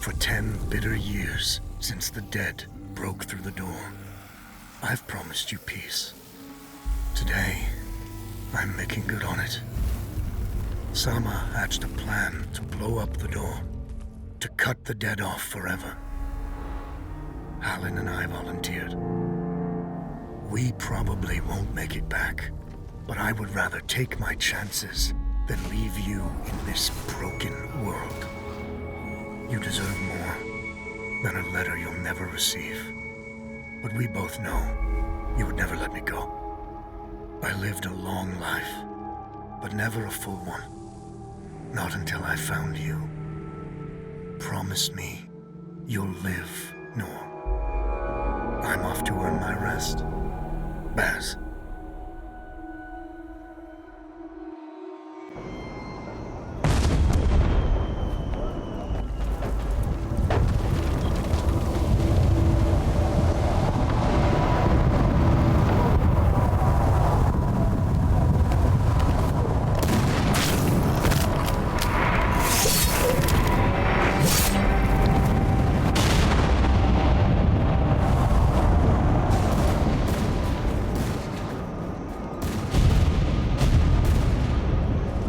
For 10 bitter years since the dead broke through the door, I've promised you peace. Today, I'm making good on it. Sama hatched a plan to blow up the door, to cut the dead off forever. Halin and I volunteered. We probably won't make it back, but I would rather take my chances than leave you in this broken world. You deserve more than a letter you'll never receive. But we both know you would never let me go. I lived a long life, but never a full one. Not until I found you. Promise me you'll live, Nor. I'm off to earn my rest. Baz.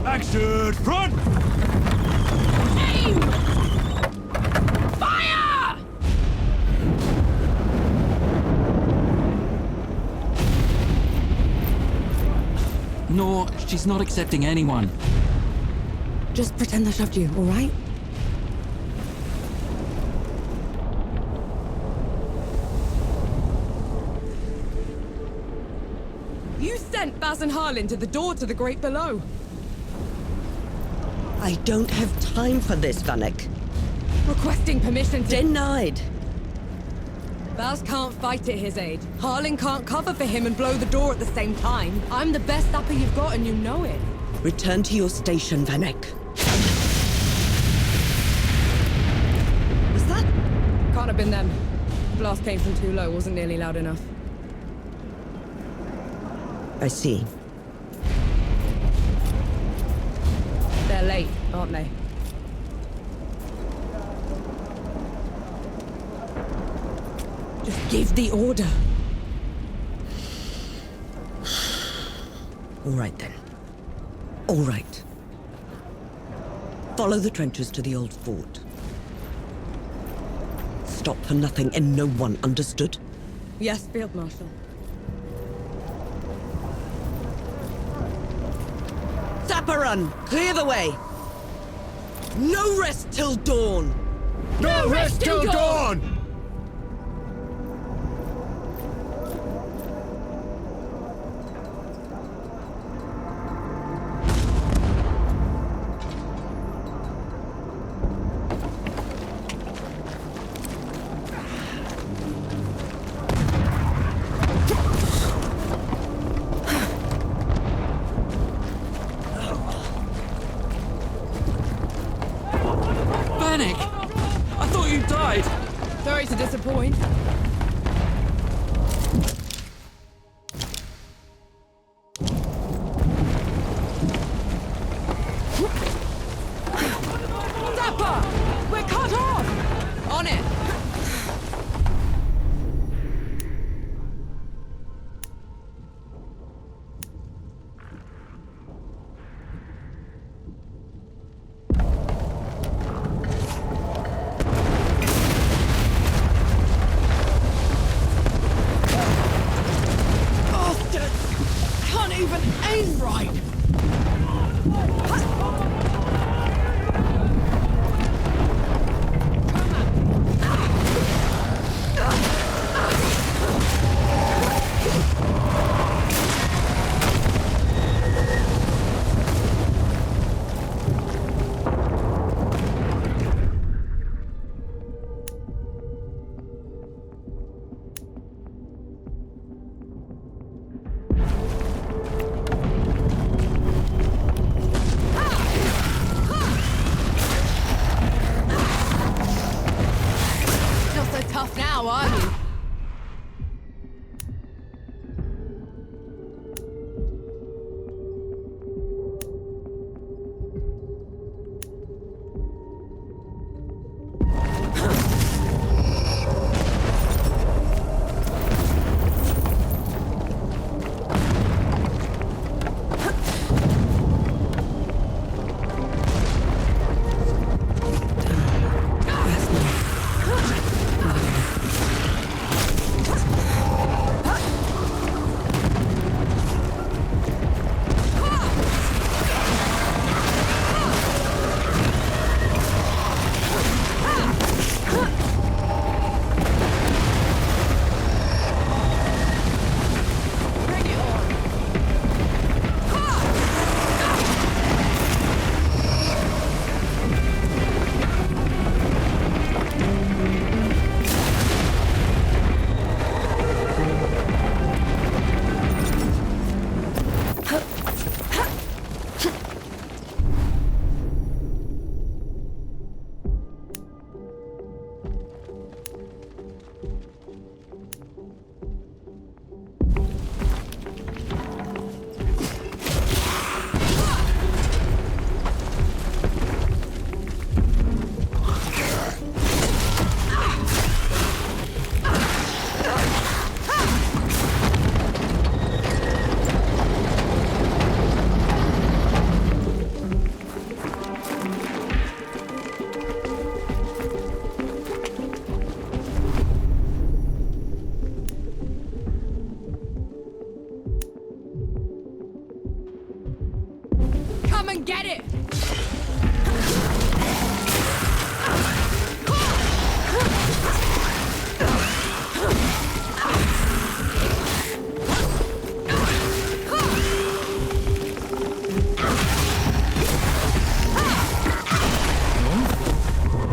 Action! Front! Aim! Fire! Nor, she's not accepting anyone. Just pretend I shoved you, all right? You sent Baz and Harlin to the door to the Great Below. I don't have time for this, Vanek. Requesting permission to... Denied. Baz can't fight at his age. Harlin can't cover for him and blow the door at the same time. I'm the best sapper you've got and you know it. Return to your station, Vanek. Was that? Can't have been them. The blast came from too low, wasn't nearly loud enough. I see. They're late, aren't they? Just give the order. All right, then. All right. Follow the trenches to the old fort. Stop for nothing and no one, understood? Yes, Field Marshal. Sapperun, clear the way! No rest till dawn! No rest till dawn! Vanek! I thought you died! Sorry to disappoint. Zappa! We're cut off! On it! Can't even aim right!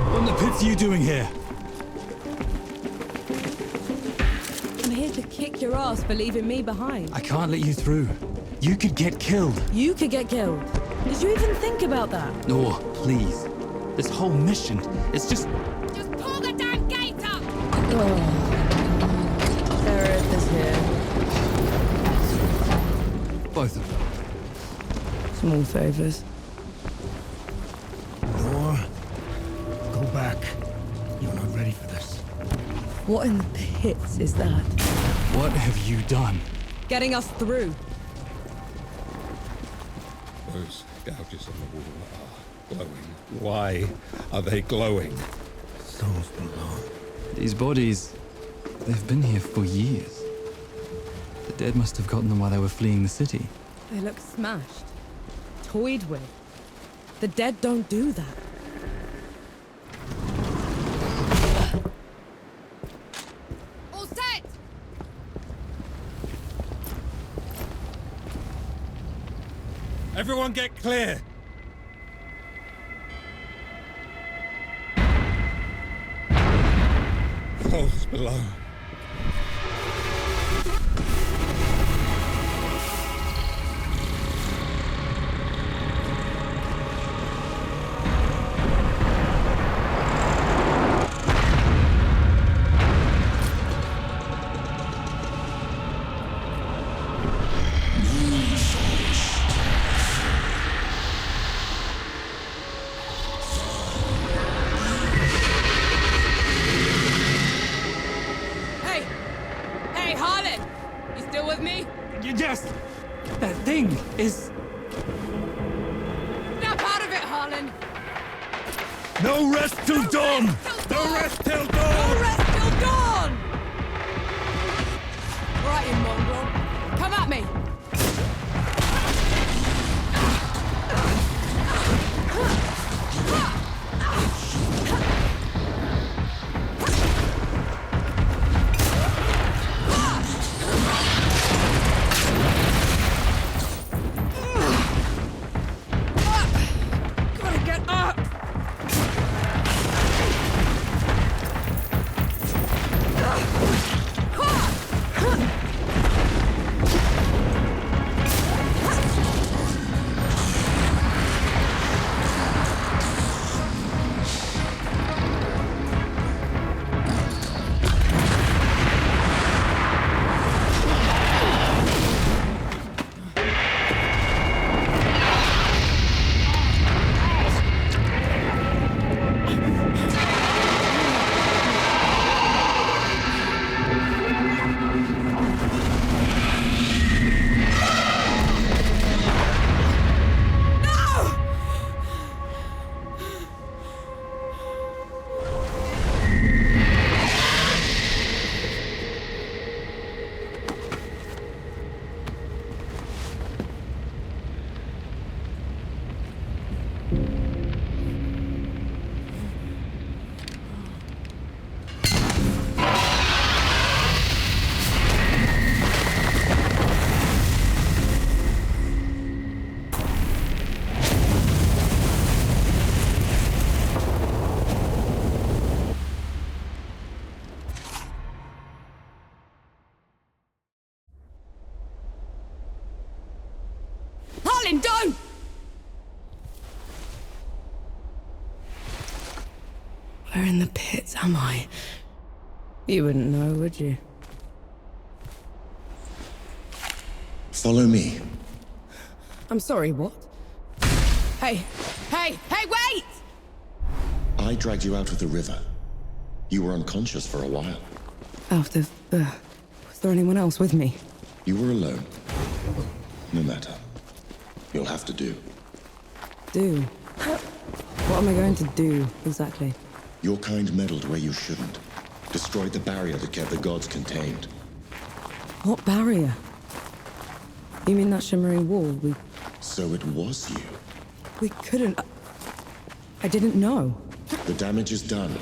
What the pits are you doing here? I'm here to kick your ass for leaving me behind. I can't let you through. You could get killed. You could get killed. Did you even think about that? Nor, please. This whole mission, it's just... Just pull the damn gate up! Oh. Sheriff is here. both of them. Small favors. Nor, go back. You're not ready for this. What in the pits is that? What have you done? Getting us through. Those gouges on the wall are glowing. Why are they glowing? Souls below. These bodies, they've been here for years. The dead must have gotten them while they were fleeing the city. They look smashed. Toyed with. The dead don't do that. All set! Everyone get clear! Souls below. Yes! That thing is... Snap out of it, Harlan! No rest till dawn! No rest till dawn! No rest till dawn! Right, you mongrel. Come at me! Harlan, don't! Where in the pits am I? You wouldn't know, would you? Follow me. I'm sorry, what? Hey, wait! I dragged you out of the river. You were unconscious for a while. Was there anyone else with me? You were alone. No matter. You'll have to do. Do? What am I going to do, exactly? Your kind meddled where you shouldn't. Destroyed the barrier that kept the gods contained. What barrier? You mean that shimmering wall we... So it was you. We couldn't... I didn't know. The damage is done.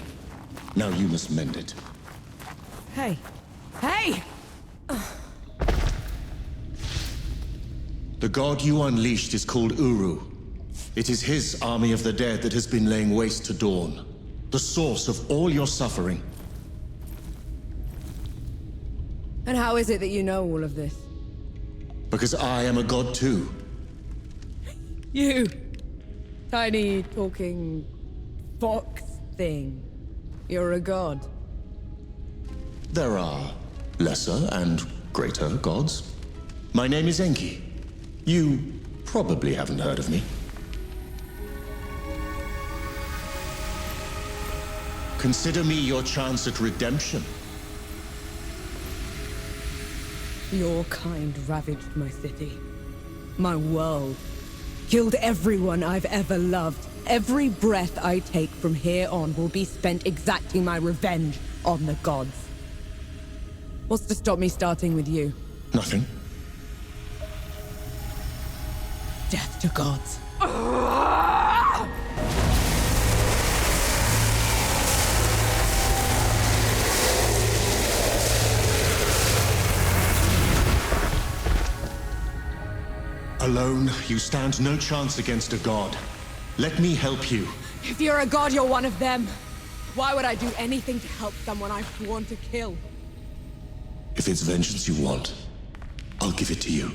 Now you must mend it. Hey. Hey! The god you unleashed is called Uru. It is his army of the dead that has been laying waste to Dawn. The source of all your suffering. And how is it that you know all of this? Because I am a god too. You! Tiny, talking... fox thing. You're a god. There are lesser and greater gods. My name is Enki. You probably haven't heard of me. Consider me your chance at redemption. Your kind ravaged my city. My world. Killed everyone I've ever loved. Every breath I take from here on will be spent exacting my revenge on the gods. What's to stop me starting with you? Nothing. Death to gods. Alone, you stand no chance against a god. Let me help you. If you're a god, you're one of them. Why would I do anything to help someone I've sworn to kill? If it's vengeance you want, I'll give it to you.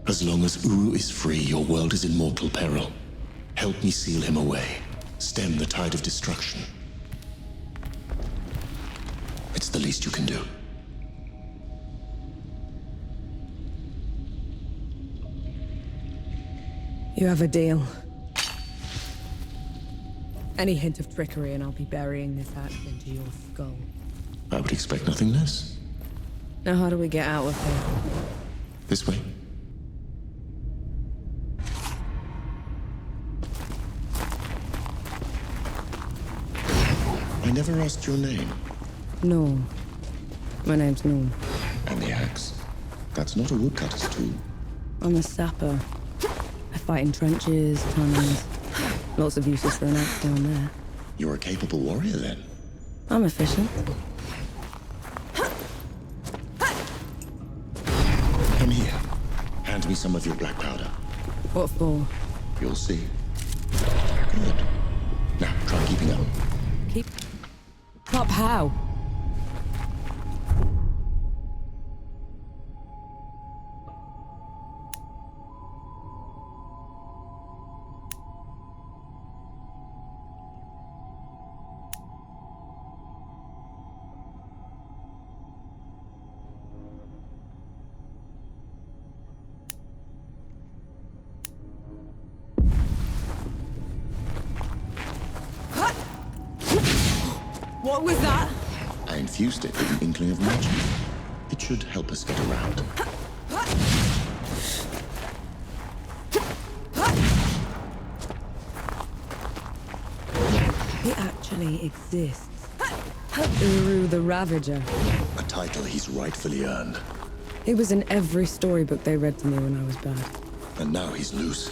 As long as Uru is free, your world is in mortal peril. Help me seal him away. Stem the tide of destruction. It's the least you can do. You have a deal. Any hint of trickery and I'll be burying this axe into your skull. I would expect nothing less. Now how do we get out of here? This way. I never asked your name. Nor. My name's Nor. And the axe? That's not a woodcutter's tool. I'm a sapper. I fight in trenches, tunnels. Lots of uses for an axe down there. You're a capable warrior, then? I'm efficient. Come here. Hand me some of your black powder. What for? You'll see. Good. Now, try keeping up. Keep... Up how? What was that? I infused it with an inkling of magic. It should help us get around. He actually exists. Uru the Ravager. A title he's rightfully earned. He was in every storybook they read to me when I was bad. And now he's loose.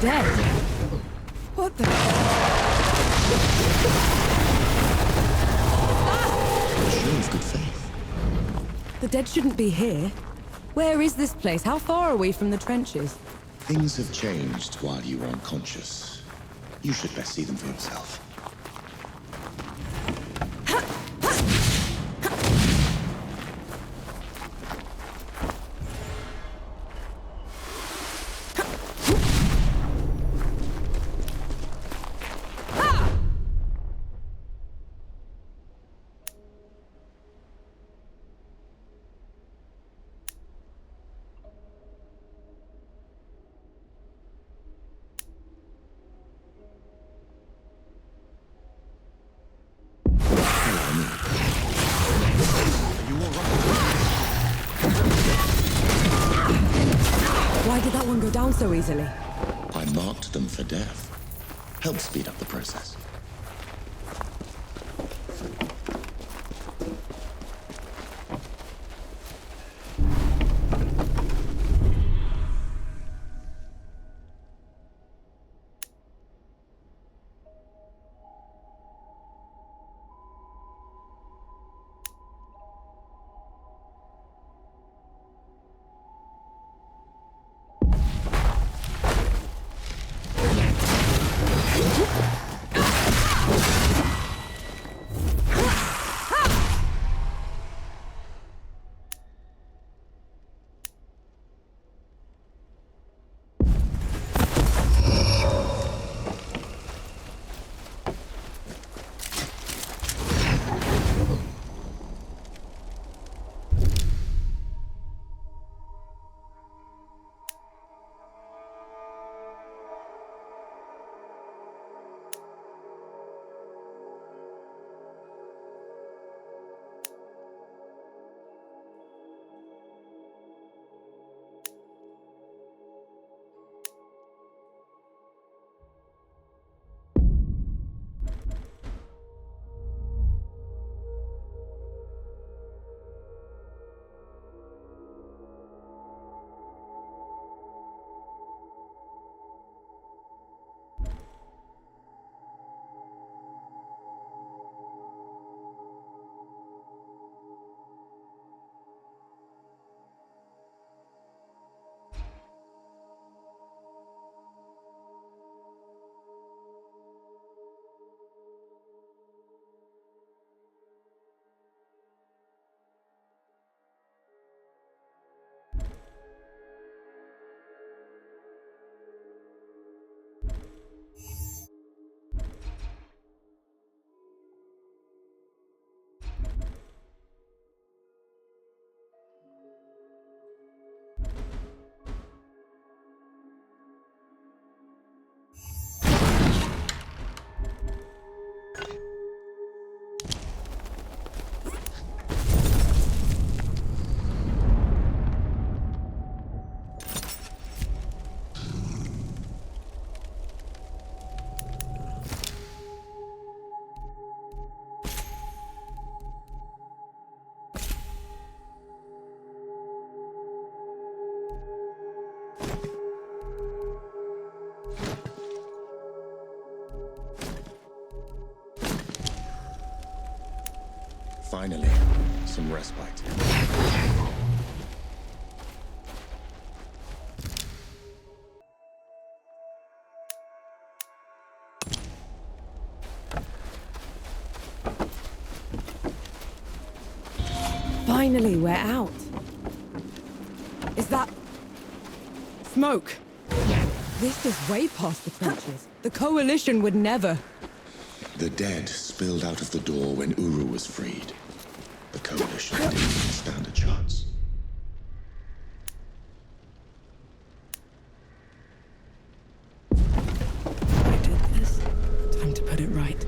Dead? What the... A show of good faith. The dead shouldn't be here. Where is this place? How far are we from the trenches? Things have changed while you were unconscious. You should best see them for yourself. Why did that one go down so easily? I marked them for death. Help speed up the process. Finally, some respite. Finally, we're out. Is that... smoke? This is way past the trenches. The Coalition would never... The dead spilled out of the door when Uru was freed. The Coalition didn't even stand a chance. I did this. Time to put it right.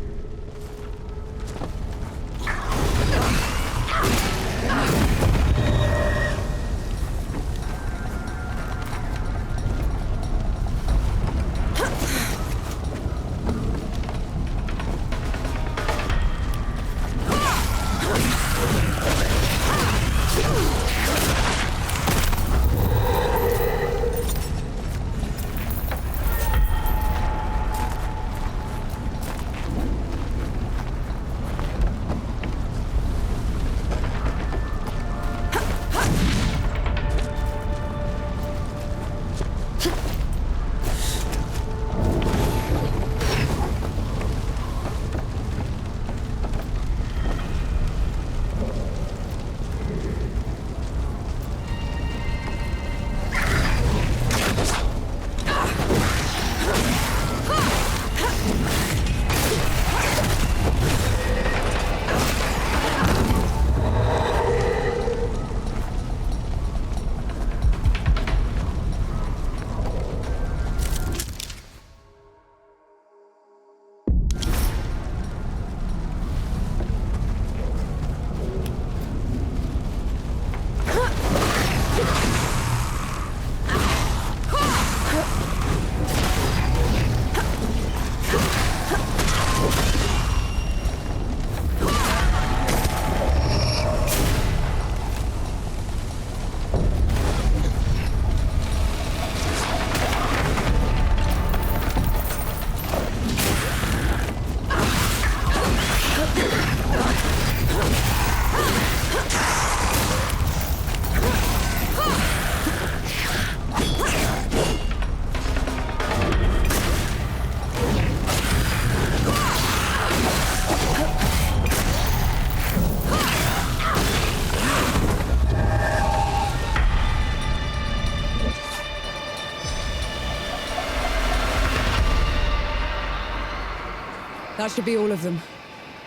That should be all of them.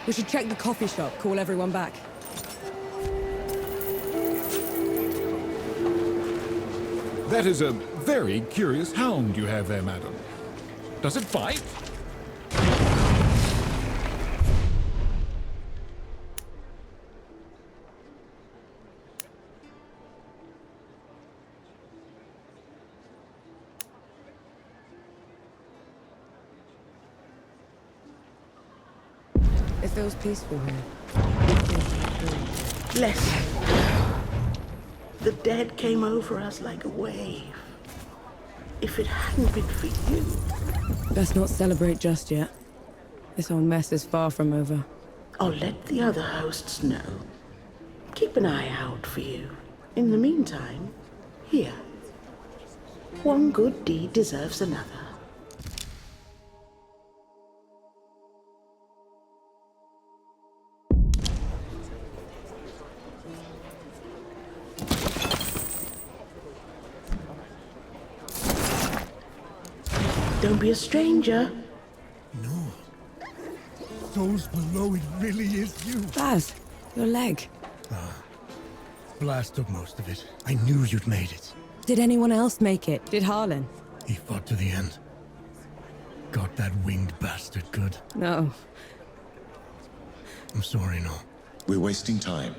We should check the coffee shop, call everyone back. That is a very curious hound you have there, madam. Does it fight? It feels peaceful here. Bless you. The dead came over us like a wave. If it hadn't been for you... Best not celebrate just yet. This whole mess is far from over. I'll let the other hosts know. Keep an eye out for you. In the meantime, here. One good deed deserves another. Don't be a stranger. No. Those below, it really is you. Baz, your leg. Blast took most of it. I knew you'd made it. Did anyone else make it? Did Harlan? He fought to the end. Got that winged bastard good. No. I'm sorry, no. We're wasting time.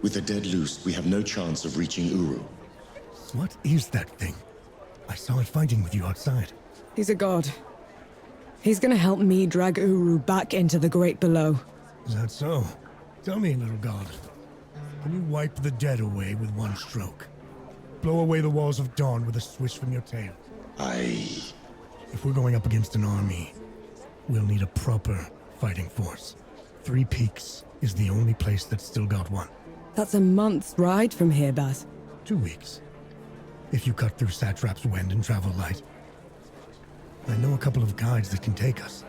With the dead loose, we have no chance of reaching Uru. What is that thing? I saw it fighting with you outside. He's a god. He's gonna help me drag Uru back into the great below. Is that so? Tell me, little god. Can you wipe the dead away with one stroke? Blow away the walls of dawn with a swish from your tail? If we're going up against an army, we'll need a proper fighting force. Three Peaks is the only place that's still got one. That's a month's ride from here, Baz. 2 weeks. If you cut through Satrap's Wind and travel light. I know a couple of guides that can take us.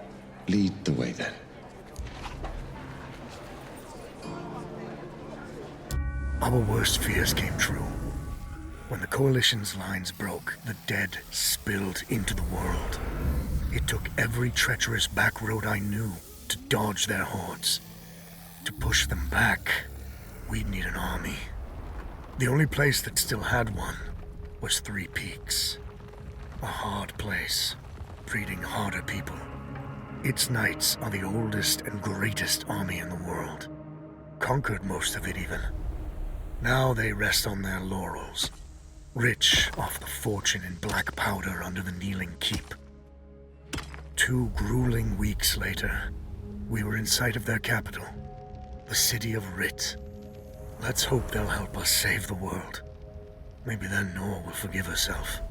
Lead the way, then. Our worst fears came true. When the Coalition's lines broke, the dead spilled into the world. It took every treacherous back road I knew to dodge their hordes. To push them back, we'd need an army. The only place that still had one was Three Peaks. A hard place, breeding harder people. Its knights are the oldest and greatest army in the world. Conquered most of it even. Now they rest on their laurels, rich off the fortune in black powder under the kneeling keep. 2 grueling weeks later, we were in sight of their capital, the city of Rit. Let's hope they'll help us save the world. Maybe then Nor will forgive herself.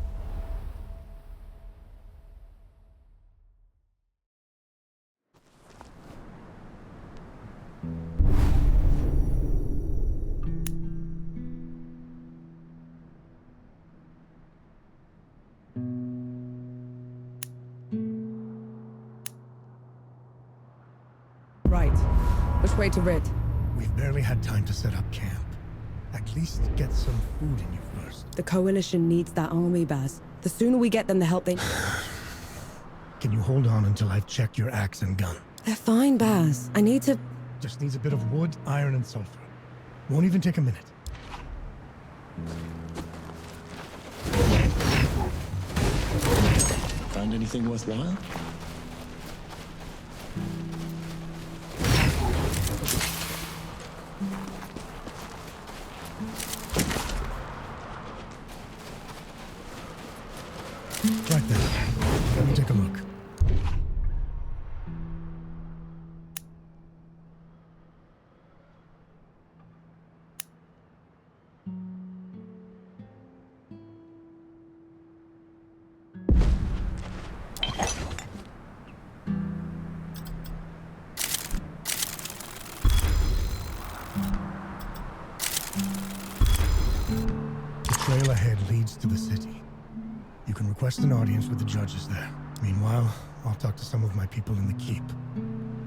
Right. Which way to Rid? We've barely had time to set up camp. At least get some food in you first. The Coalition needs that army, Baz. The sooner we get them the help they... Can you hold on until I've checked your axe and gun? They're fine, Baz. I need to... Just needs a bit of wood, iron, and sulfur. Won't even take a minute. Find anything worthwhile? Right then. Let me take a look. The trail ahead leads to the city. You can request an audience with the judges there. Meanwhile, I'll talk to some of my people in the keep.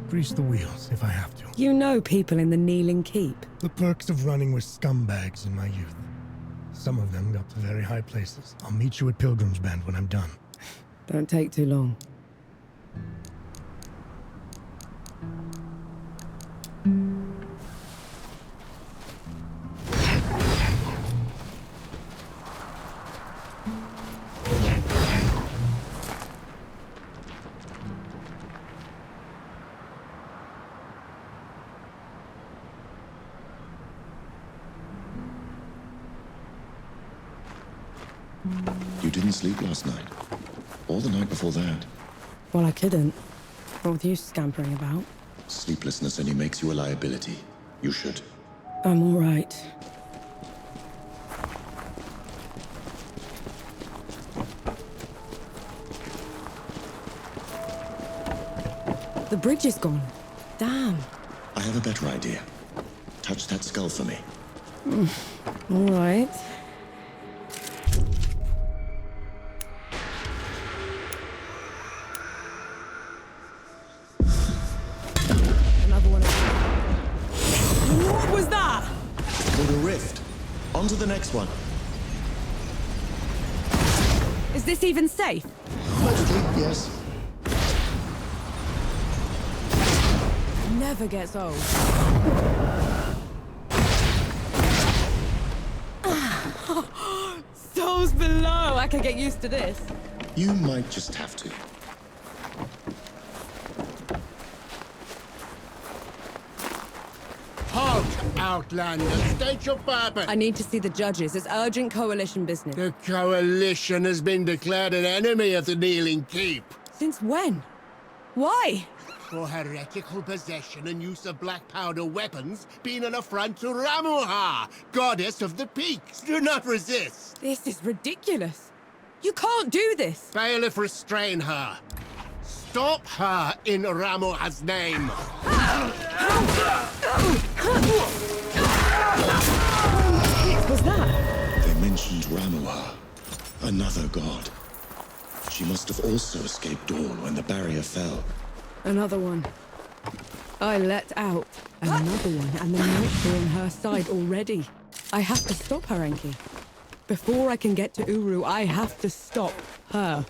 Grease the wheels if I have to. You know people in the Kneeling Keep. The perks of running with scumbags in my youth. Some of them got to very high places. I'll meet you at Pilgrim's Bend when I'm done. Don't take too long. You didn't sleep last night. Or the night before that. Well, I couldn't. What with you scampering about? Sleeplessness only makes you a liability. You should. I'm all right. The bridge is gone. Damn. I have a better idea. Touch that skull for me. All right. Another one of them. What was that? Called a rift. On to the next one. Is this even safe? Mostly, yes. Never gets old. Souls below. I can get used to this. You might just have to. Halt, Outlander. State your purpose. I need to see the judges. It's urgent coalition business. The Coalition has been declared an enemy of the Kneeling Keep. Since when? Why? For heretical possession and use of black powder weapons being an affront to Ramuha, goddess of the peaks. Do not resist. This is ridiculous. You can't do this. Bailiff, restrain her. Stop her in Ramuha's name. What was that? They mentioned Ramuha, another god. She must have also escaped Dawn when the barrier fell. Another one. I let out another one, and the knights are on her side already. I have to stop her, Enki. Before I can get to Uru, I have to stop her.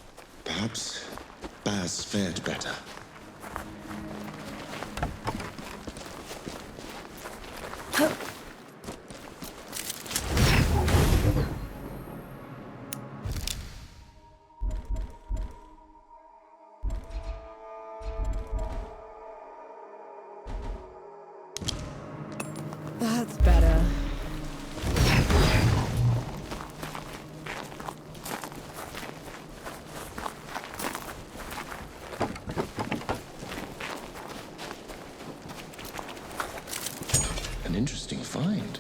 Perhaps Baz fared better. That's better. An interesting find.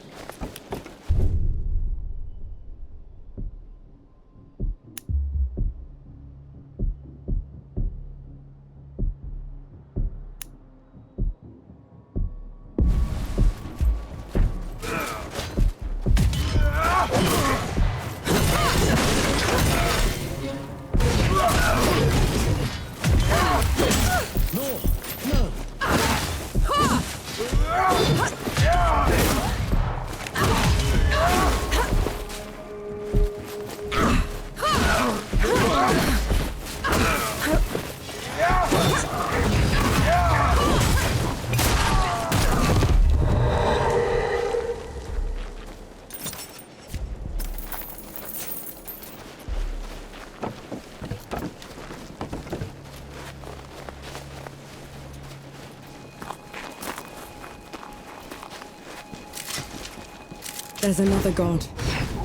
There's another god.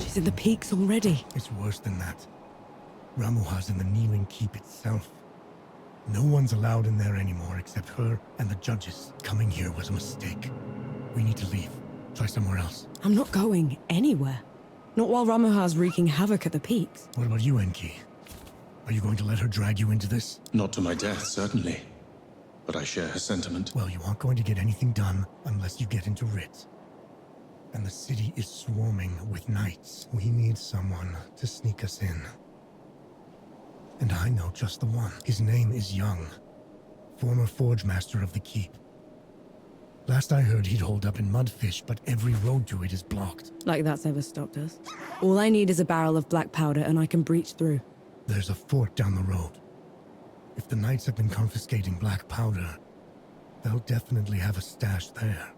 She's in the peaks already. It's worse than that. Ramuha's in the Kneeling Keep itself. No one's allowed in there anymore except her and the judges. Coming here was a mistake. We need to leave. Try somewhere else. I'm not going anywhere. Not while Ramuha's wreaking havoc at the peaks. What about you, Enki? Are you going to let her drag you into this? Not to my death, certainly. But I share her sentiment. Well, you aren't going to get anything done unless you get into Rit. And the city is swarming with knights. We need someone to sneak us in. And I know just the one. His name is Young, former forge master of the keep. Last I heard, he'd hold up in Mudfish, but every road to it is blocked. Like that's ever stopped us. All I need is a barrel of black powder and I can breach through. There's a fort down the road. If the knights have been confiscating black powder, they'll definitely have a stash there.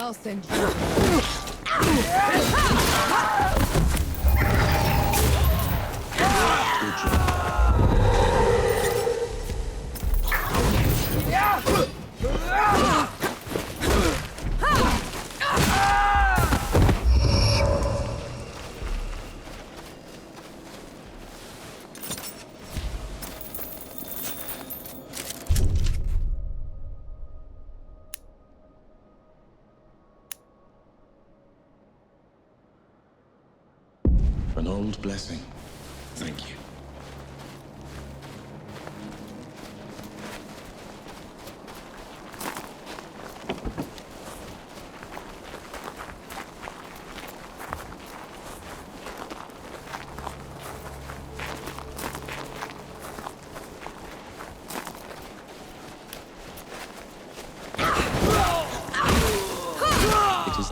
I'll send you. An old blessing. Thank you. It is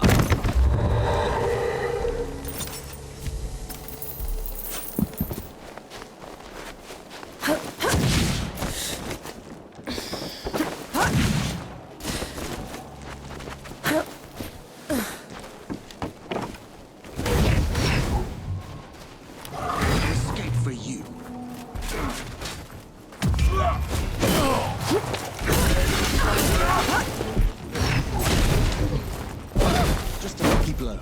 escape for you. Just a lucky blow.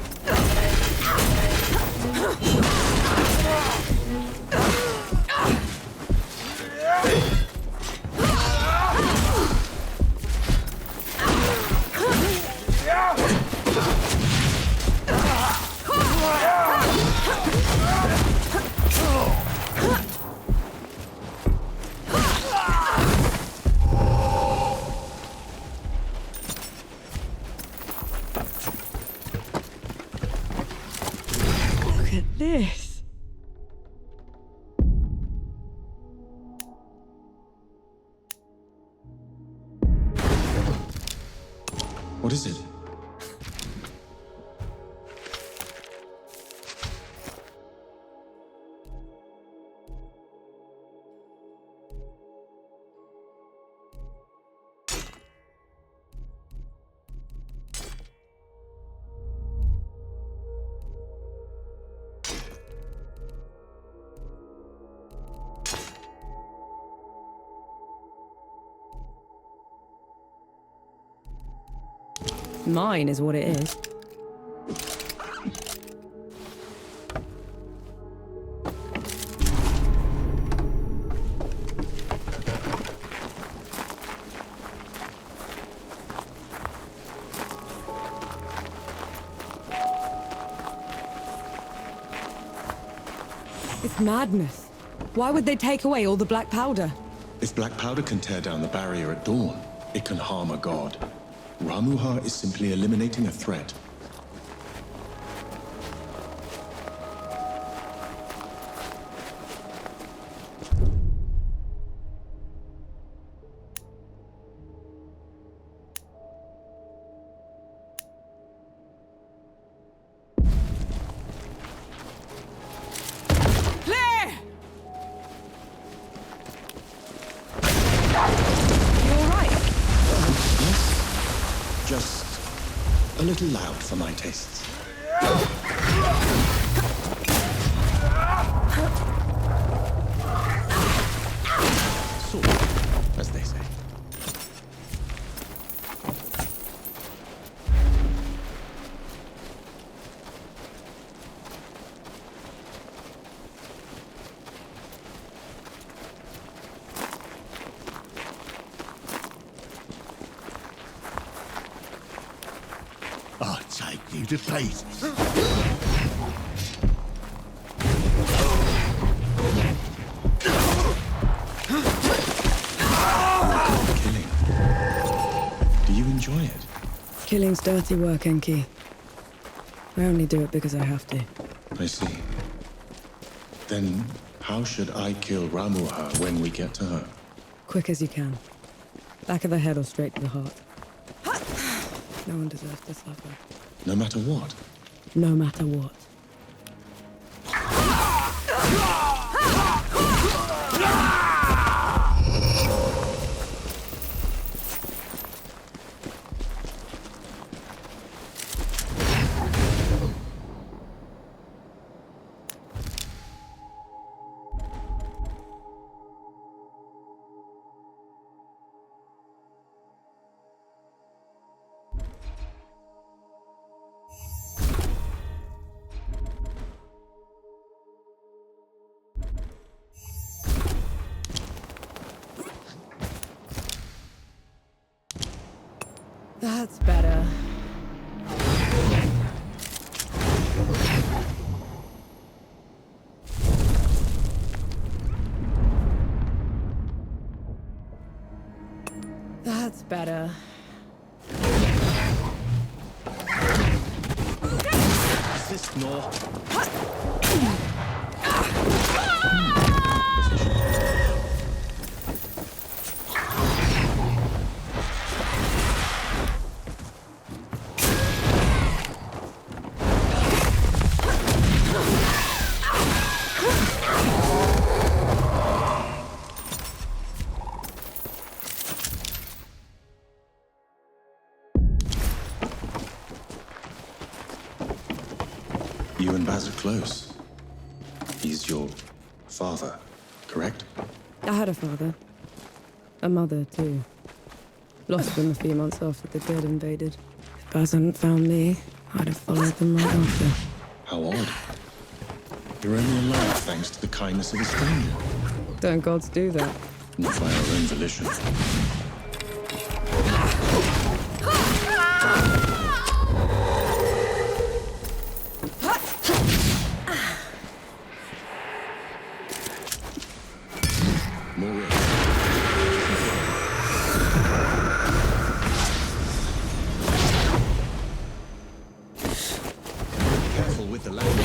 Look at this. What is it? Mine is what it is. It's madness. Why would they take away all the black powder? If black powder can tear down the barrier at dawn, it can harm a god. Ramuha is simply eliminating a threat. Claire! You all right? Yes? Just a little loud for my tastes. Sort of, as they say. I'll take you to pieces. Killing. Do you enjoy it? Killing's dirty work, Enki. I only do it because I have to. I see. Then how should I kill Ramuha when we get to her? Quick as you can. Back of the head or straight to the heart. No one deserves to suffer. No matter what? No matter what. better. Assist, Nor. You and Baz are close. He's your father, correct? I had a father. A mother, too. Lost them a few months after the dead invaded. If Baz hadn't found me, I'd have followed them right after. How odd. You're only alive thanks to the kindness of a stranger. Don't gods do that? Not by our own volition. Careful with the land.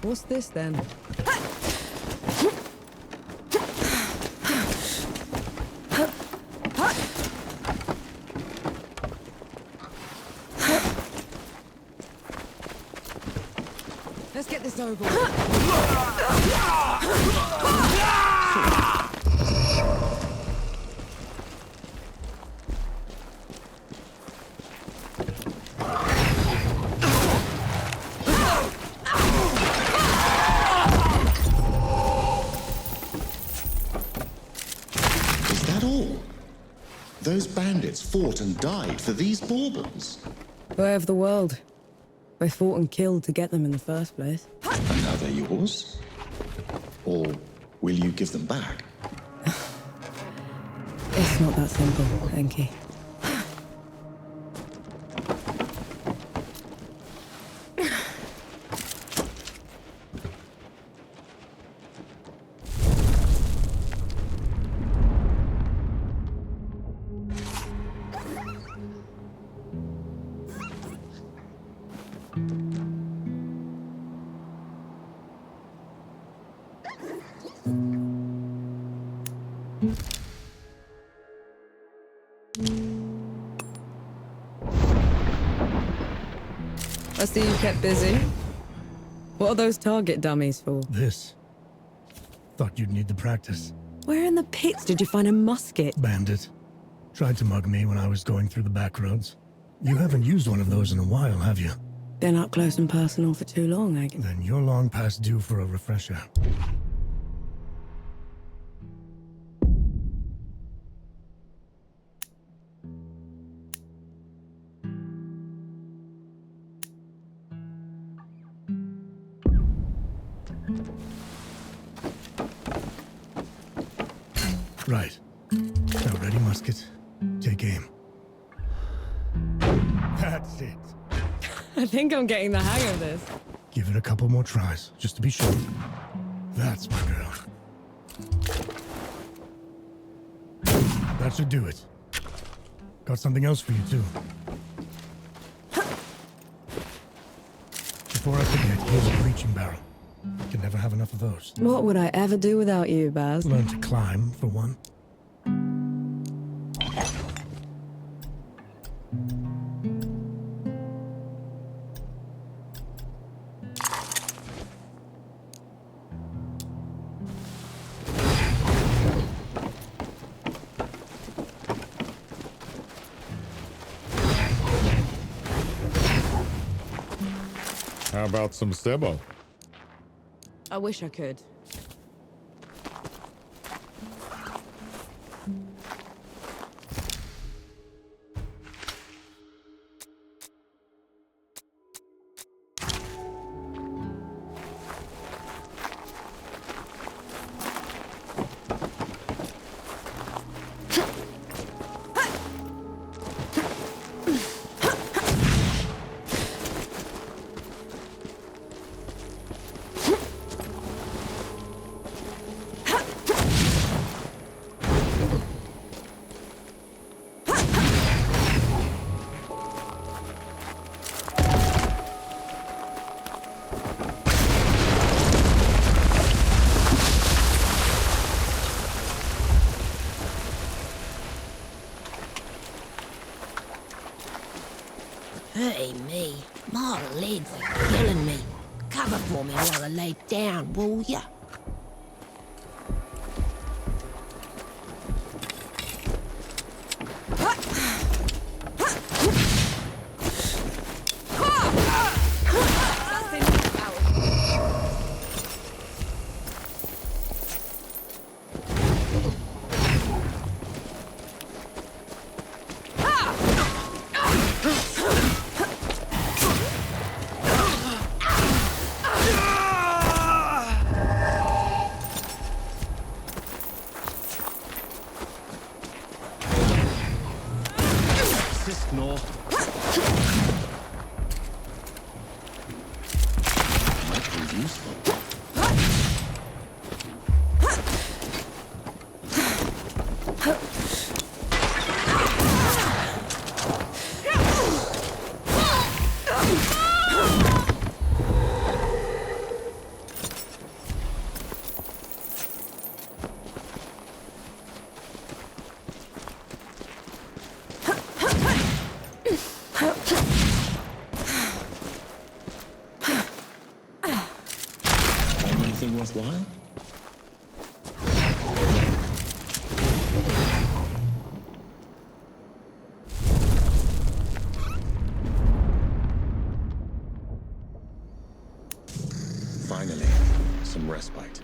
What's this, then? Let's get this over with. Is that all? Those bandits fought and died for these baubles. Way of the world. They fought and killed to get them in the first place. And now they're yours? Or will you give them back? It's not that simple, Enki. I see you kept busy. What are those target dummies for? This. Thought you'd need the practice. Where in the pits did you find a musket? Bandit. Tried to mug me when I was going through the back roads. You haven't used one of those in a while, have you? Been up close and personal for too long, I guess. Then you're long past due for a refresher. Right. Now ready, musket. Take aim. That's it. I think I'm getting the hang of this. Give it a couple more tries, just to be sure. That's my girl. That should do it. Got something else for you, too. Before I forget, here's a breaching barrel. Can never have enough of those. What would I ever do without you, Baz? Learn to climb, for one. How about some Sebo? I wish I could. lay down, will ya? Assist, Nor. Might prove useful. Anything worthwhile? Finally, some respite.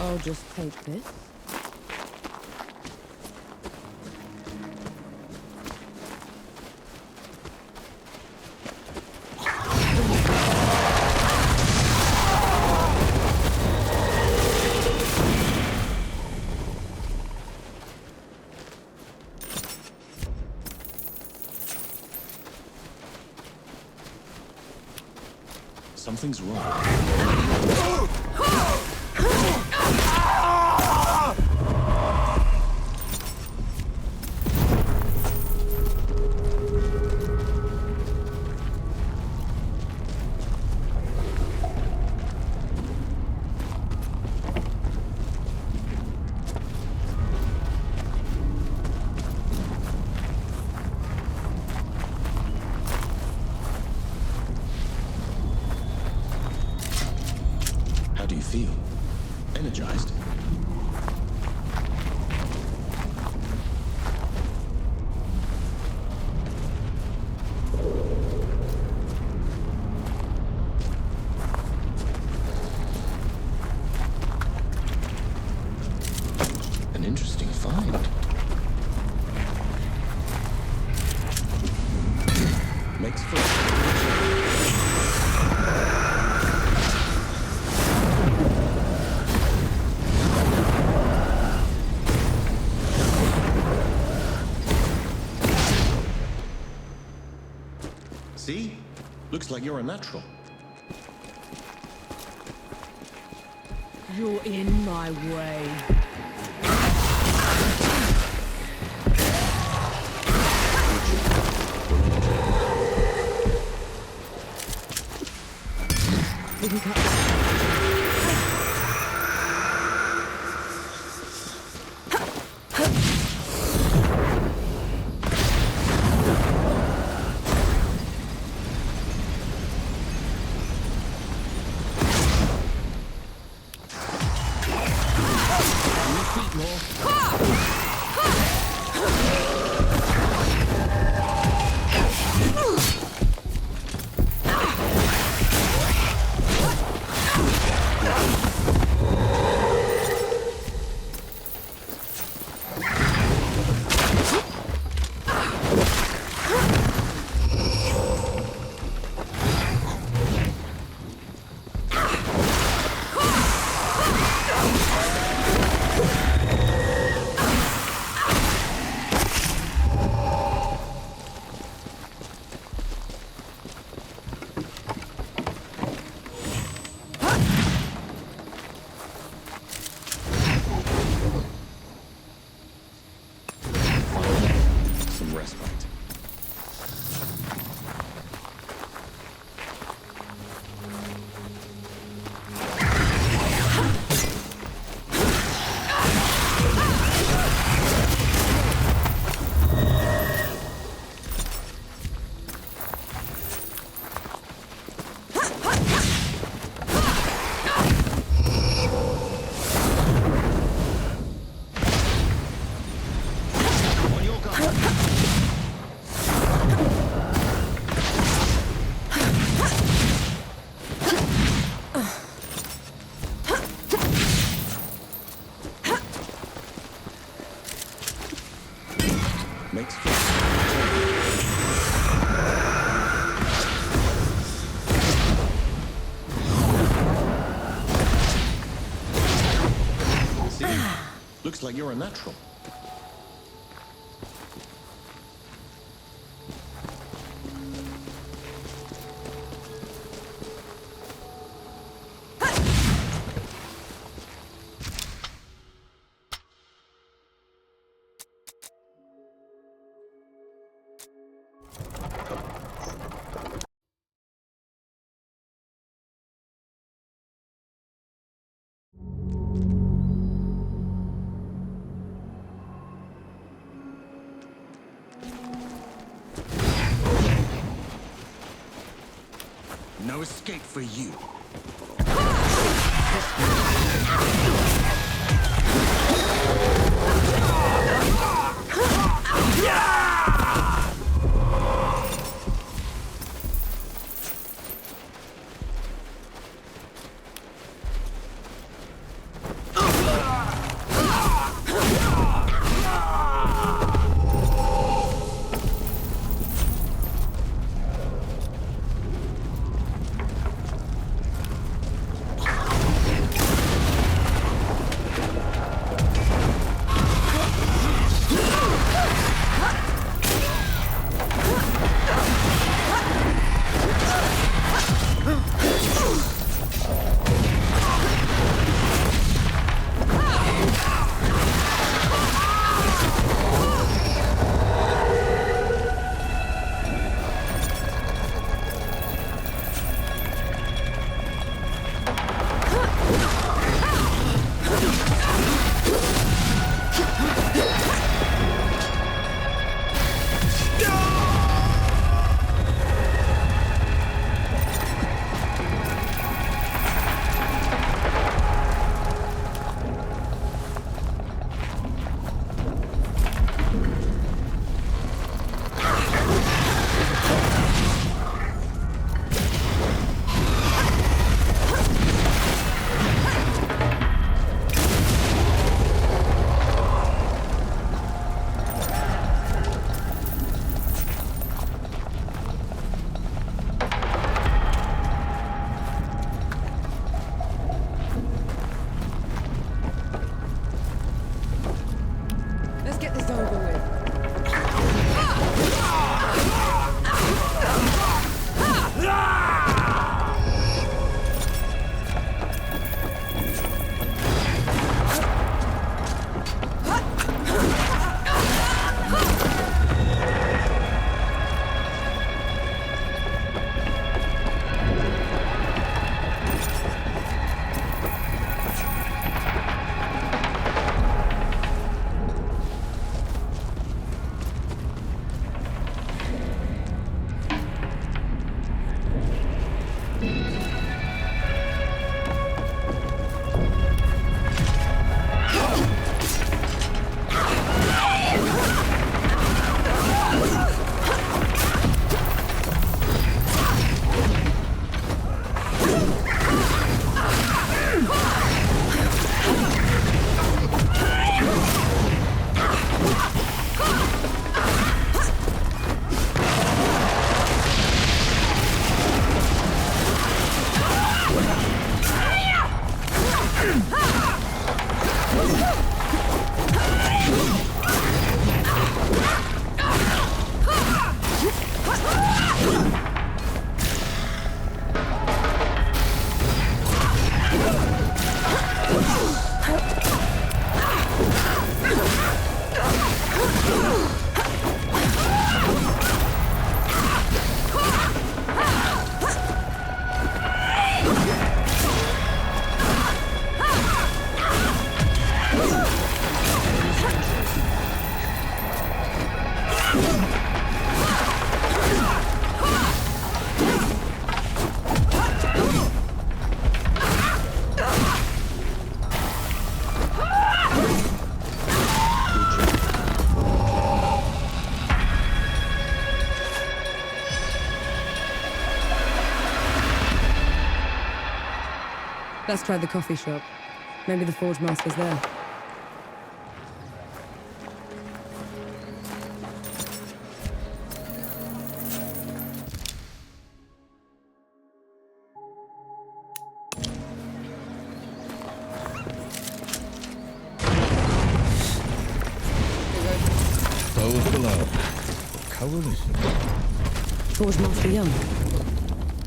I'll just take this. Something's wrong. How do you feel? Energized? An interesting find. Makes for See? Looks like you're a natural. You're in my way. We can cut. like you're a natural. No escape for you. Let's try the coffee shop. Maybe the Forge Master's there. How old is she? Forge Master Young.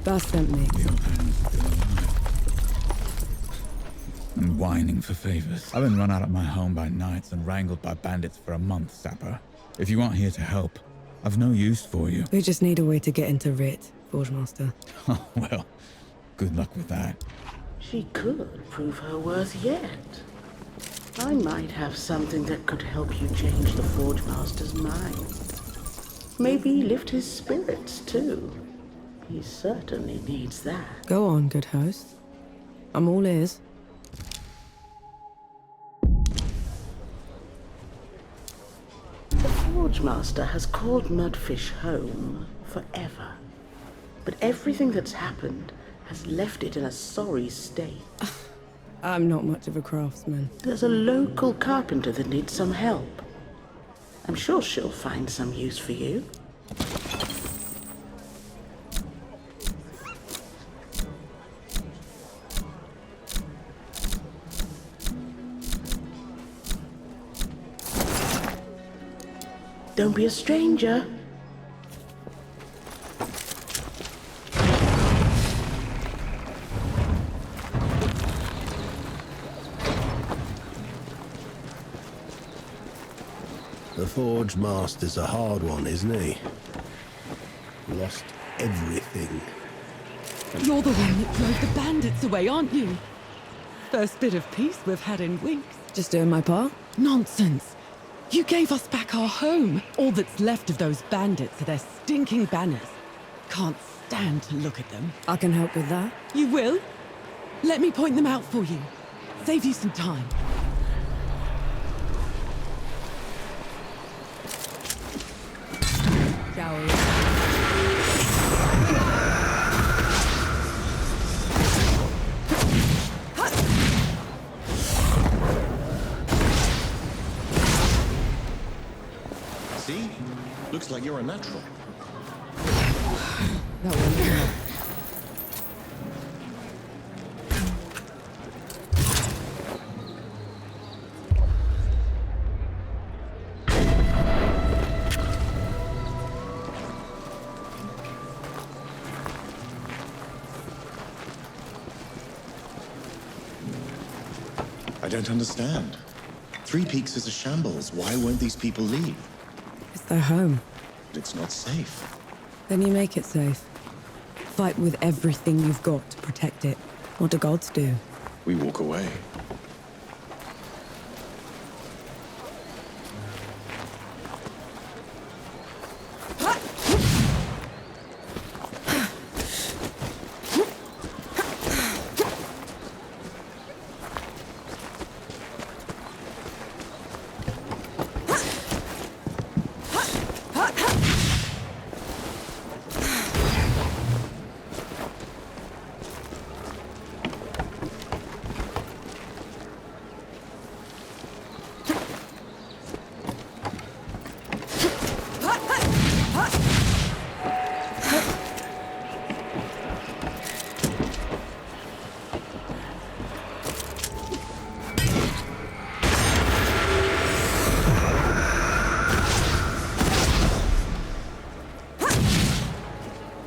Baz sent me. The old man's still alive. And whining for favors. I've been run out of my home by knights and wrangled by bandits for a month, Sapper. If you aren't here to help, I've no use for you. We just need a way to get into Writ, Forge Master. Oh, well, good luck with that. She could prove her worth yet. I might have something that could help you change the Forge Master's mind. Maybe lift his spirits, too. He certainly needs that. Go on, good host. I'm all ears. The Forge Master has called Mudfish home forever. But everything that's happened has left it in a sorry state. I'm not much of a craftsman. There's a local carpenter that needs some help. I'm sure she'll find some use for you. Don't be a stranger. The Forge Master's a hard one, isn't he? Lost everything. You're the one that drove the bandits away, aren't you? First bit of peace we've had in weeks. Just doing my part? Nonsense. You gave us back our home. All that's left of those bandits are their stinking banners. Can't stand to look at them. I can help with that. You will? Let me point them out for you. Save you some time. Shall we? See? Looks like you're a natural. That one. I don't understand. Three Peaks is a shambles. Why won't these people leave? It's their home. But it's not safe. Then you make it safe. Fight with everything you've got to protect it. What do gods do? We walk away.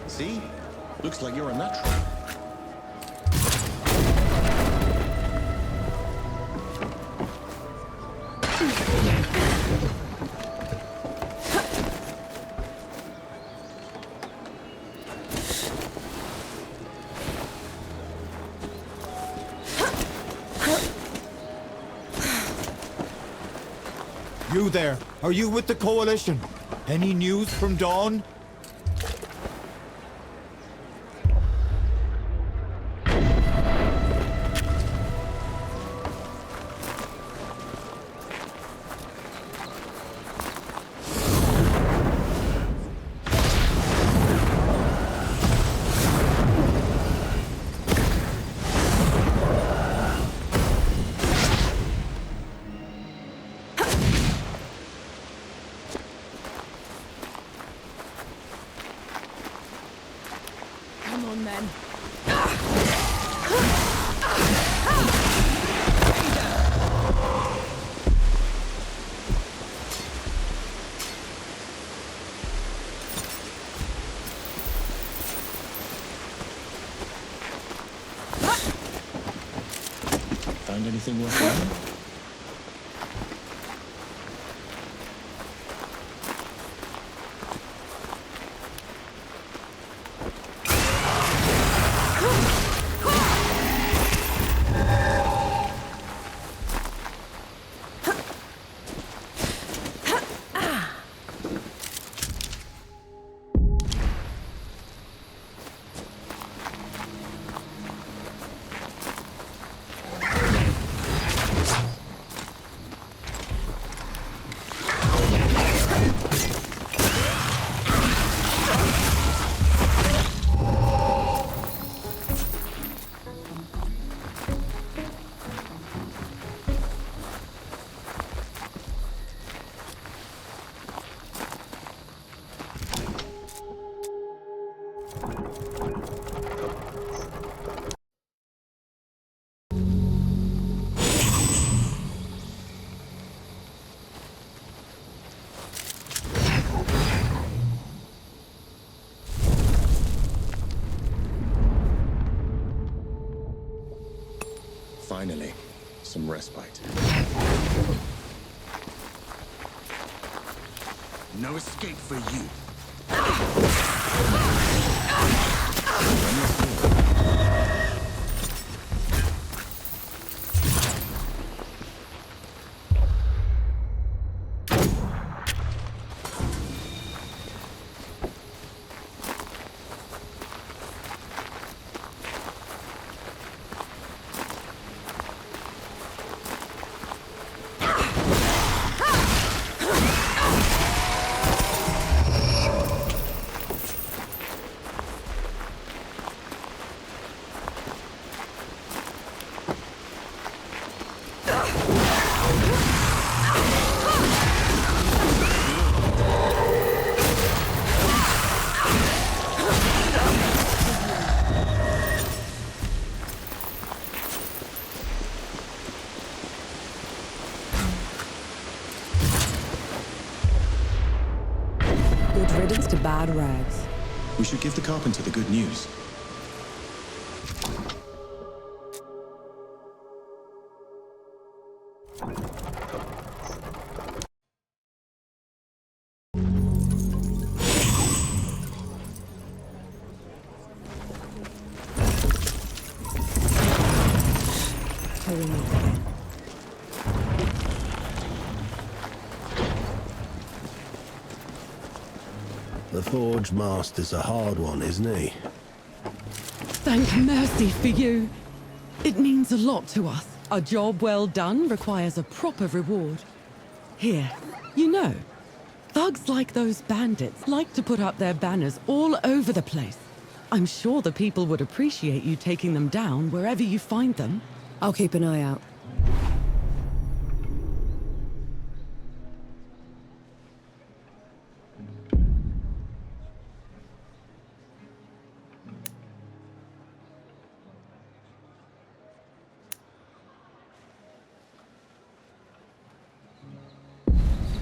See? Looks like you're a natural. You there, are you with the Coalition? Any news from Dawn? Come on, then. Find anything worthwhile? Finally, some respite. No escape for you. Good riddance to bad rags. We should give the carpenter the good news. The Forge Master's a hard one, isn't he? Thank mercy for you. It means a lot to us. A job well done requires a proper reward. Here, you know, thugs like those bandits like to put up their banners all over the place. I'm sure the people would appreciate you taking them down wherever you find them. I'll keep an eye out.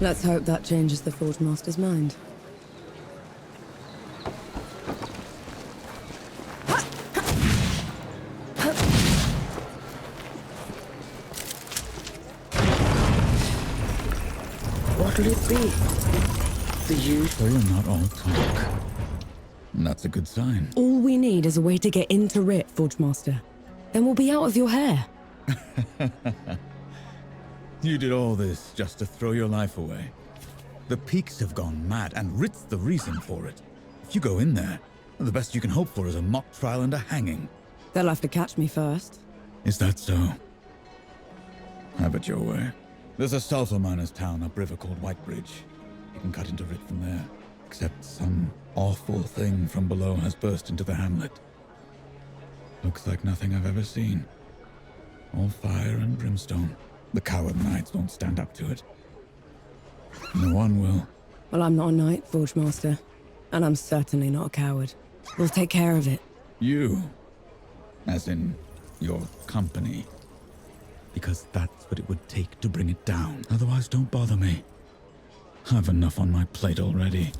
Let's hope that changes the Forge Master's mind. What'll it be? The usual. So you're not all talk. That's a good sign. All we need is a way to get into Rit, Forge Master. Then we'll be out of your hair. You did all this just to throw your life away. The Peaks have gone mad, and Rit's the reason for it. If you go in there, the best you can hope for is a mock trial and a hanging. They'll have to catch me first. Is that so? Have it your way. There's a sulfur miner's town upriver called Whitebridge. You can cut into Rit from there. Except some awful thing from below has burst into the hamlet. Looks like nothing I've ever seen. All fire and brimstone. The coward knights won't stand up to it. No one will. Well, I'm not a knight, Forge Master. And I'm certainly not a coward. We'll take care of it. You. As in, your company. Because that's what it would take to bring it down. Otherwise, don't bother me. I've enough on my plate already.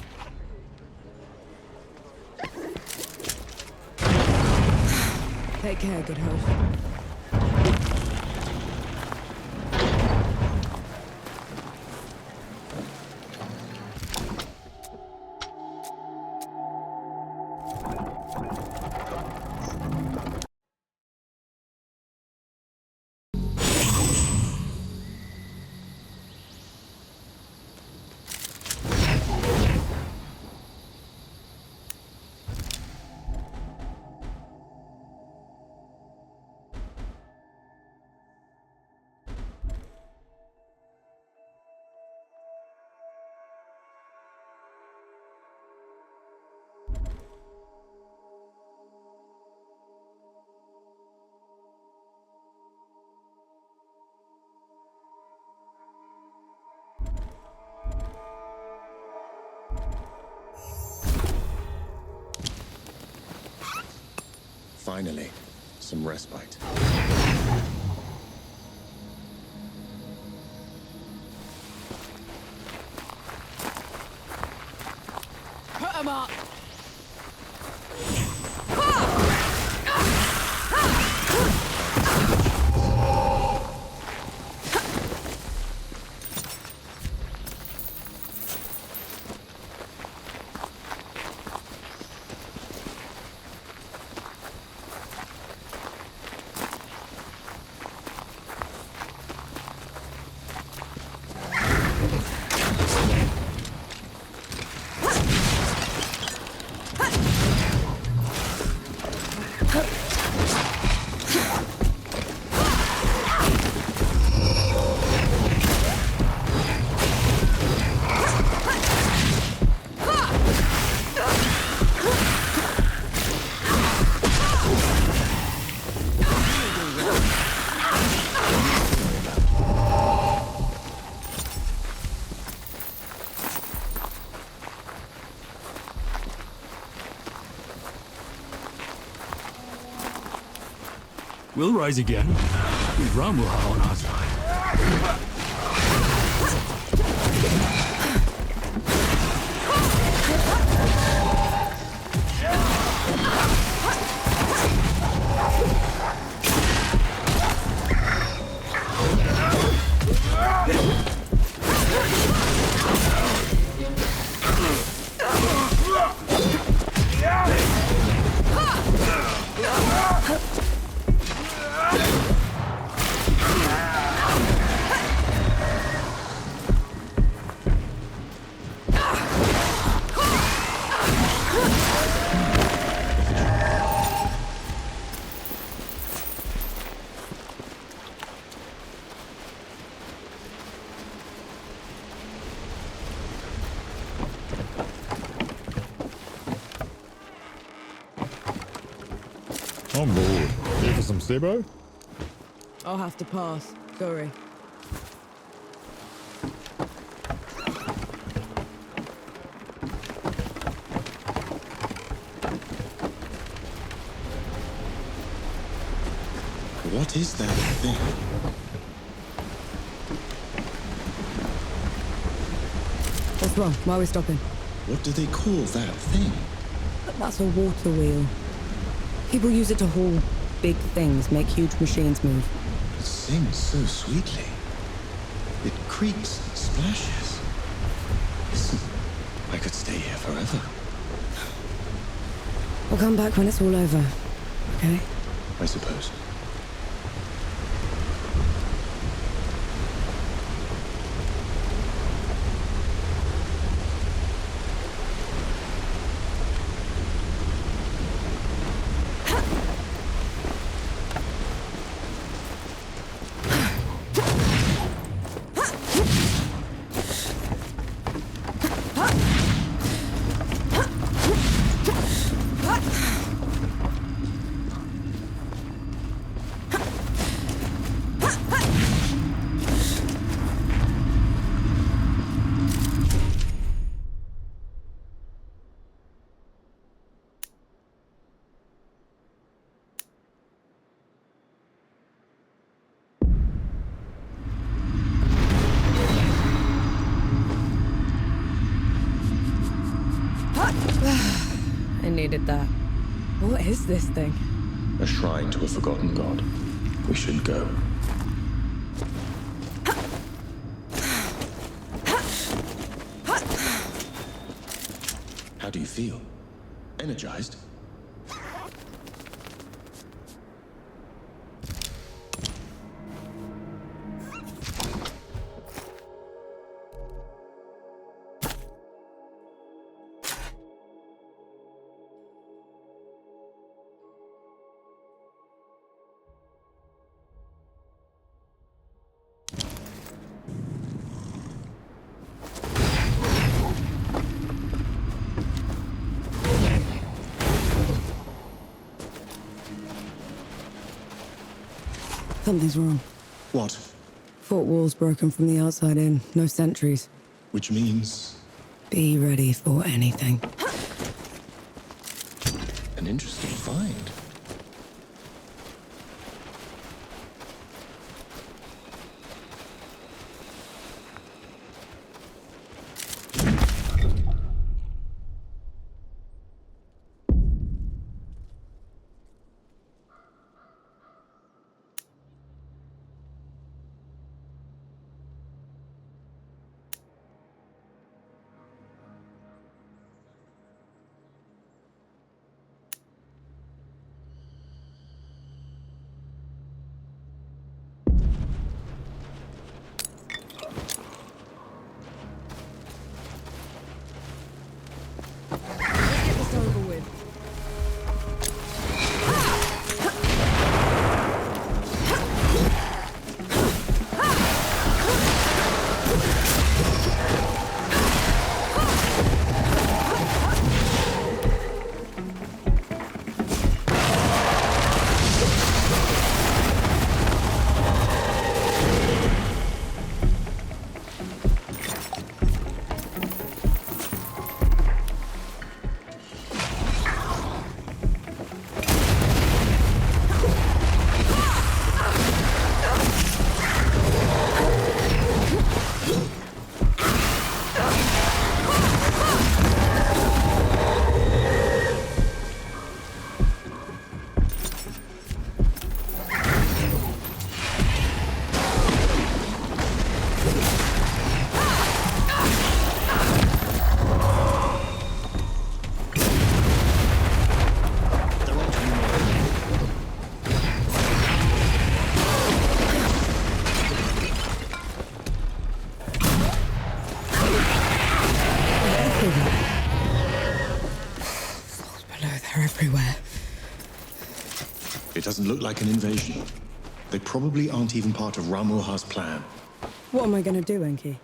Take care, good host. Finally, some respite. Put 'em up! We'll rise again, with Ramuha on our side. On board. Here for some Sebo? I'll have to pass. Sorry. What is that thing? What's wrong? Why are we stopping? What do they call that thing? That's a water wheel. People use it to haul big things, make huge machines move. It sings so sweetly. It creaks and splashes. Listen, I could stay here forever. We'll come back when it's all over, okay? I suppose. I needed that. What is this thing? A shrine to a forgotten god. We should go. How do you feel? Energized? Something's wrong. What? Fort wall's broken from the outside in. No sentries. Which means... Be ready for anything. An interesting find. It doesn't look like an invasion. They probably aren't even part of Ramuha's plan. What am I gonna do, Enki?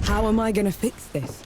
How am I gonna fix this?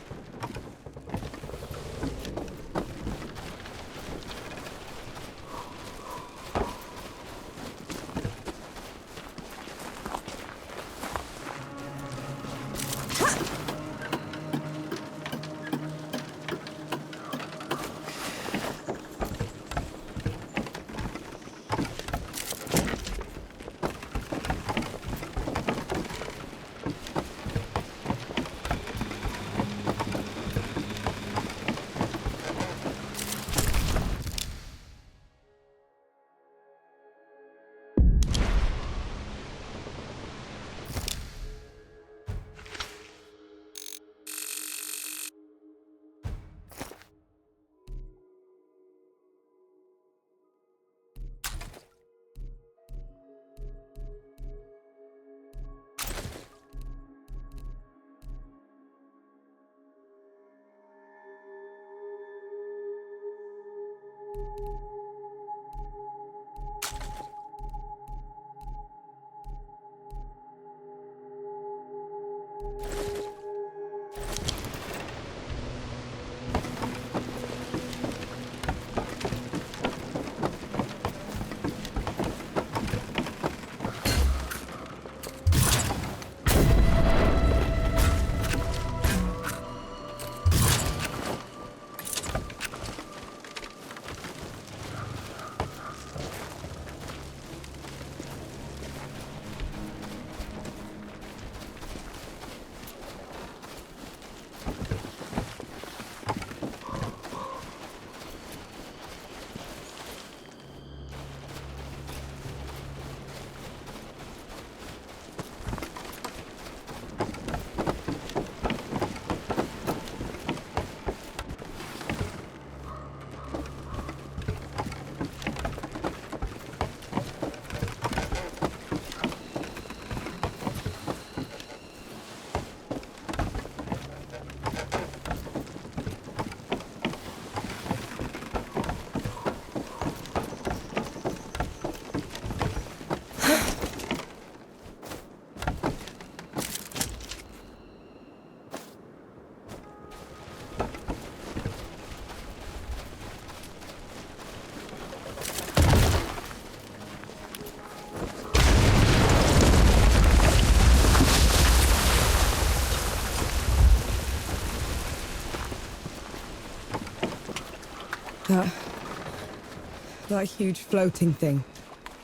That huge floating thing.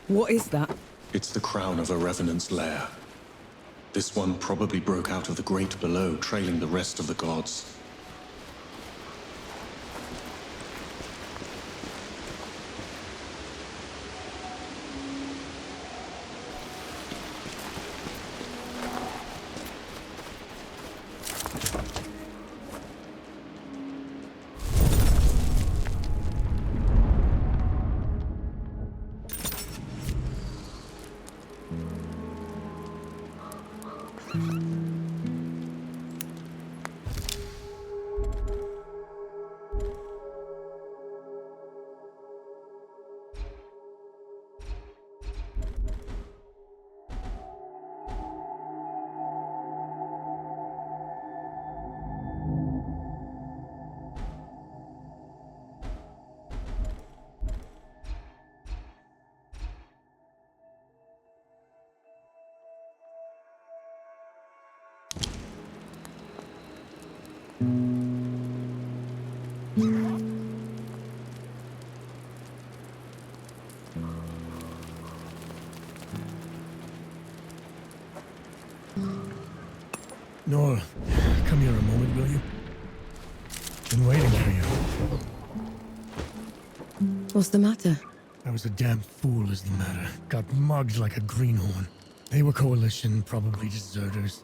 What is that? It's the crown of a revenant's lair. This one probably broke out of the great below, trailing the rest of the gods. Nor, come here a moment, will you? Been waiting for you. What's the matter? I was a damn fool is the matter. Got mugged like a greenhorn. They were Coalition, probably deserters.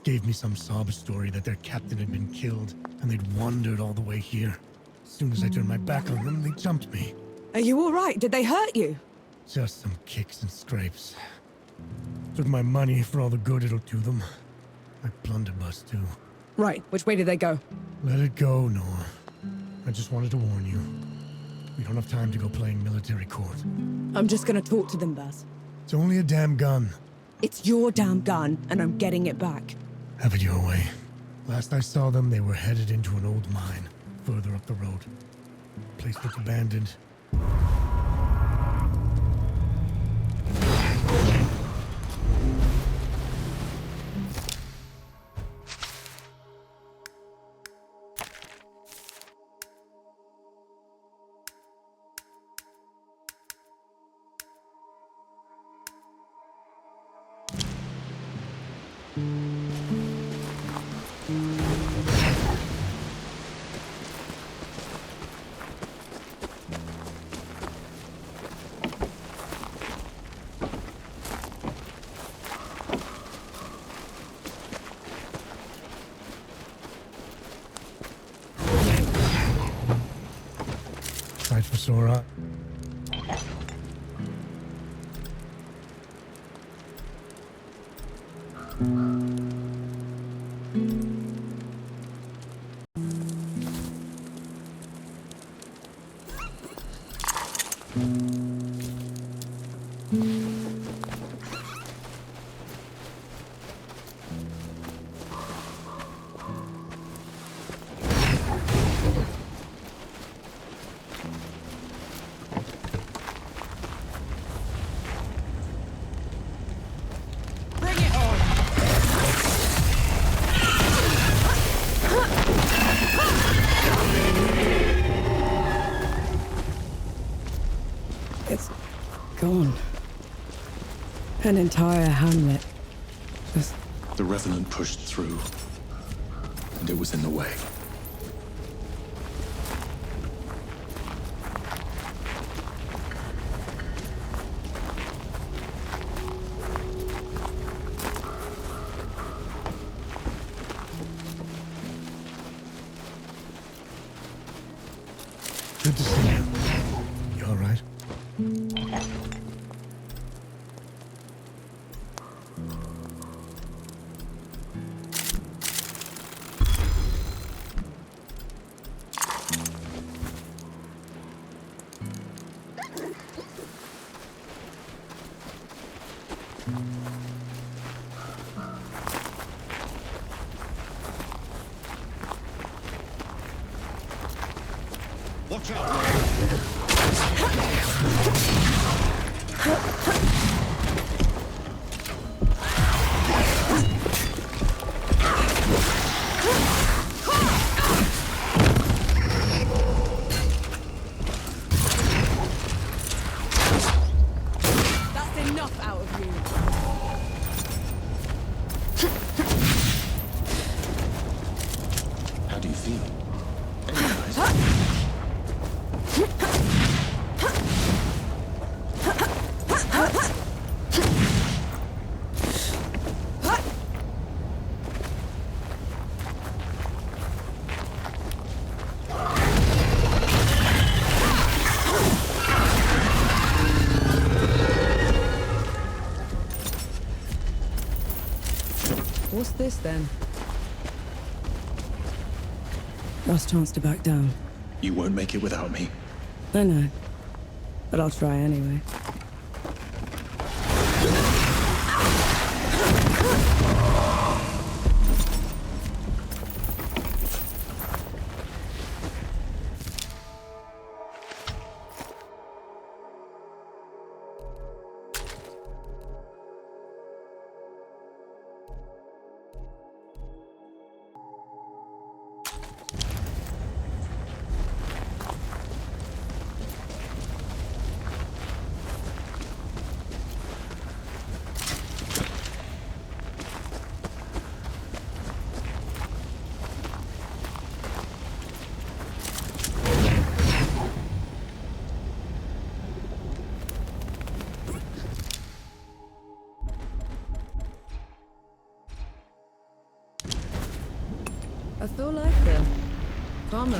Gave me some sob story that their captain had been killed, and they'd wandered all the way here. As soon as I turned my back on them, they jumped me. Are you all right? Did they hurt you? Just some kicks and scrapes. Took my money for all the good it'll do them. My blunderbuss, too. Right. Which way did they go? Let it go, Nor. I just wanted to warn you. We don't have time to go playing military court. I'm just gonna talk to them, Baz. It's only a damn gun. It's your damn gun, and I'm getting it back. Have it your way. Last I saw them, they were headed into an old mine, further up the road. Place looked abandoned. Sight for Sora. It's gone. An entire hamlet. Just... The Revenant pushed through, and it was in the way. Good to see you. You all right? Watch out! That's enough out of you. How do you feel? What's this then? Last chance to back down. You won't make it without me. I know. But I'll try anyway. still like the farmer.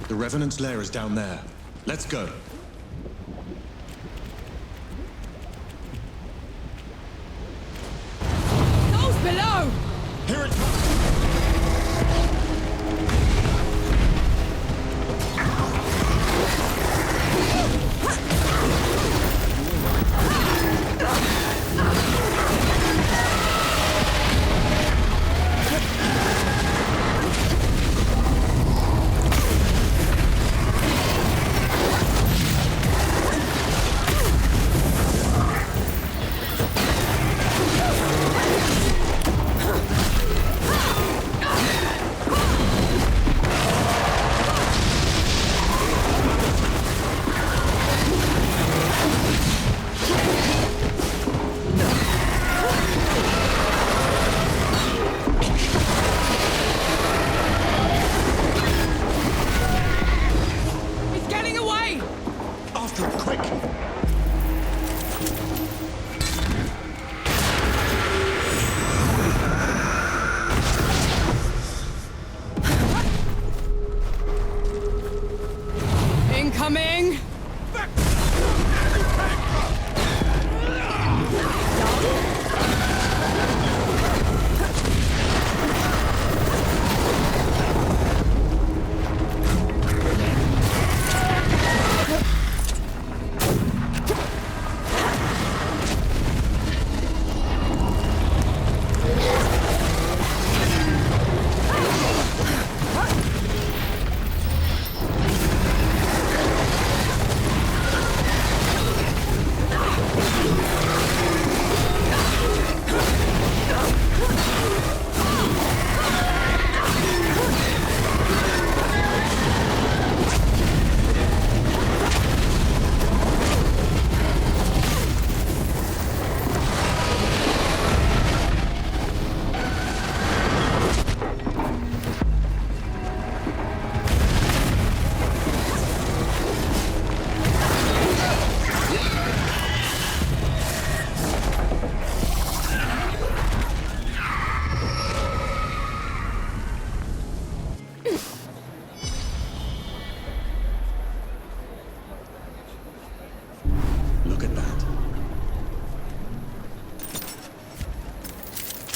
The Revenant's lair is down there. Let's go. Those below! Here it comes! Incoming!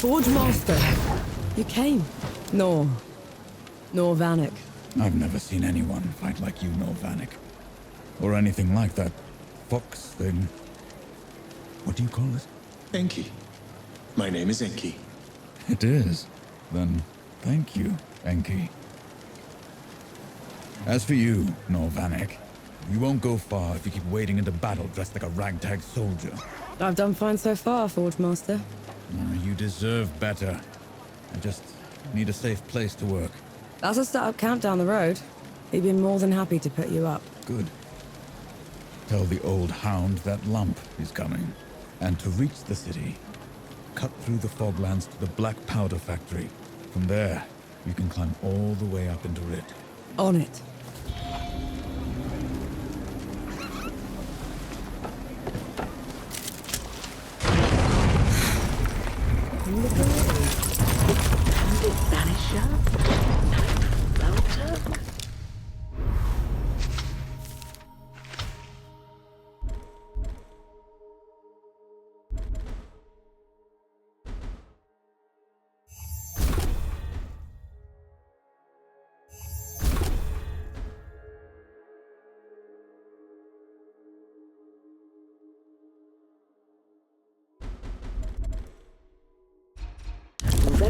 Forge Master, you came. Nor Vanek. I've never seen anyone fight like you, Nor Vanek. Or anything like that fox thing. What do you call it? Enki. My name is Enki. It is. Then thank you, Enki. As for you, Nor Vanek, you won't go far if you keep wading into battle dressed like a ragtag soldier. I've done fine so far, Forge Master. You deserve better. I just need a safe place to work. That's a start-up camp down the road. He'd be more than happy to put you up. Good. Tell the old hound that lump is coming. And to reach the city, cut through the foglands to the black powder factory. From there, you can climb all the way up into Rit. On it.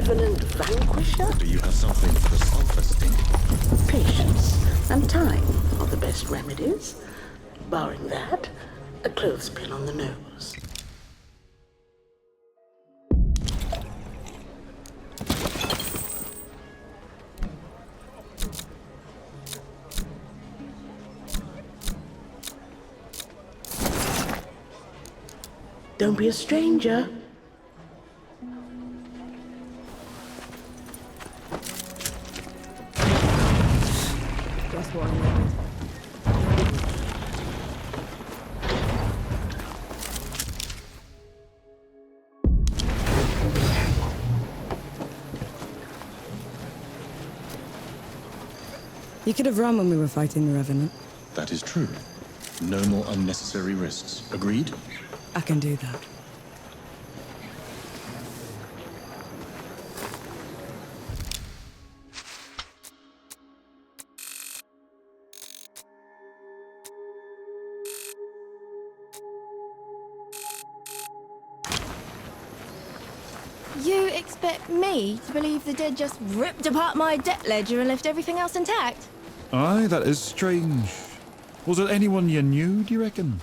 Revenant Vanquisher? Do you have something for the sulfur sting? Patience and time are the best remedies. Barring that, a clothespin on the nose. Don't be a stranger. Just what I needed. You could have run when we were fighting the Revenant. That is true. No more unnecessary risks. Agreed? I can do that. You expect me to believe the dead just ripped apart my debt ledger and left everything else intact? Aye, that is strange. Was it anyone you knew, do you reckon?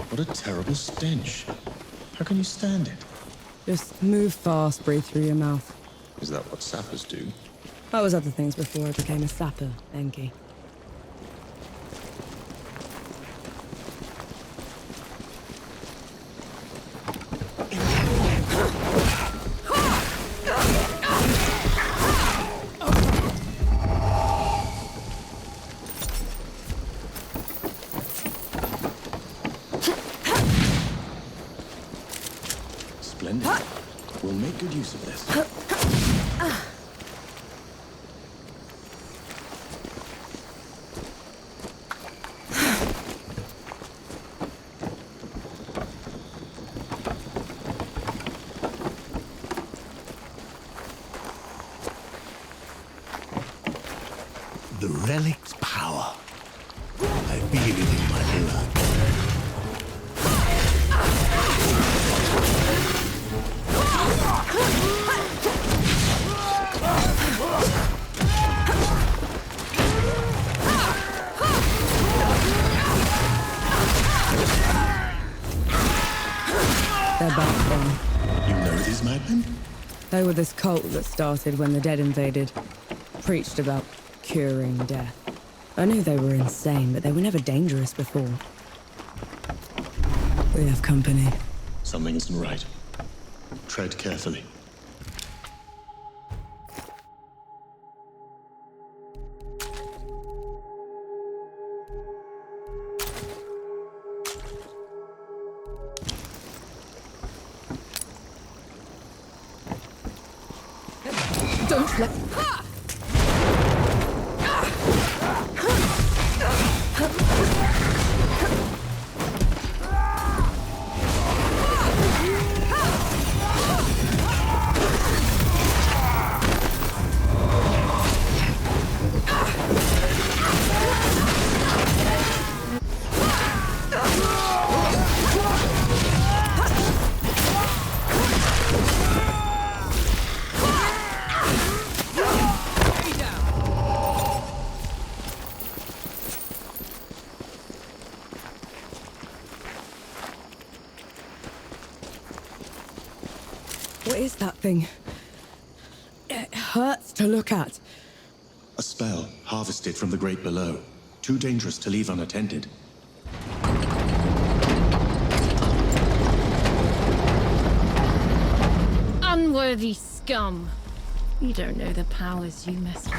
What a terrible stench. How can you stand it? Just move fast, breathe through your mouth. Is that what sappers do? I was other things before I became a sapper, Enki. Splendid. We'll make good use of this. The relic's power. I feel it in my blood. They're back then. You know these madmen? They were this cult that started when the dead invaded. Preached about curing death. I knew they were insane, but they were never dangerous before. We have company. Something isn't right. Tread carefully. Don't let... What is that thing? It hurts to look at. A spell harvested from the great below. Too dangerous to leave unattended. Unworthy scum. You don't know the powers you mess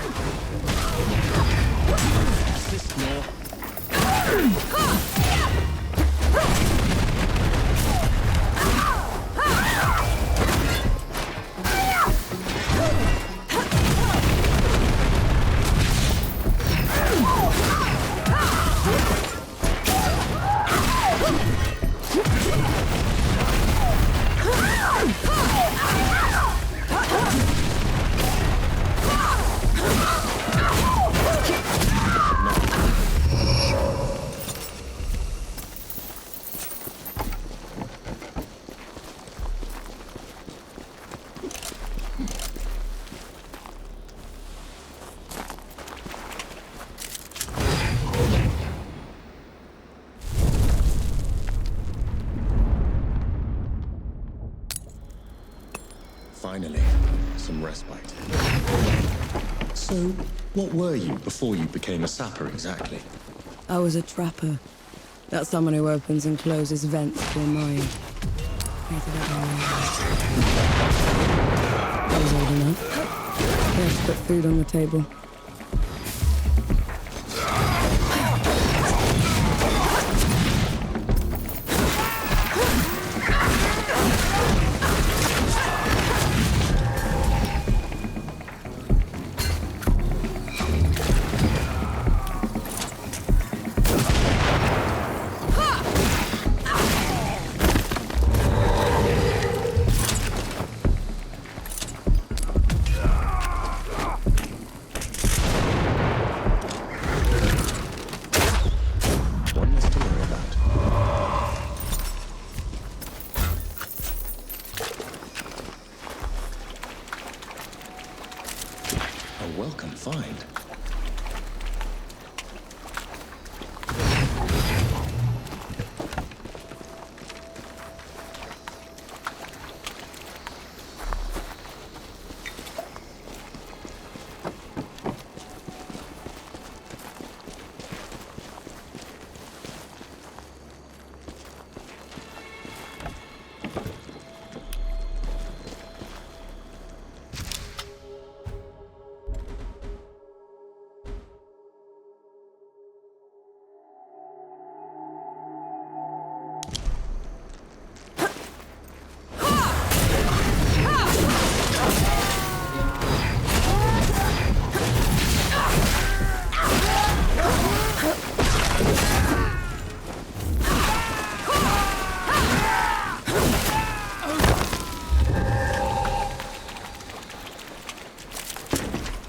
Finally, some respite. So, what were you before you became a sapper exactly? I was a trapper. That's someone who opens and closes vents to a mine. I was old enough. I had to put food on the table. Welcome find.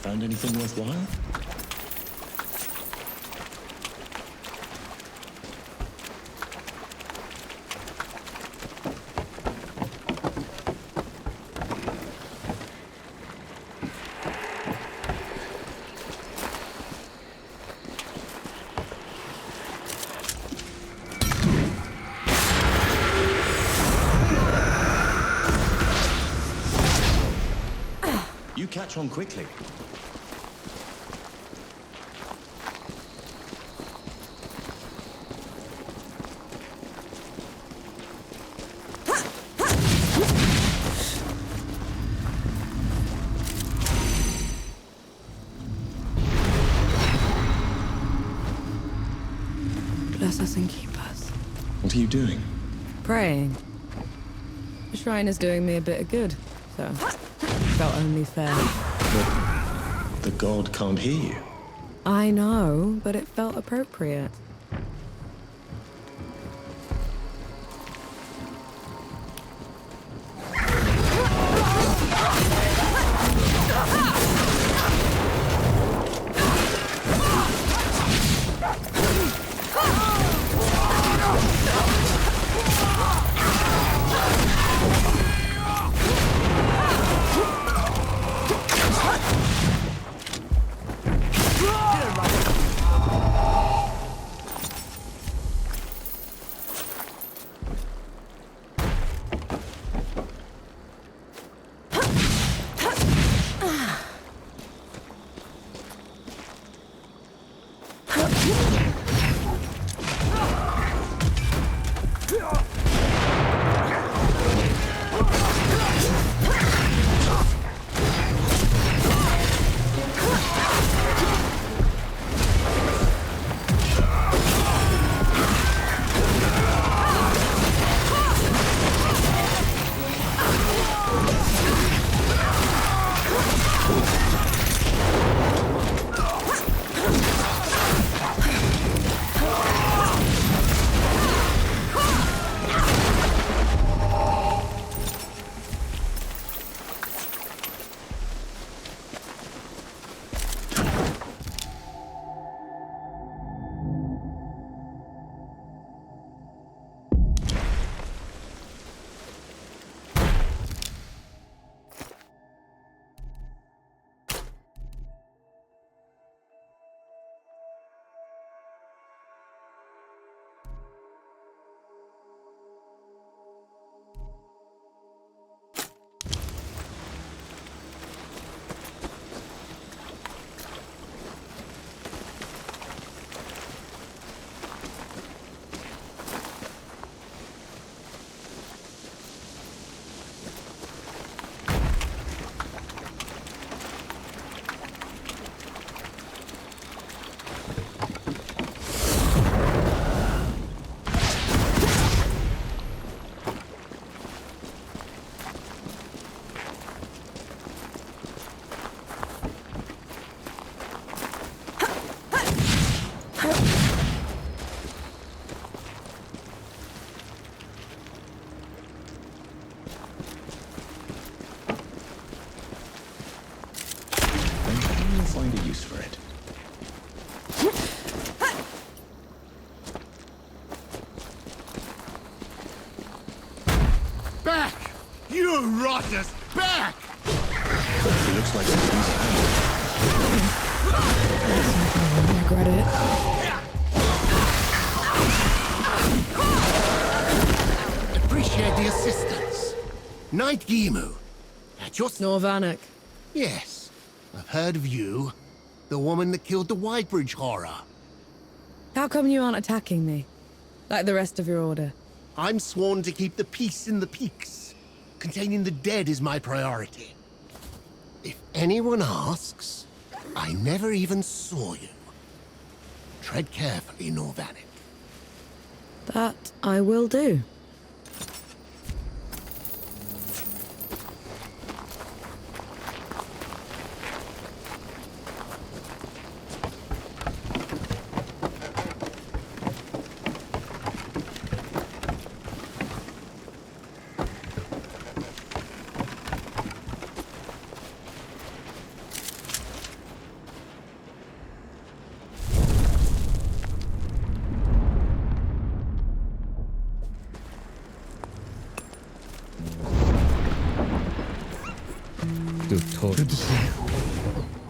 Found anything worthwhile? You catch on quickly. Bless us and keep us. What are you doing? Praying. The shrine is doing me a bit of good, so felt only fair. But the god can't hear you. I know, but it felt appropriate. Back! You rotters! Back! He looks like he's I regret it. Appreciate the assistance. Knight Gimu. At your... Nor Vanek. Yes. I've heard of you. The woman that killed the Whitebridge horror. How come you aren't attacking me? Like the rest of your order? I'm sworn to keep the peace in the peaks. Containing the dead is my priority. If anyone asks, I never even saw you. Tread carefully, Nor Vanek. That I will do. Good to see you.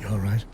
You all right?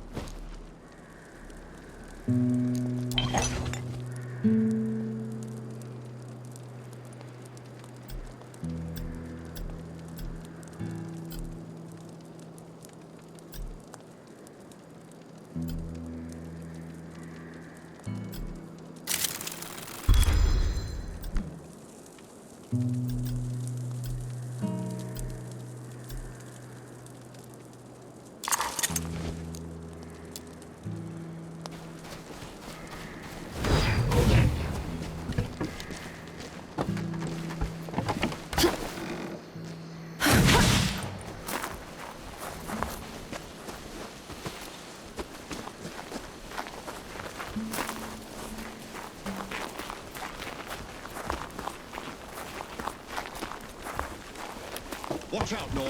Watch out, Nor.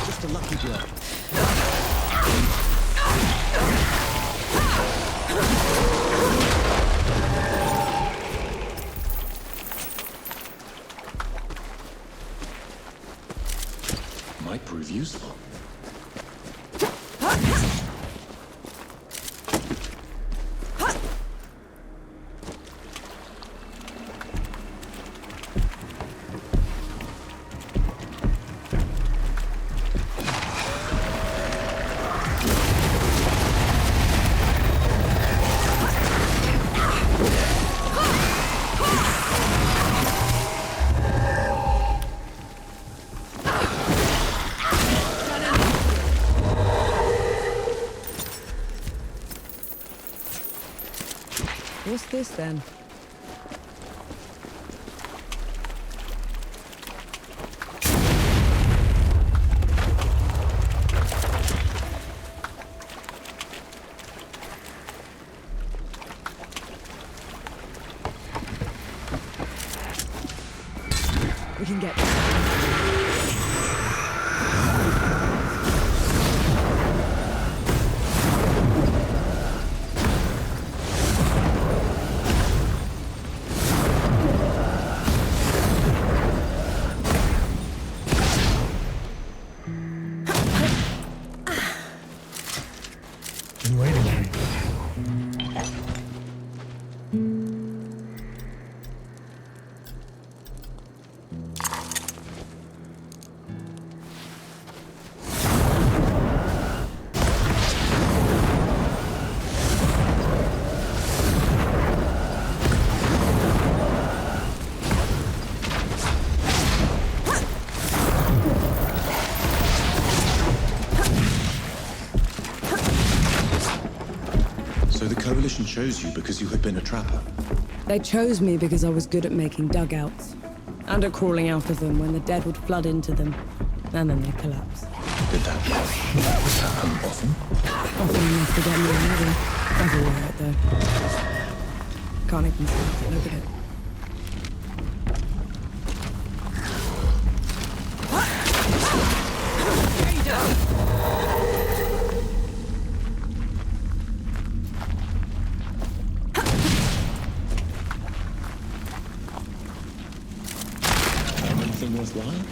Just a lucky blow. might prove useful. What's this then? We can get Been waiting for you. So the Coalition chose you because you had been a trapper? They chose me because I was good at making dugouts. And at crawling out of them when the dead would flood into them. And then they'd collapse. Did that happen often? Often enough to get me another. Everywhere out there. Can't even see it. Look at it. worthwhile?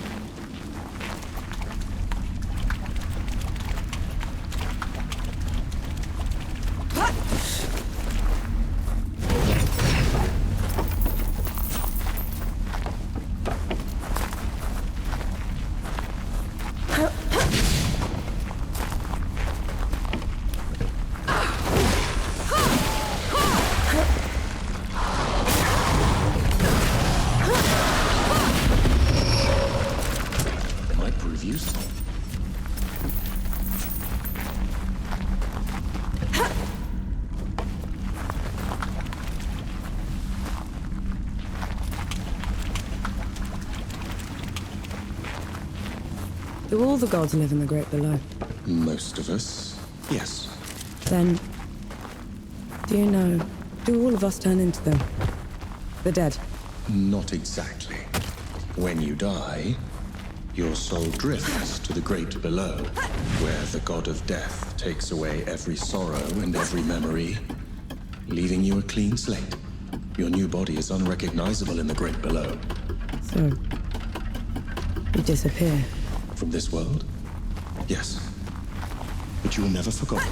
Do all the gods live in the Great Below? Most of us, yes. Then, do you know, do all of us turn into them? The dead? Not exactly. When you die, your soul drifts to the Great Below, where the god of death takes away every sorrow and every memory, leaving you a clean slate. Your new body is unrecognizable in the Great Below. So, you disappear? From this world? Yes. But you will never forget.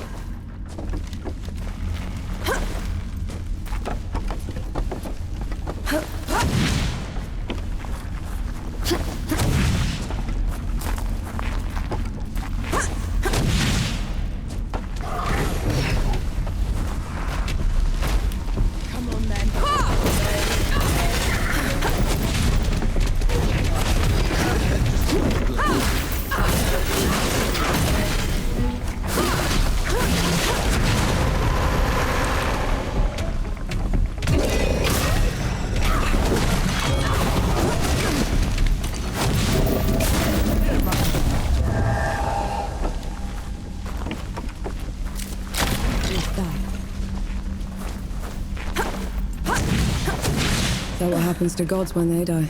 Is that what happens to gods when they die?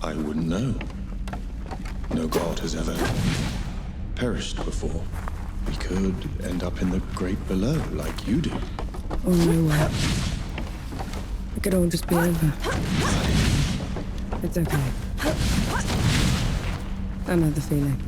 I wouldn't know. No god has ever perished before. We could end up in the Great Below like you do. Or nowhere. It could all just be over. It's okay. I know the feeling.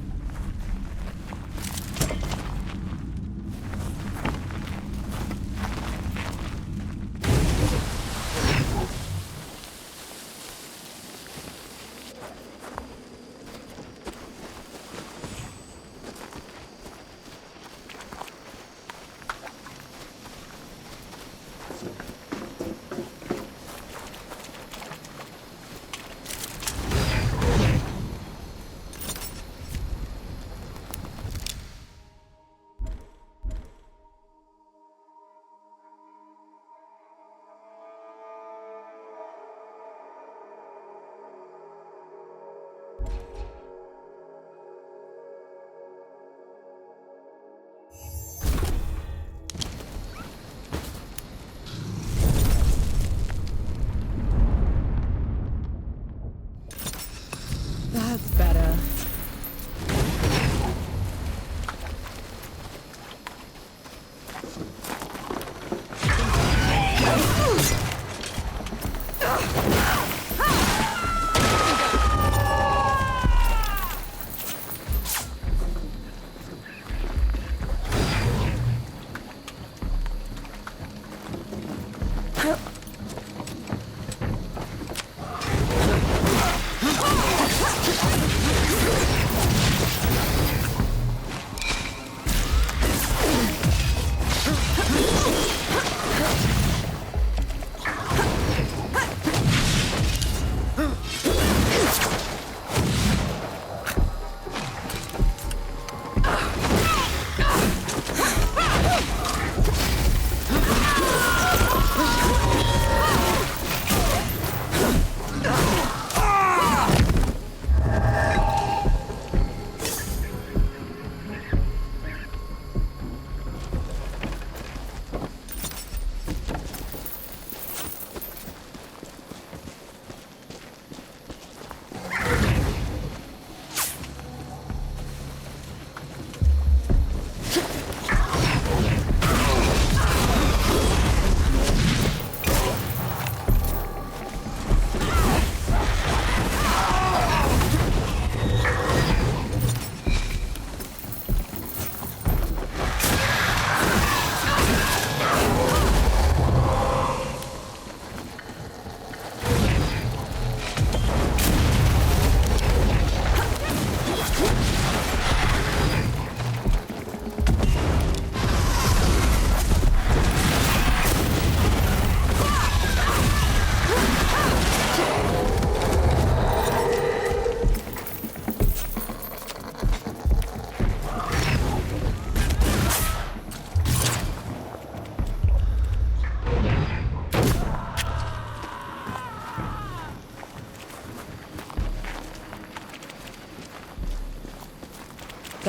That's better.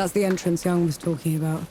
That's the entrance Young was talking about.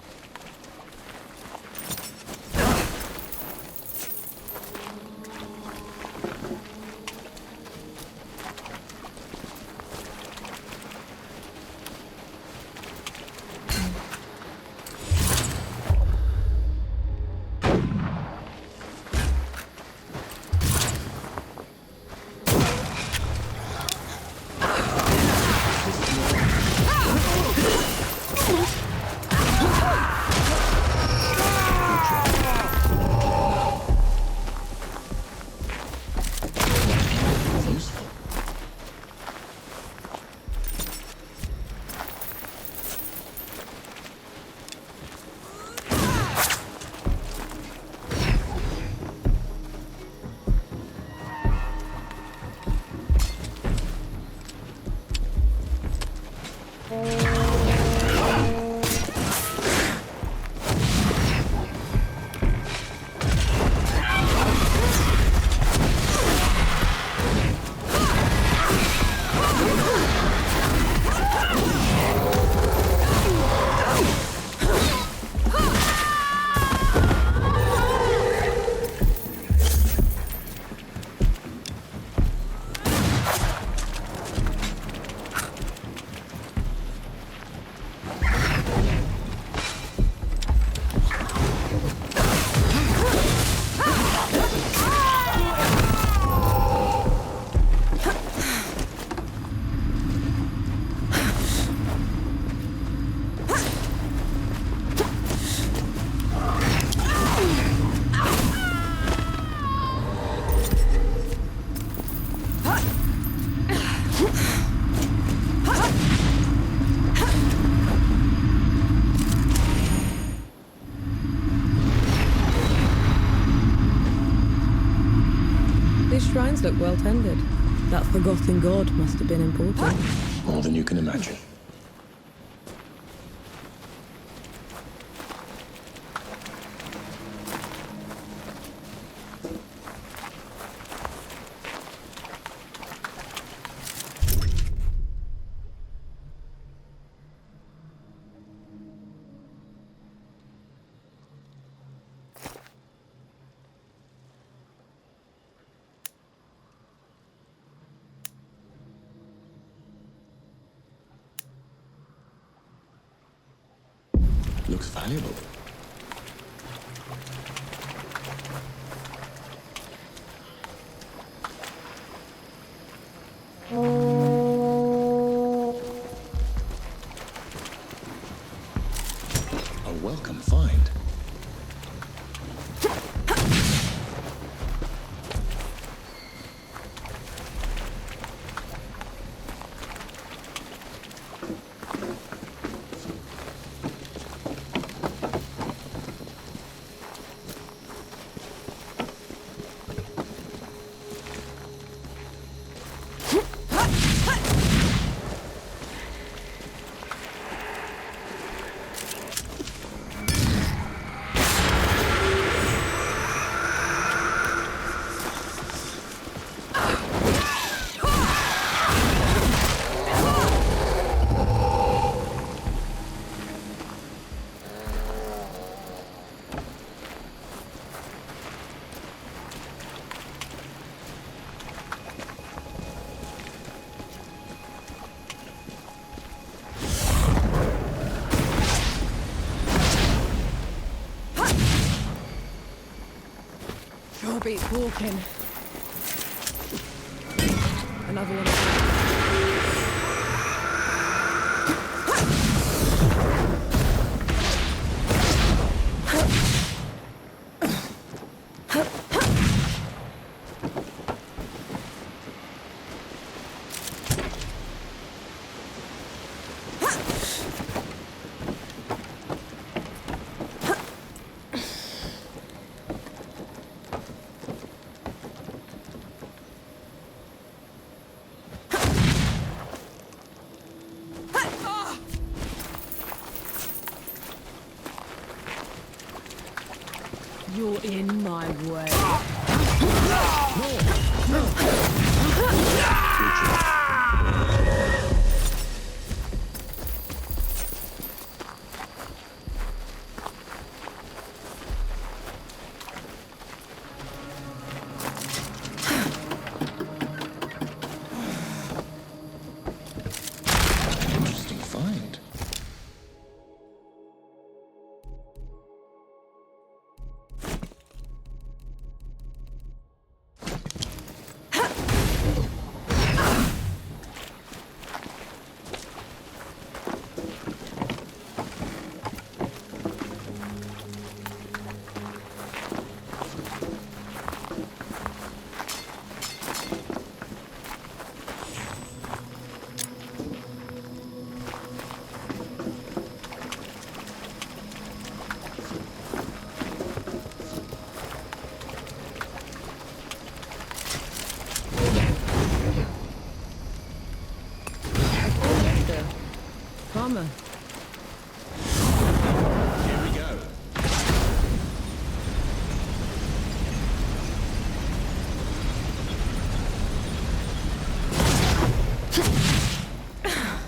Shrines look well tended. That forgotten god must have been important. More than you can imagine. Looks valuable. A welcome find. Sure beats walking. Another one. You're in my way. armor. Here we go.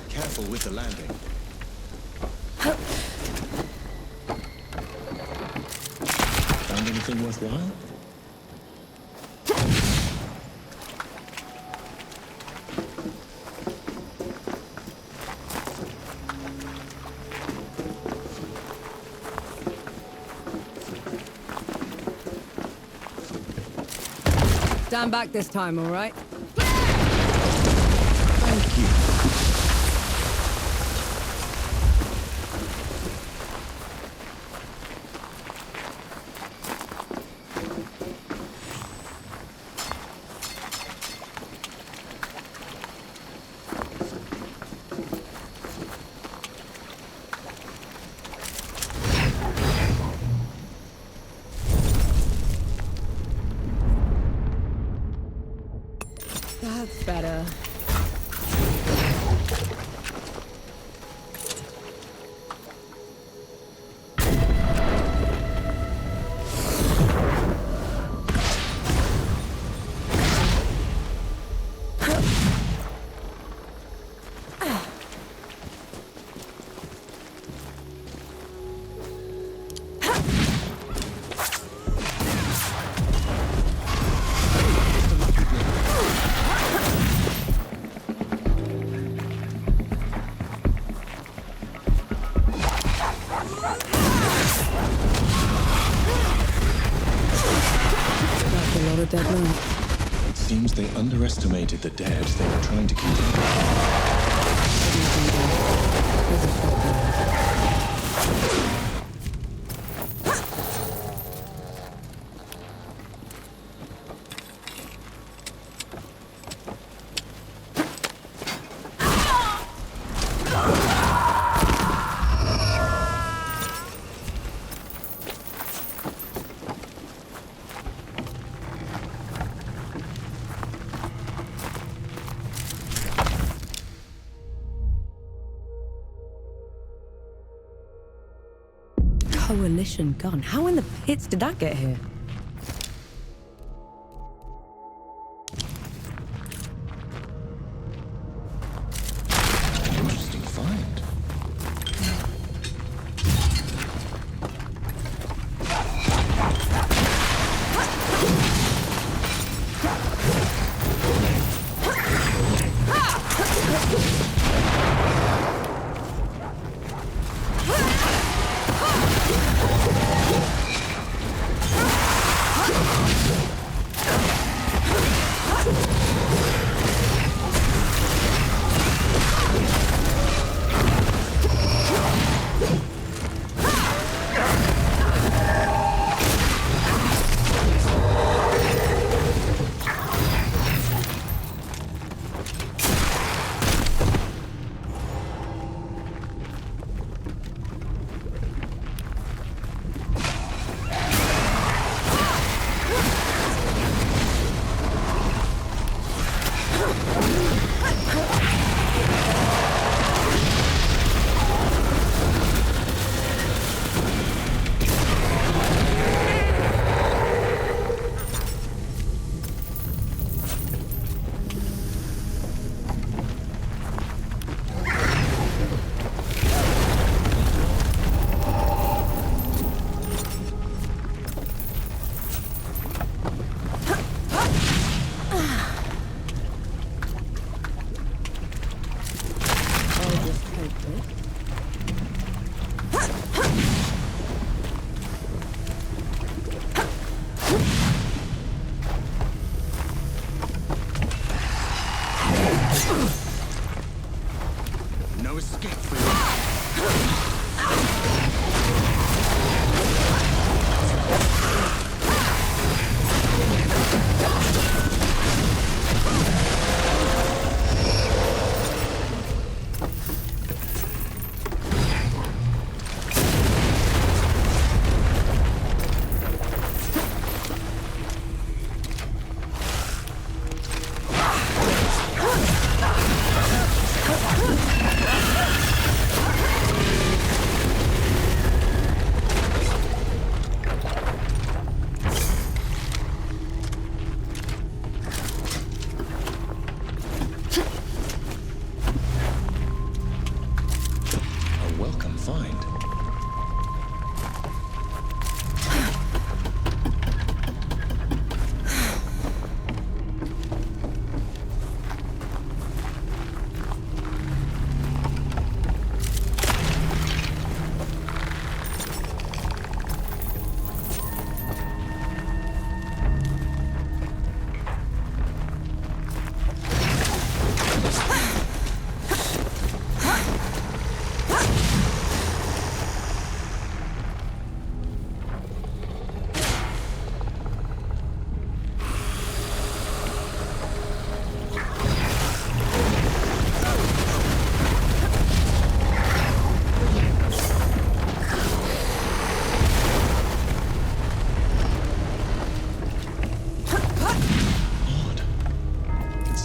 Careful with the landing. Found anything worthwhile? Stand back this time, all right? Thank you. That's better. Dead man. It seems they underestimated the dead they were trying to keep in. Coalition gun. How in the pits did that get here? Interesting find.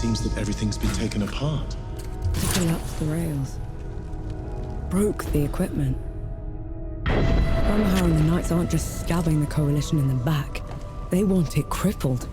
seems that everything's been taken apart. They collapsed the rails. Broke the equipment. Somehow the Knights aren't just stabbing the Coalition in the back. They want it crippled.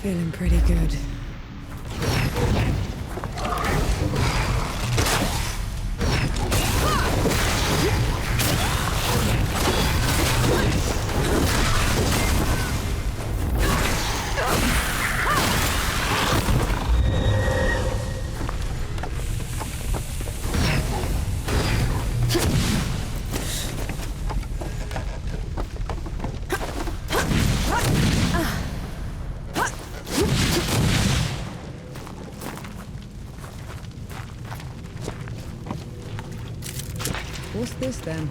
Feeling pretty good. What's this then?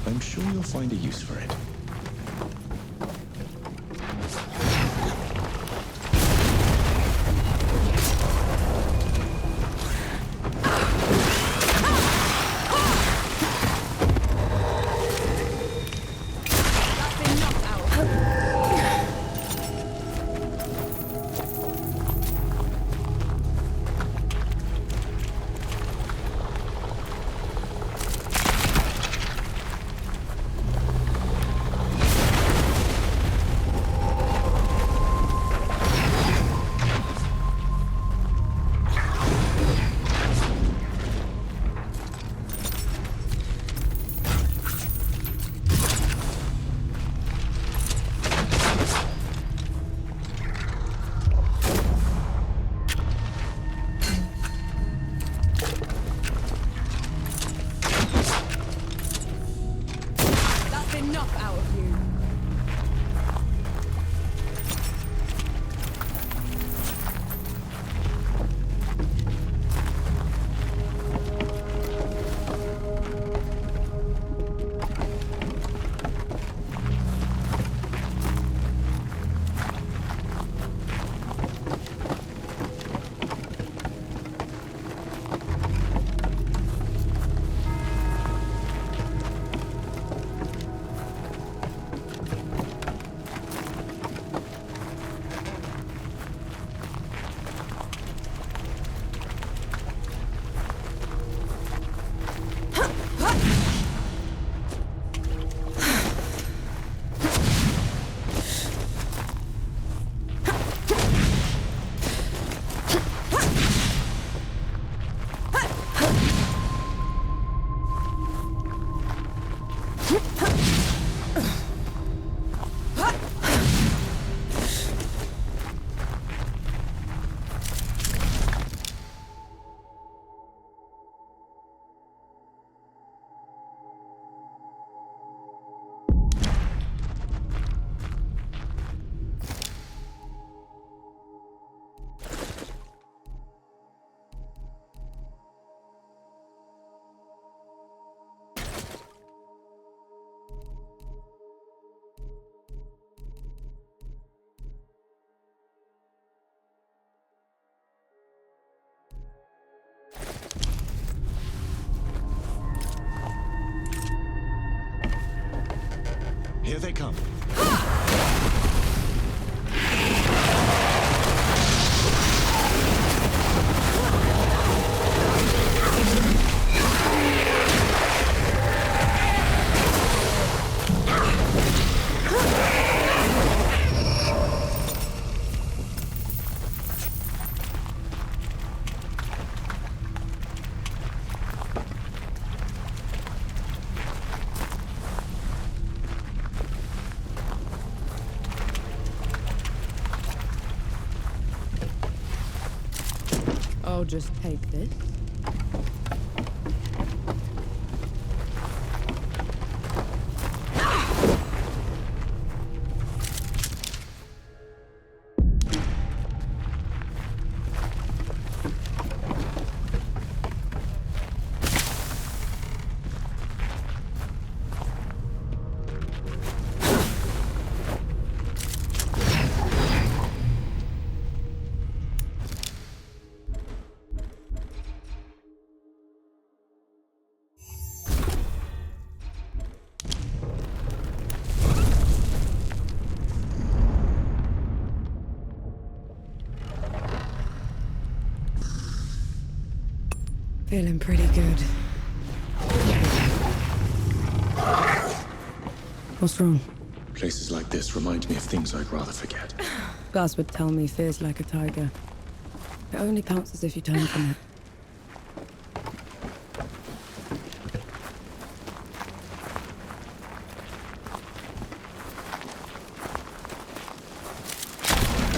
I'm sure you'll find a use for it. Here they come. I'll just take this. Feeling pretty good. What's wrong? Places like this remind me of things I'd rather forget. Gus would tell me fear's like a tiger. It only pounces if you turn from it.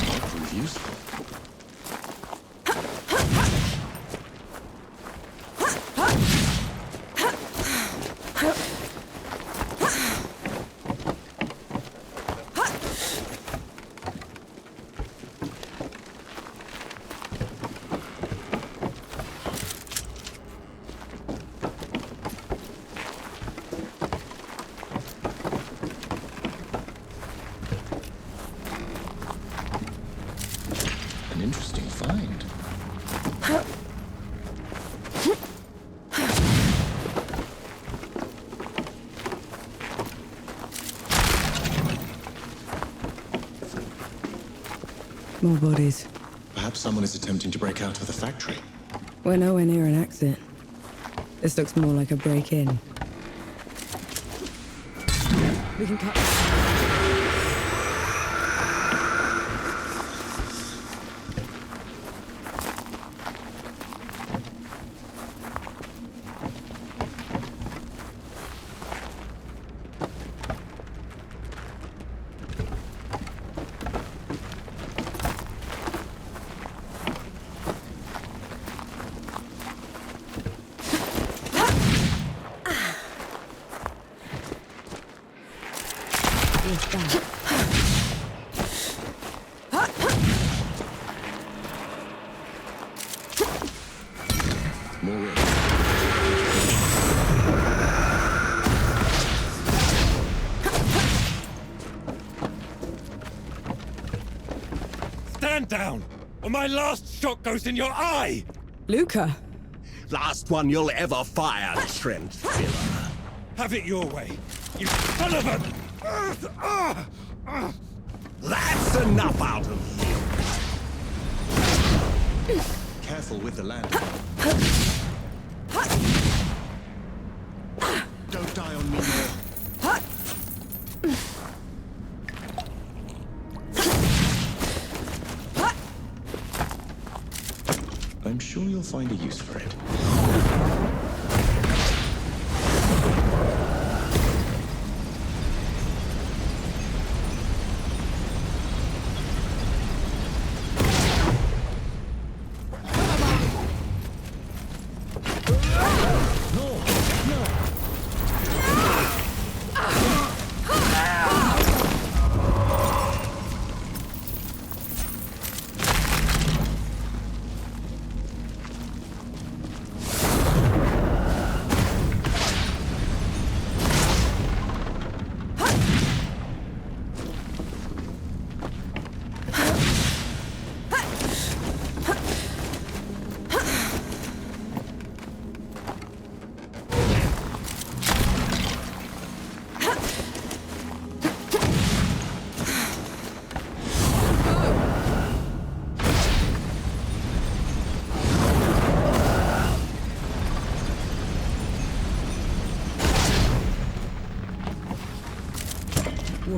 Might prove useful. An interesting find. More bodies. Perhaps someone is attempting to break out of the factory. We're nowhere near an exit. This looks more like a break-in. We can cut. Stand down, or my last shot goes in your eye! Luca! Last one you'll ever fire, Trent Filler. Have it your way, you son of a... That's enough out of you. Careful with the land. Don't die on me, Nor. I'm sure you'll find a use for it.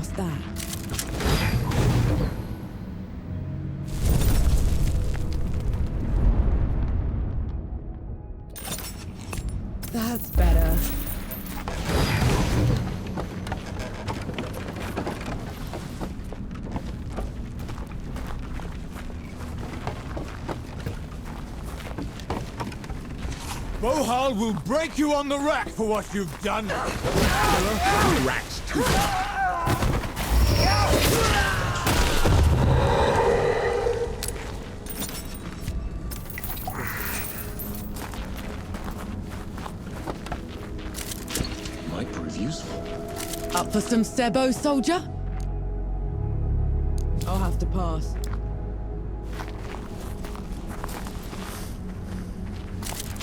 What's that? That's better. Bohal will break you on the rack for what you've done. Rats too. Might prove useful. Up for some Sebo, soldier? I'll have to pass.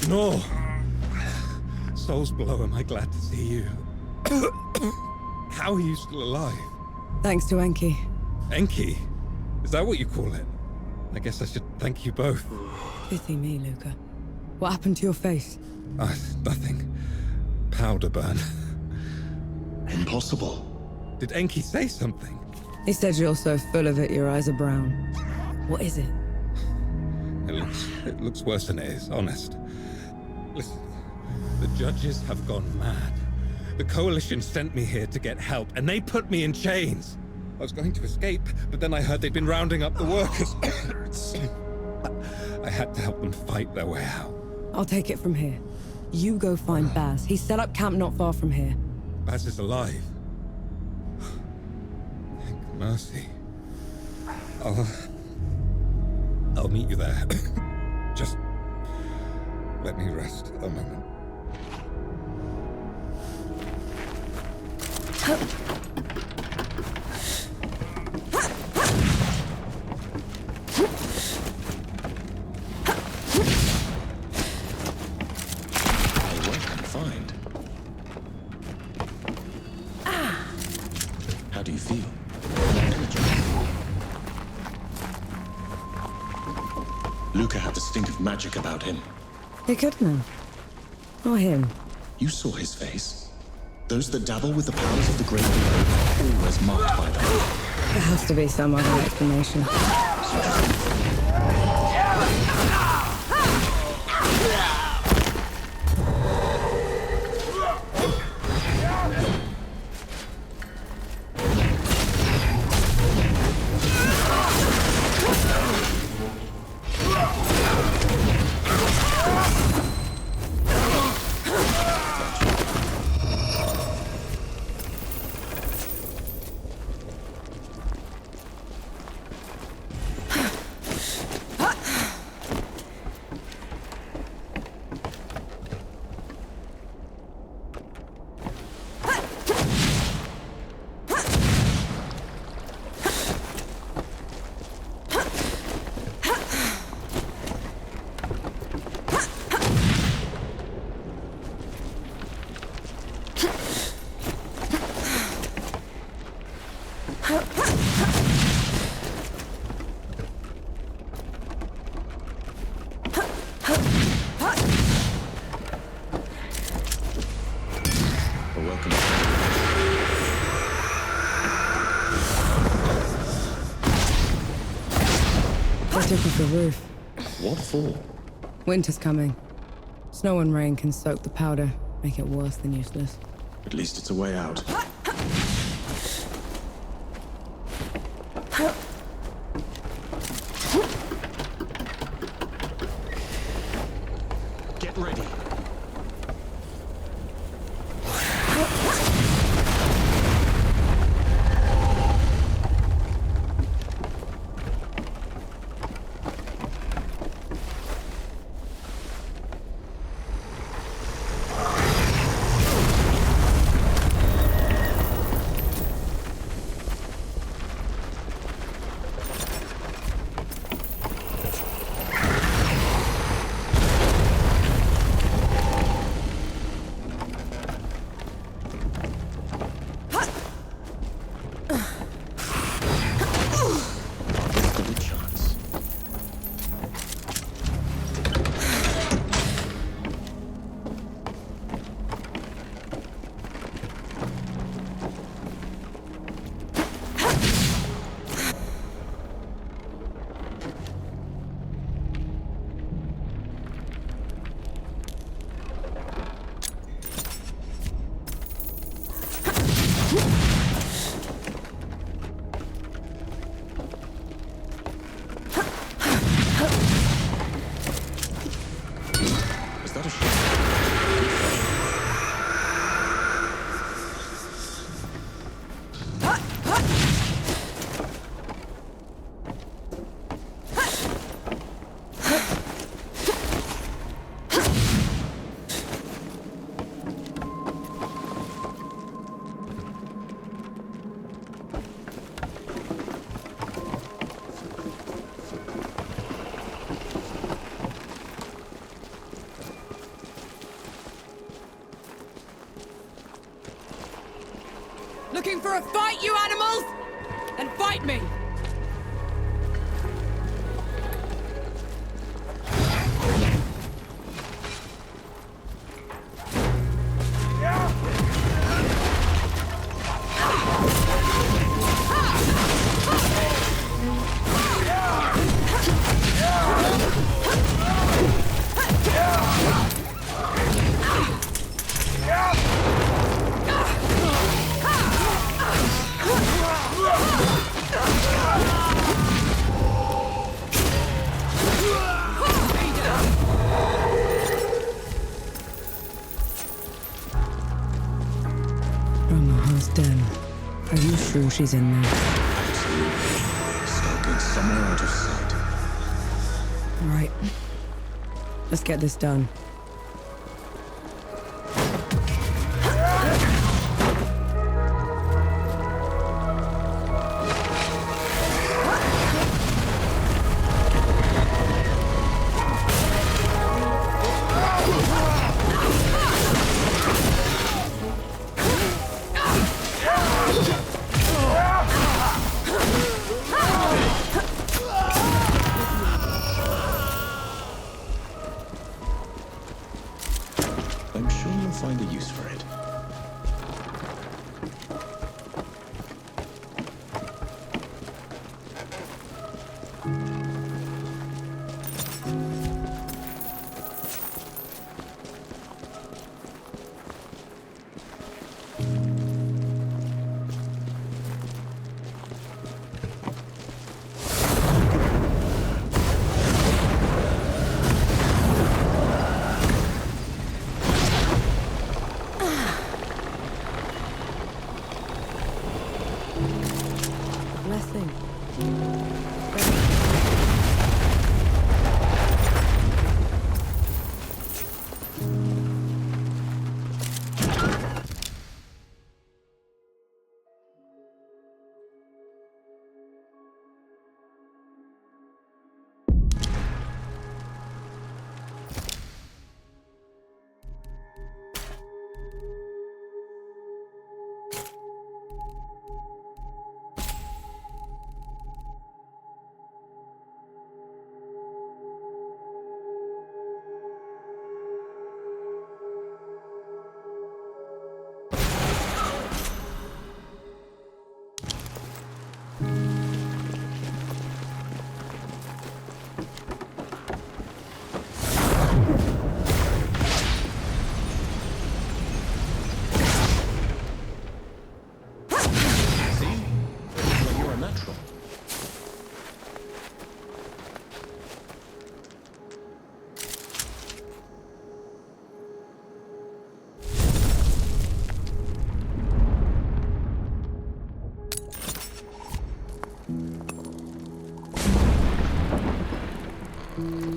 Nor! Souls below, am I glad to see you. How are you still alive? Thanks to Enki. Enki? Is that what you call it? I guess I should thank you both. Pity me, Luca. What happened to your face? Nothing. Powder burn. Impossible. Did Enki say something? He said you're so full of it, your eyes are brown. What is it? It looks worse than it is, honest. Listen, the judges have gone mad. The Coalition sent me here to get help, and they put me in chains. I was going to escape, but then I heard they'd been rounding up the workers. I had to help them fight their way out. I'll take it from here. You go find Baz. He's set up camp not far from here. Baz is alive. Thank mercy. I'll meet you there. Just let me rest a moment. Confined. How do you feel? Luca had the stink of magic about him. He could know. Or him. You saw his face. Those that dabble with the powers of the great below are always marked by them. There has to be some other explanation. Took off the roof. What for? Winter's coming. Snow and rain can soak the powder, make it worse than useless. At least it's a way out. Get ready. that a ship? Looking for a fight, you animals? Then fight me! Den. Are you sure she's in there? Absolutely. Skulking somewhere out of sight. Right. Let's get this done. I'm sure you'll find a use for it. Blessing.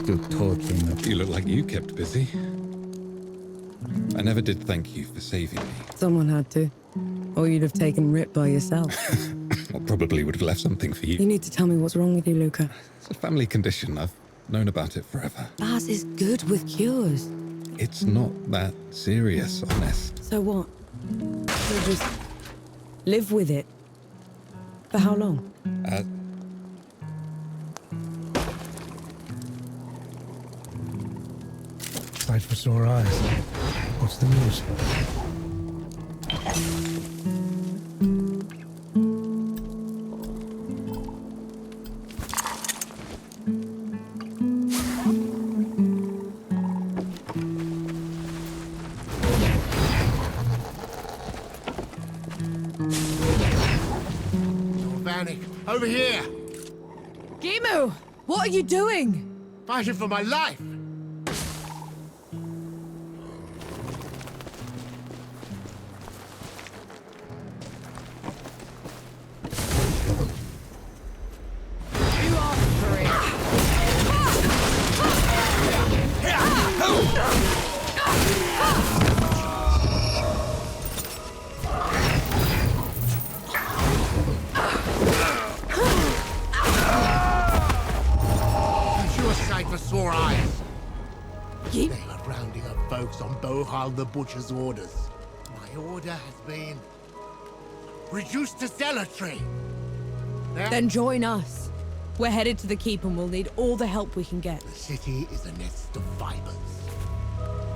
Still torturing them. You look like you kept busy. I never did thank you for saving me. Someone had to. Or you'd have taken Rip by yourself. Or probably would have left something for you. You need to tell me what's wrong with you, Luca. It's a family condition. I've known about it forever. Baz is good with cures. It's not that serious, honest. So what? You'll just live with it. For how long? Sight for sore eyes. What's the news? Nor Vanek, over here! Gimu! What are you doing? Fighting for my life! spies. They are rounding up folks on Bohal the Butcher's orders. My order has been reduced to zealotry. Then join us. We're headed to the keep and we'll need all the help we can get. The city is a nest of vipers.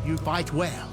You fight well.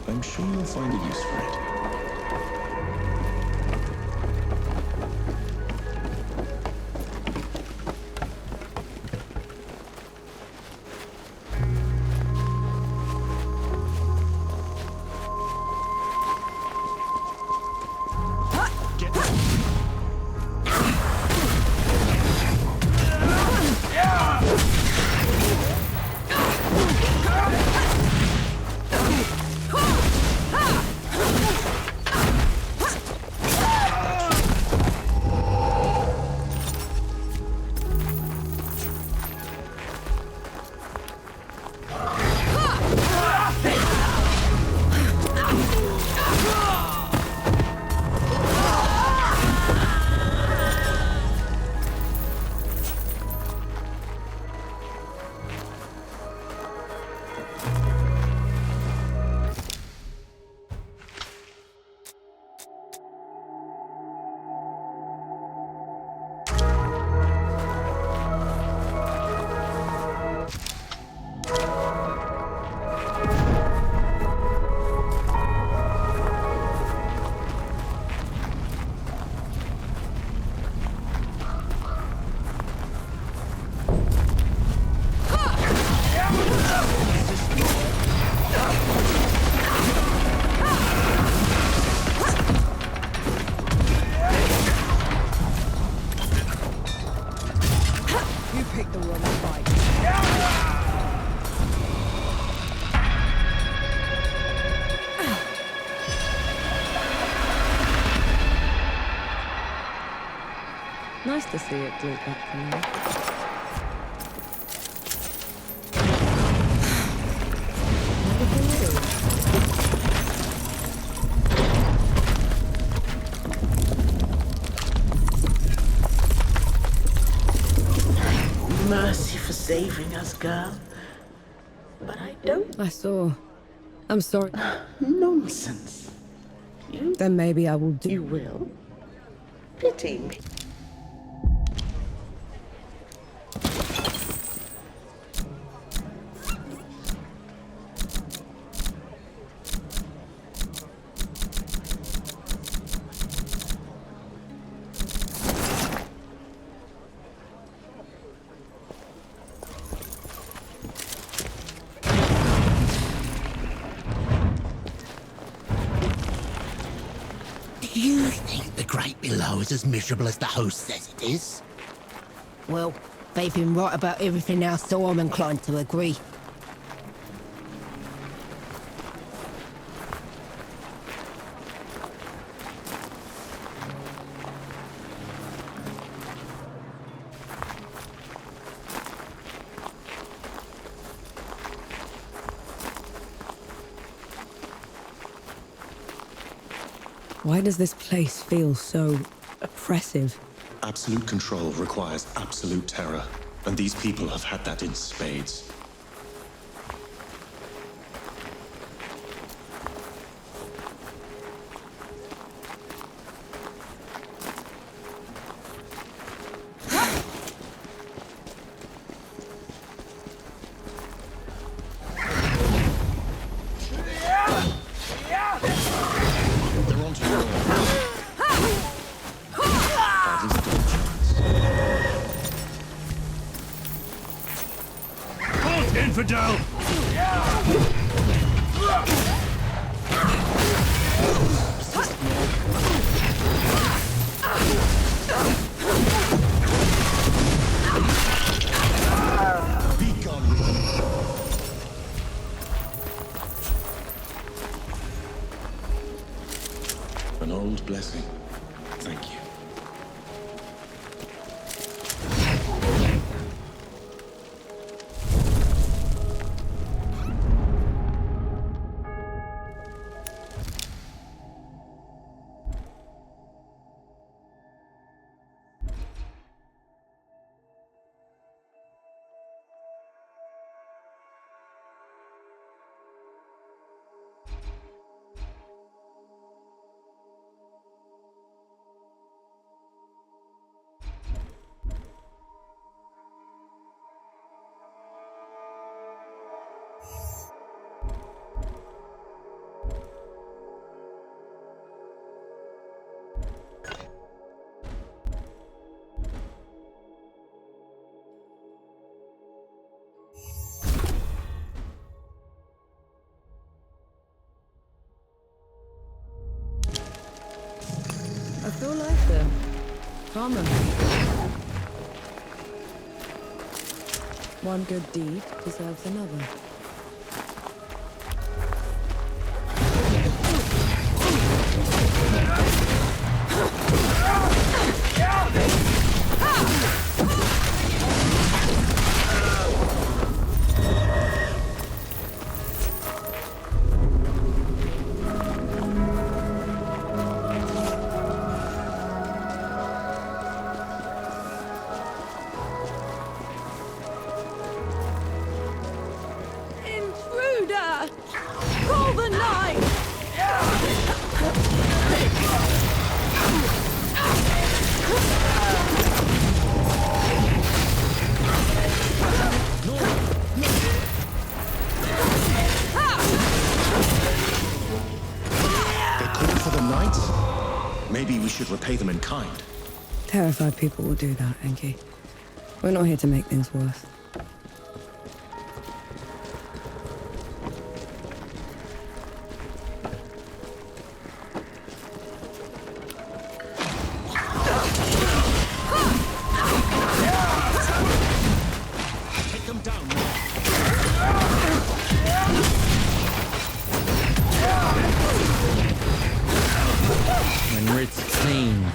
I'm sure you'll find a use for it. Nice to see it glue back for me. Mercy for saving us, girl. But I don't. I saw. I'm sorry. Nonsense. Then maybe I will do. You will? Pity me. Do you think the Great Below is as miserable as the host says it is? Well, they've been right about everything now, so I'm inclined to agree. Why does this place feel so oppressive? Absolute control requires absolute terror, and these people have had that in spades. Infidel! armor. One good deed deserves another. Intruder! Call the knight! They called for the knights? Maybe we should repay them in kind. Terrified people will do that, Enki. We're not here to make things worse. Take them down. When writ's clean.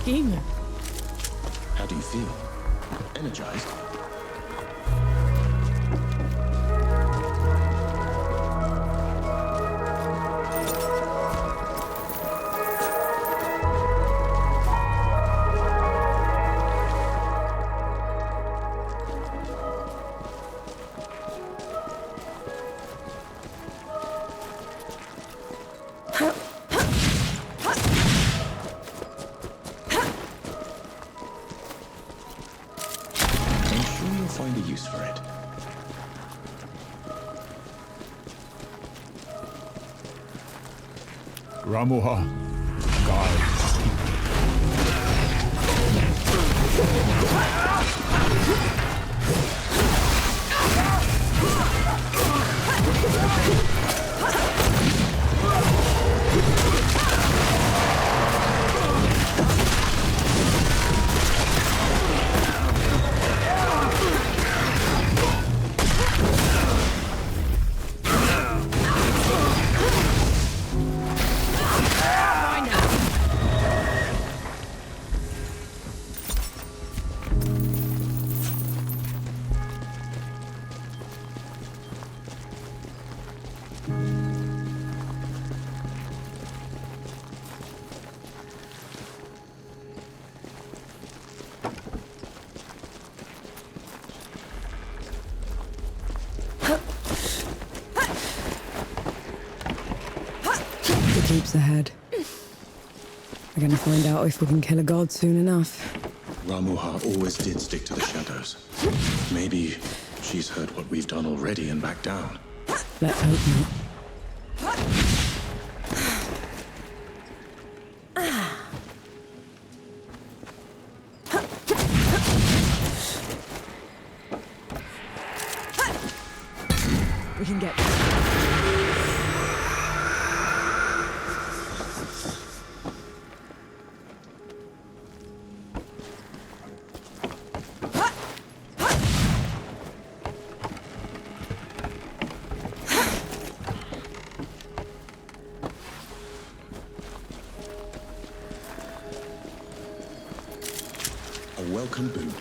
Game. How do you feel? Energized? Find a use for it. Ramuha, guide. The keep's ahead. We're gonna find out if we can kill a god soon enough. Ramuha always did stick to the shadows. Maybe she's heard what we've done already and backed down. Let's hope not. We can get. A welcome boon.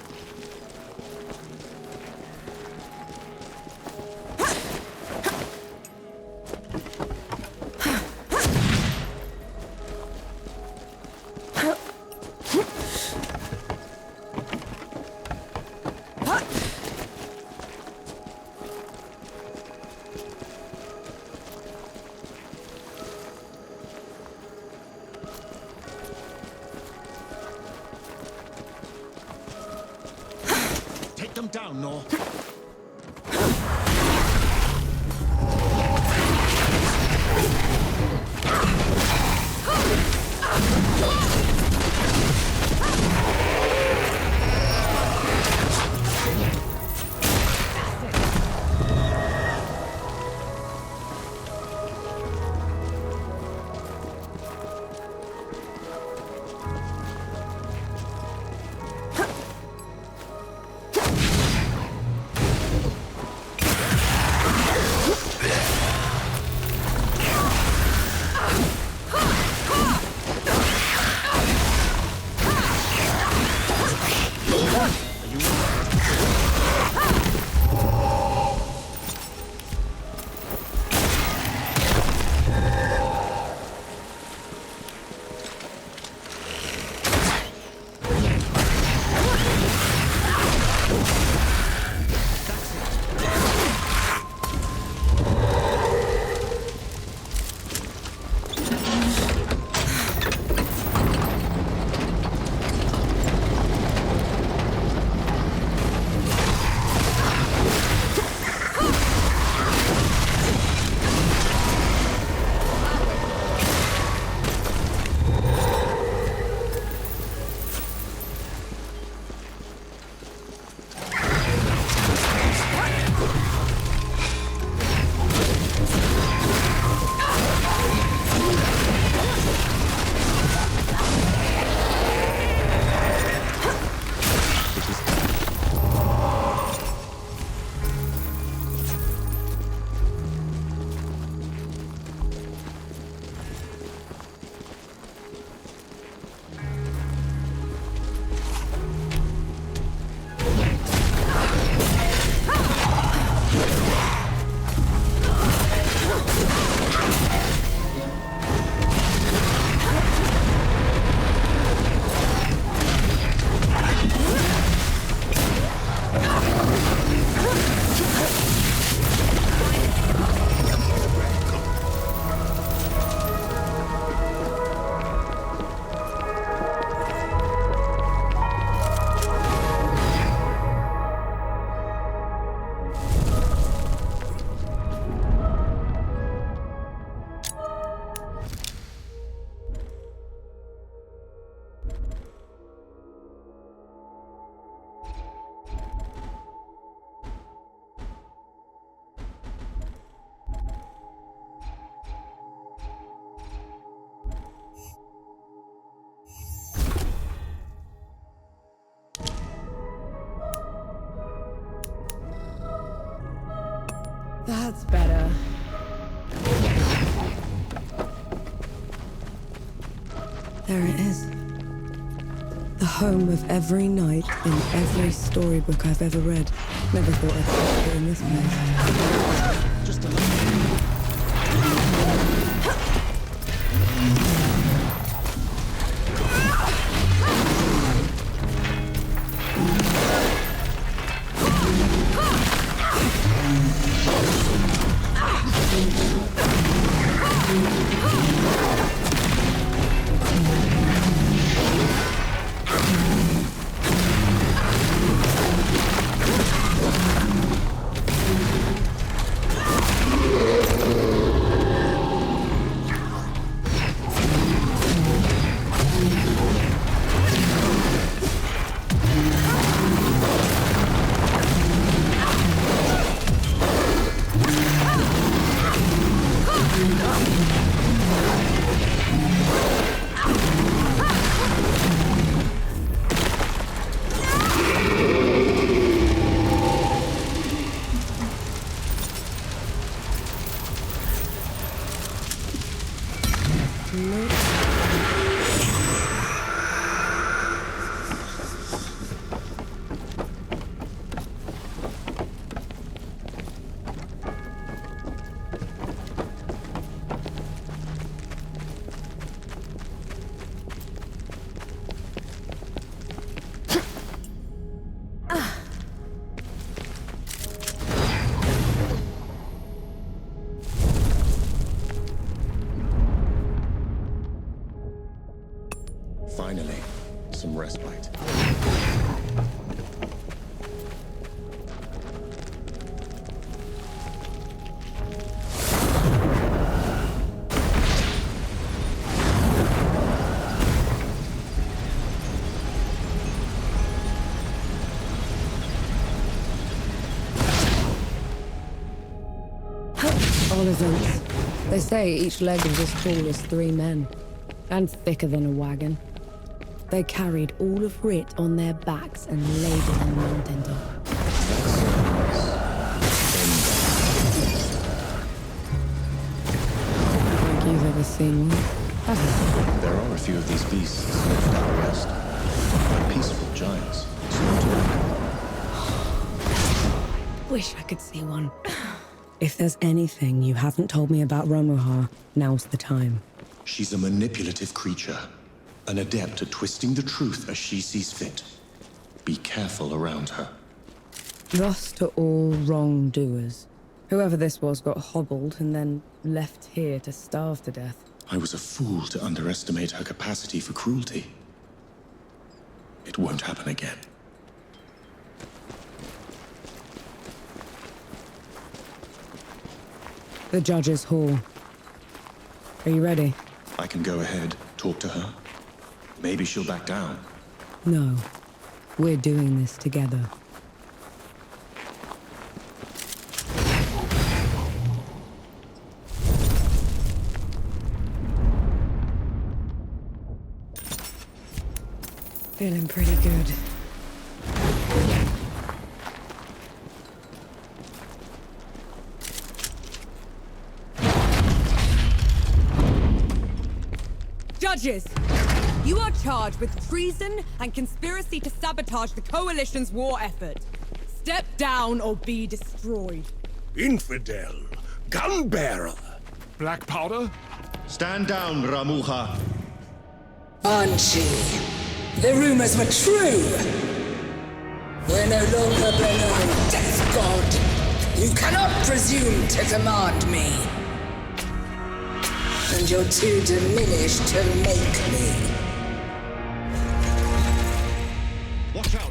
down, Nor. That's better. There it is. The home of every knight in every storybook I've ever read. Never thought I'd find it in this place. Just a Finally, some respite. Olizants. They say each leg was as tall as 3 men, and thicker than a wagon. They carried all of Writ on their backs and laid it on the mountaintop. Like you've ever seen one, have you? There are a few of these beasts left out west. Peaceful giants. Wish I could see one. If there's anything you haven't told me about Romuha, now's the time. She's a manipulative creature, an adept at twisting the truth as she sees fit. Be careful around her. Thus to all wrongdoers. Whoever this was got hobbled and then left here to starve to death. I was a fool to underestimate her capacity for cruelty. It won't happen again. The Judge's Hall. Are you ready? I can go ahead, talk to her. Maybe she'll back down. No. We're doing this together. Feeling pretty good. Judges! You are charged with treason and conspiracy to sabotage the Coalition's war effort. Step down or be destroyed. Infidel! Gunbearer! Black powder? Stand down, Ramuha. Anchi, the rumors were true. We're no longer below, Death God. You cannot presume to command me. And you're too diminished to make me. Watch out!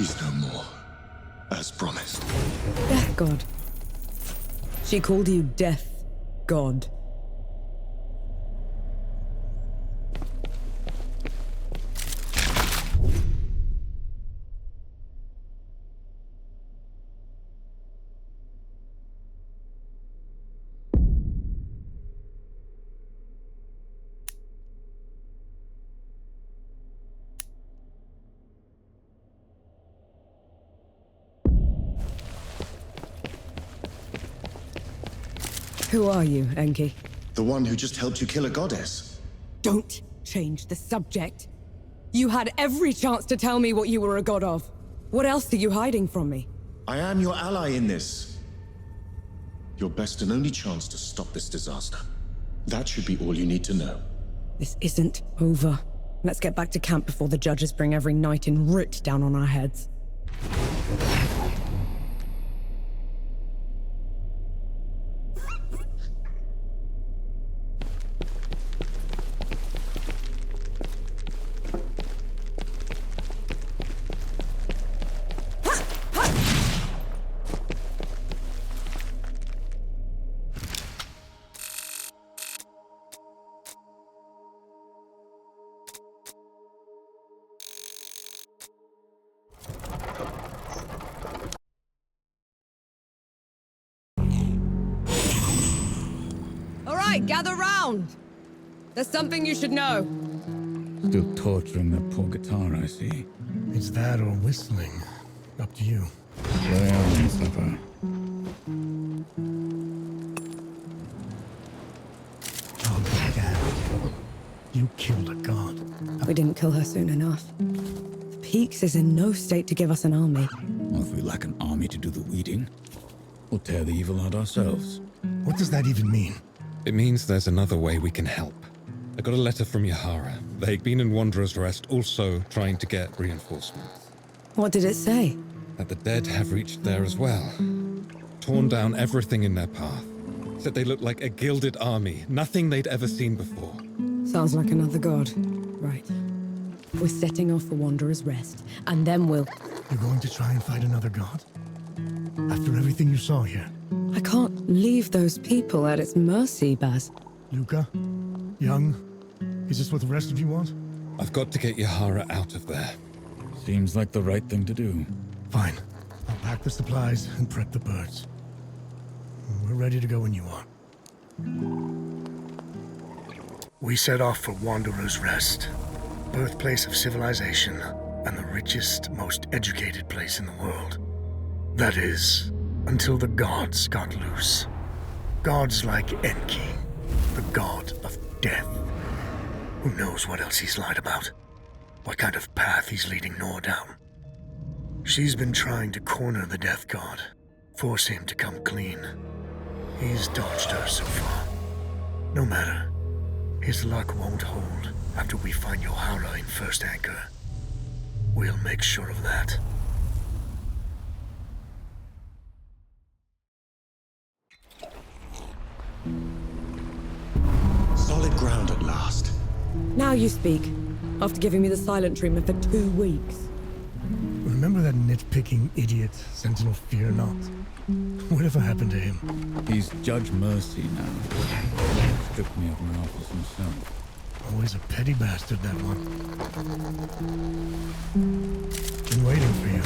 She's no more, as promised. Death God. She called you Death God. Who are you, Enki? The one who just helped you kill a goddess. Don't change the subject. You had every chance to tell me what you were a god of. What else are you hiding from me? I am your ally in this. Your best and only chance to stop this disaster. That should be all you need to know. This isn't over. Let's get back to camp before the judges bring every knight in Writ down on our heads. All right, gather round. There's something you should know. Still torturing that poor guitar, I see. It's that or whistling. Up to you. Lay on, supper. Oh, Dad. You killed a god. We didn't kill her soon enough. The Peaks is in no state to give us an army. Well, if we lack an army to do the weeding, we'll tear the evil out ourselves. What does that even mean? It means there's another way we can help. I got a letter from Yahara. They'd been in Wanderer's Rest, also trying to get reinforcements. What did it say? That the dead have reached there as well. Torn down everything in their path. Said they looked like a gilded army, nothing they'd ever seen before. Sounds like another god. Right. We're setting off for Wanderer's Rest, and then we'll... You're going to try and fight another god? After everything you saw here? I can't leave those people at its mercy, Baz. Luca? Young? Is this what the rest of you want? I've got to get Yahara out of there. Seems like the right thing to do. Fine. I'll pack the supplies and prep the birds. We're ready to go when you are. We set off for Wanderer's Rest, birthplace of civilization and the richest, most educated place in the world. That is, until the gods got loose. Gods like Enki, the god of death. Who knows what else he's lied about? What kind of path he's leading Nor down? She's been trying to corner the death god, force him to come clean. He's dodged her so far. No matter. His luck won't hold after we find Yahara in First Anchor. We'll make sure of that. Solid ground at last. Now you speak, after giving me the silent treatment for 2 weeks. Remember that nitpicking idiot, Sentinel Fear Not? Whatever happened to him? He's Judge Mercy now. Stripped me of my office himself. Always a petty bastard, that one. Been waiting for you.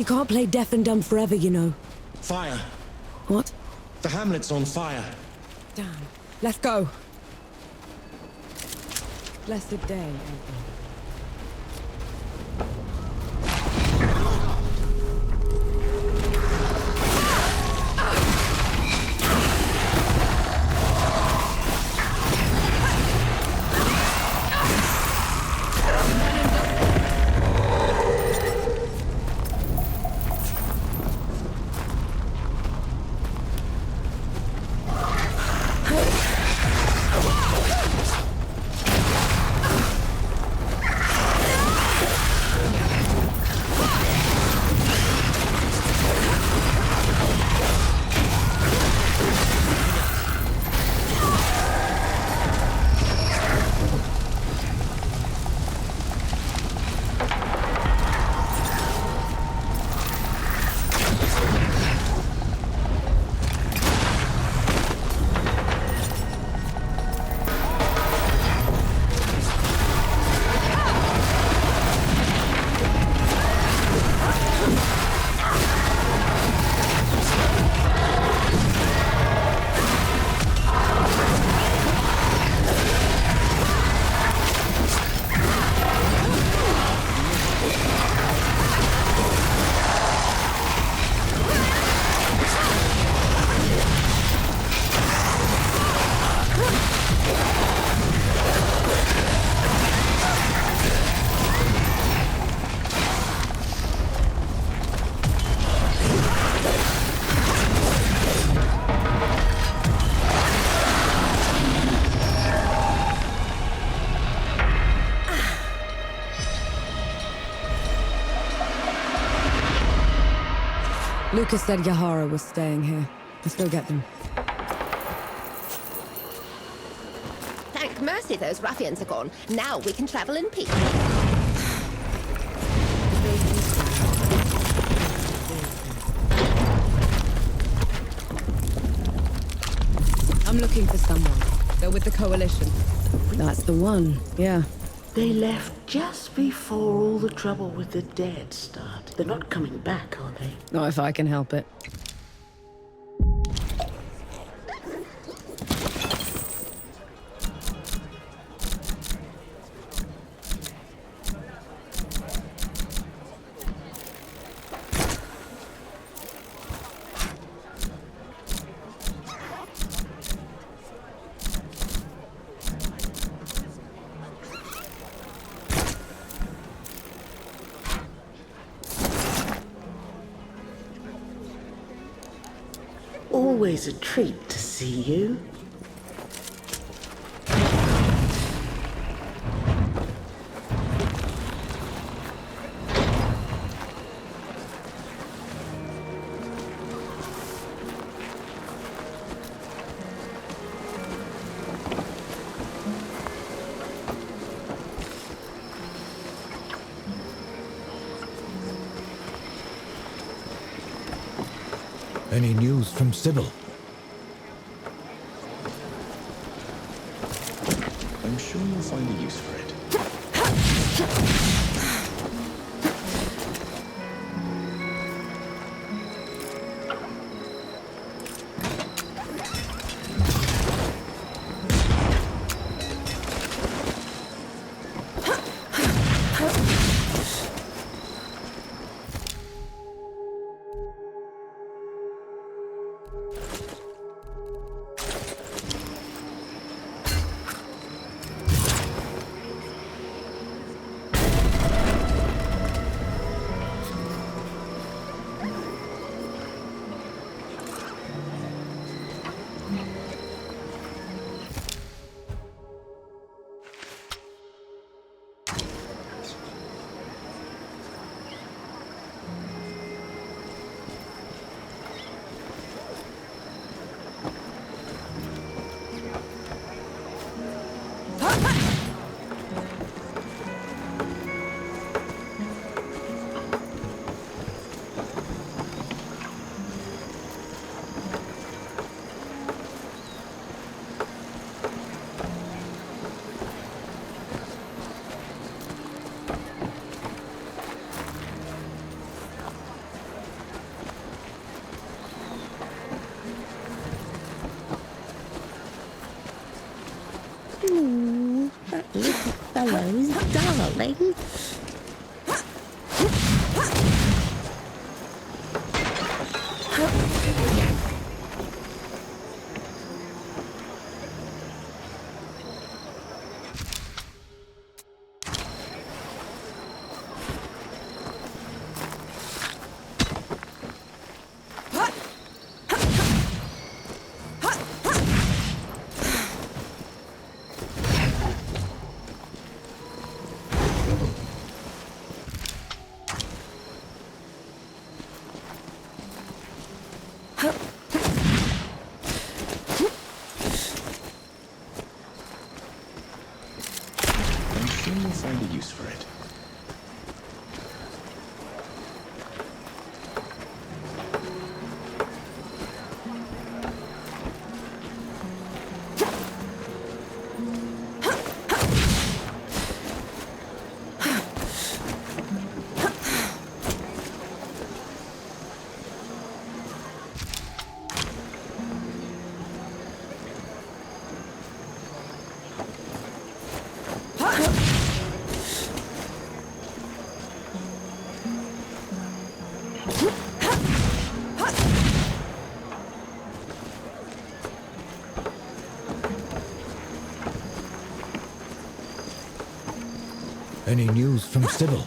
You can't play deaf and dumb forever, you know. Fire! What? The hamlet's on fire. Damn. Let's go. Blessed day. Lucas said Yahara was staying here. Let's go get them. Thank mercy those ruffians are gone. Now we can travel in peace. I'm looking for someone. They're with the Coalition. That's the one, yeah. They left just before all the trouble with the dead started. They're not coming back, are they? Not if I can help it. Always a treat to see you. Any news from Sybil? I'm sure you'll find a use for it. darling. I'm sure you'll find a use for it. Any news from Sybil?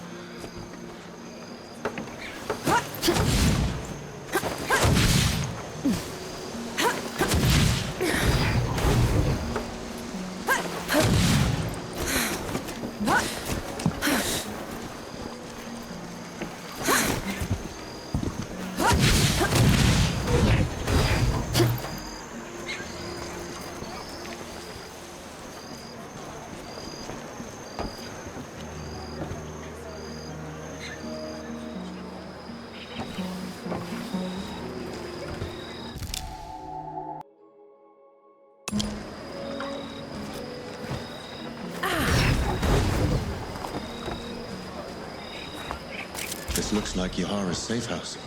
This looks like Yahara's safe house.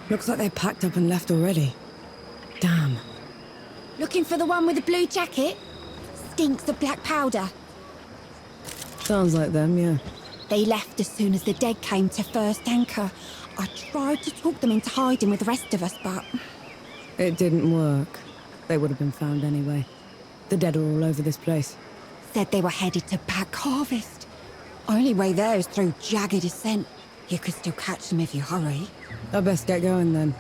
Looks like they packed up and left already. Damn. Looking for the one with the blue jacket? Stinks of black powder. Sounds like them, yeah. They left as soon as the dead came to first anchor. I tried to talk them into hiding with the rest of us, but... It didn't work. They would have been found anyway. The dead are all over this place. Said they were headed to Pack Harvest. Only way there is through jagged descent. You could still catch them if you hurry. I best get going then.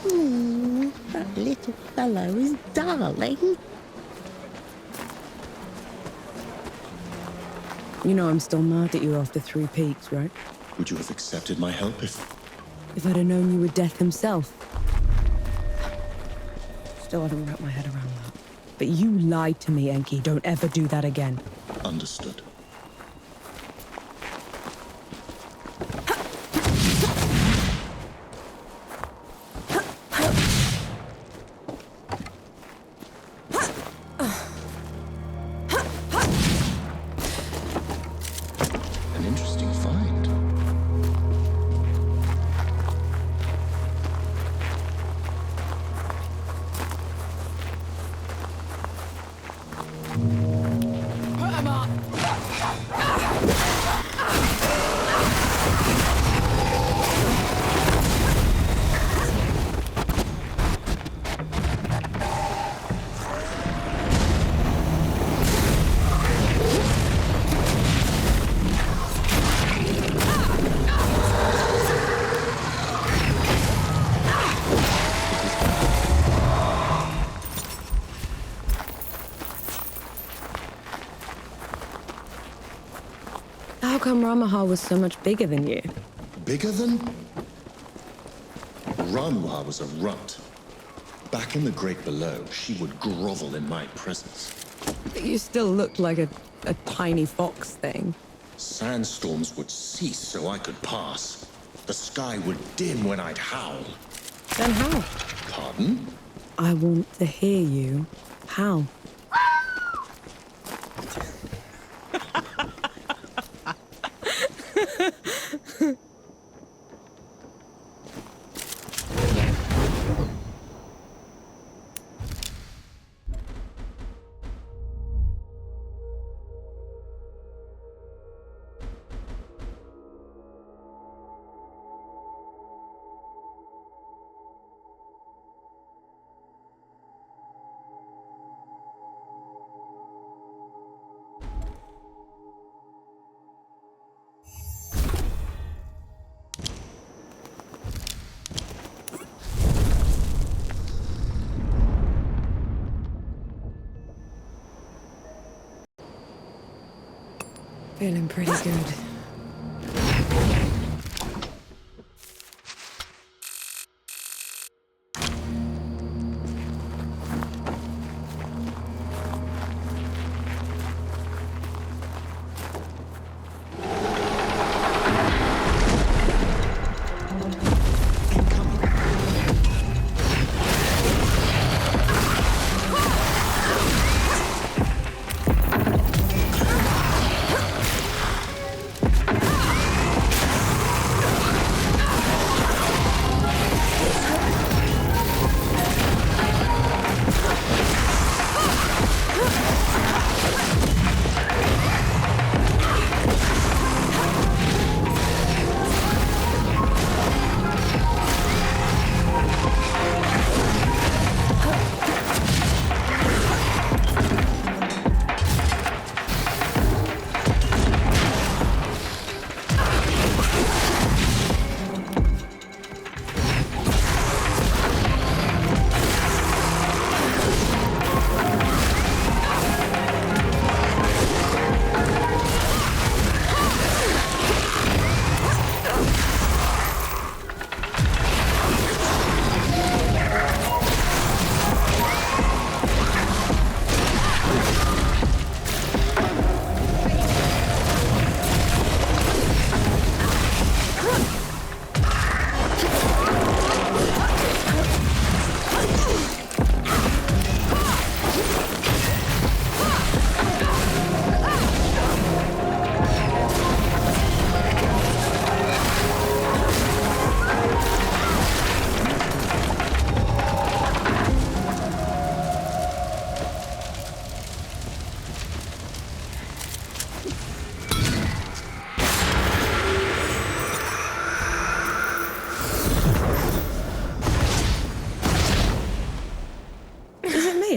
Ooh, that little fellow is darling. You know I'm still mad at you after 3 peaks, right? Would you have accepted my help if... If I'd have known you were Death himself. Still haven't wrapped my head around that. But you lied to me, Enki. Don't ever do that again. Understood. An interesting find. Put 'em up! How come Ramaha was so much bigger than you? Bigger than? Ramuha was a runt. Back in the Great Below, she would grovel in my presence. But you still looked like a tiny fox thing. Sandstorms would cease so I could pass. The sky would dim when I'd howl. Then how? Pardon? I want to hear you. How? Feeling pretty good.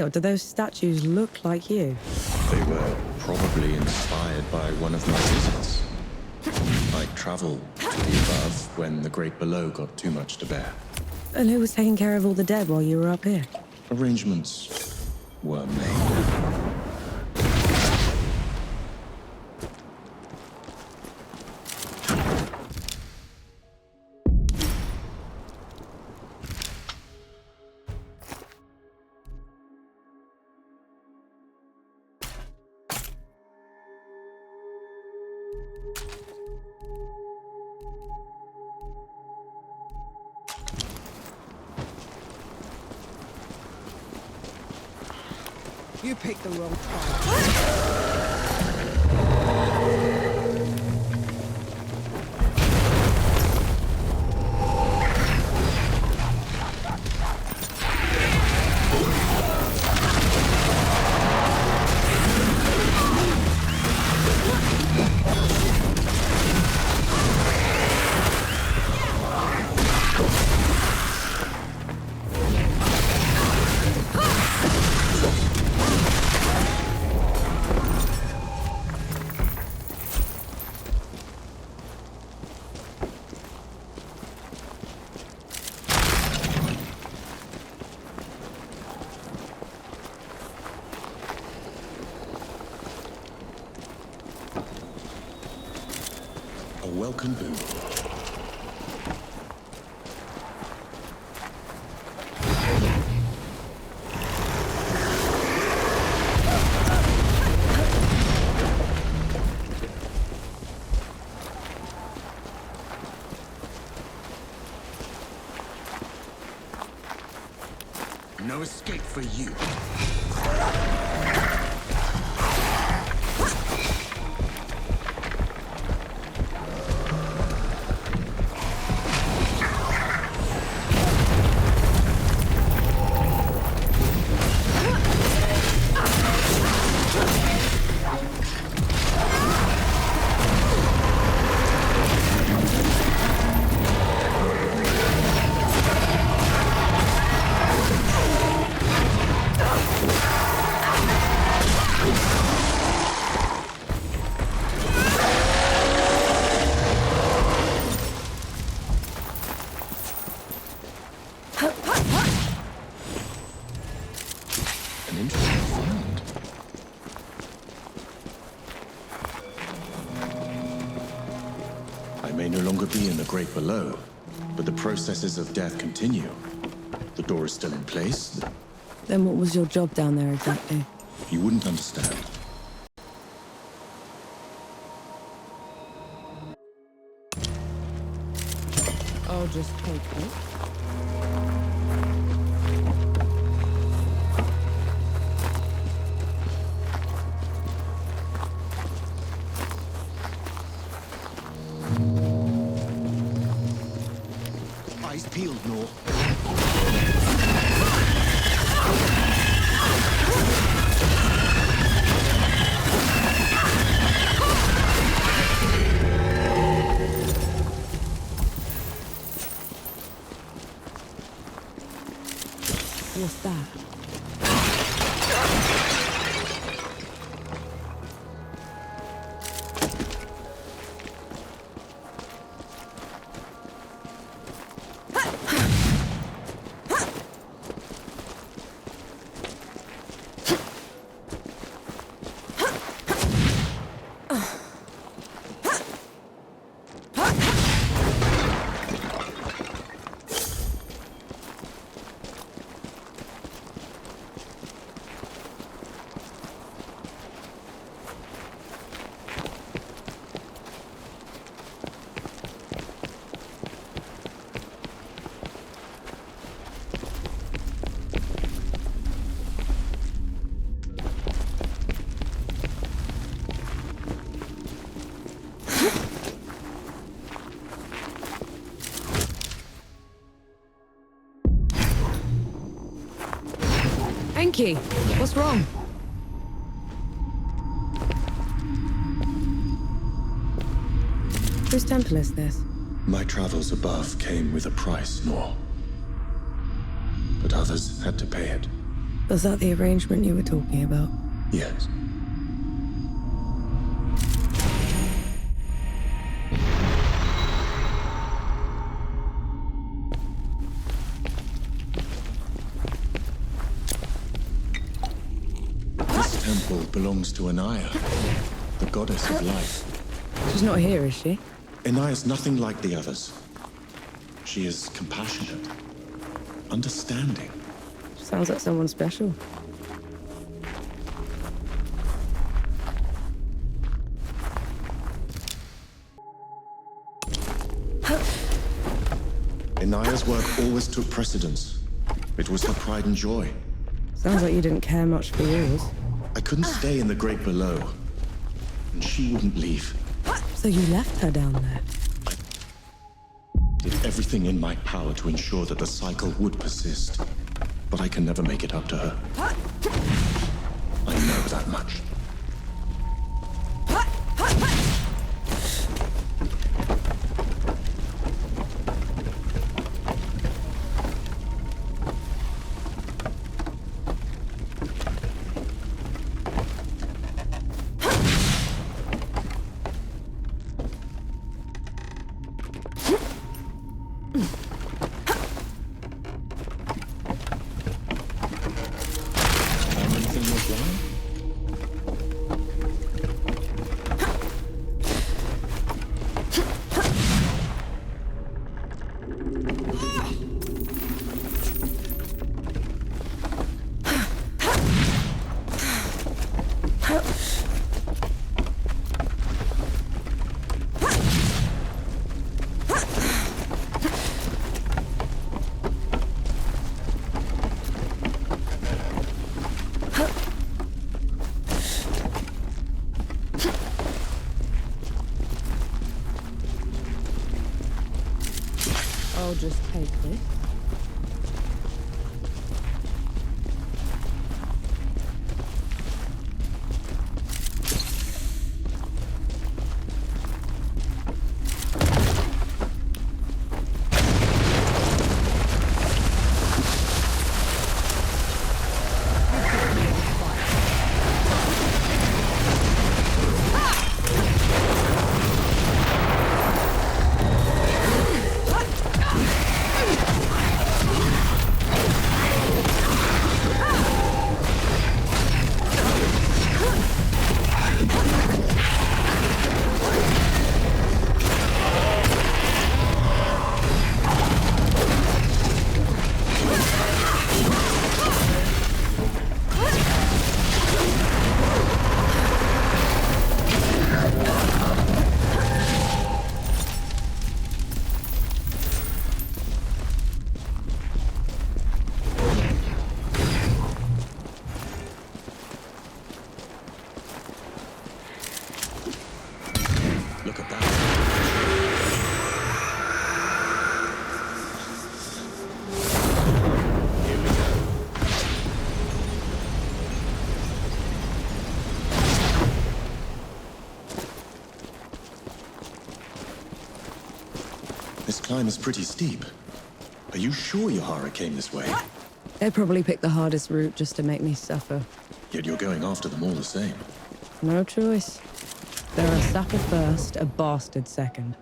Or do those statues look like you? They were probably inspired by one of my visits. I traveled to the above when the great below got too much to bear. And who was taking care of all the dead while you were up here? Arrangements were made. You picked the wrong time. Welcome boon. No escape. for you. Great below, but the processes of death continue. The door is still in place. Then what was your job down there exactly? You wouldn't understand. I'll just take it. Eyes peeled, Nor. What's that? Enki, what's wrong? Whose temple is this? My travels above came with a price, Nor. But others had to pay it. Was that the arrangement you were talking about? Yes. This temple belongs to Anaya, the goddess of life. She's not here, is she? Anaya's nothing like the others. She is compassionate, understanding. Sounds like someone special. Anaya's work always took precedence. It was her pride and joy. Sounds like you didn't care much for yours. I couldn't stay in the great below, and she wouldn't leave. So you left her down there? I did everything in my power to ensure that the cycle would persist, but I can never make it up to her. I know that much. climb is pretty steep. Are you sure Yahara came this way? They probably picked the hardest route just to make me suffer. Yet you're going after them all the same. No choice. They're a sapper first, a bastard second.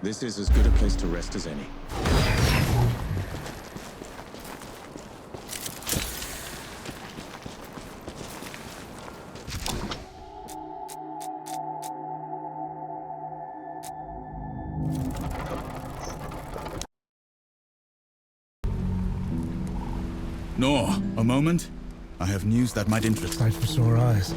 This is as good a place to rest as any. Nor, a moment. I have news that might interest. Sight for sore eyes.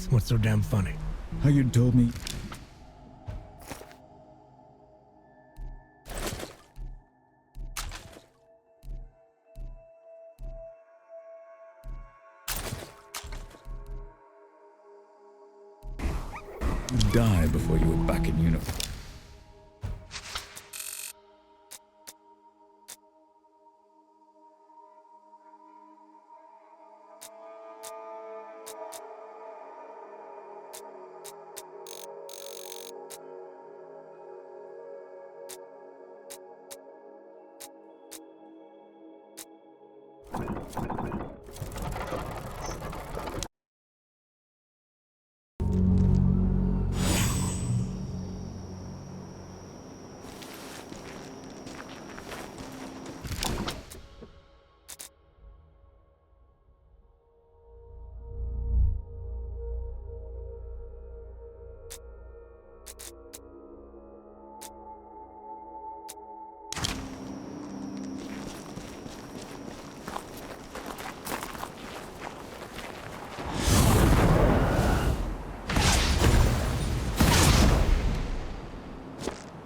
What's so damn funny? How you told me. You'd die before you were back in uniform.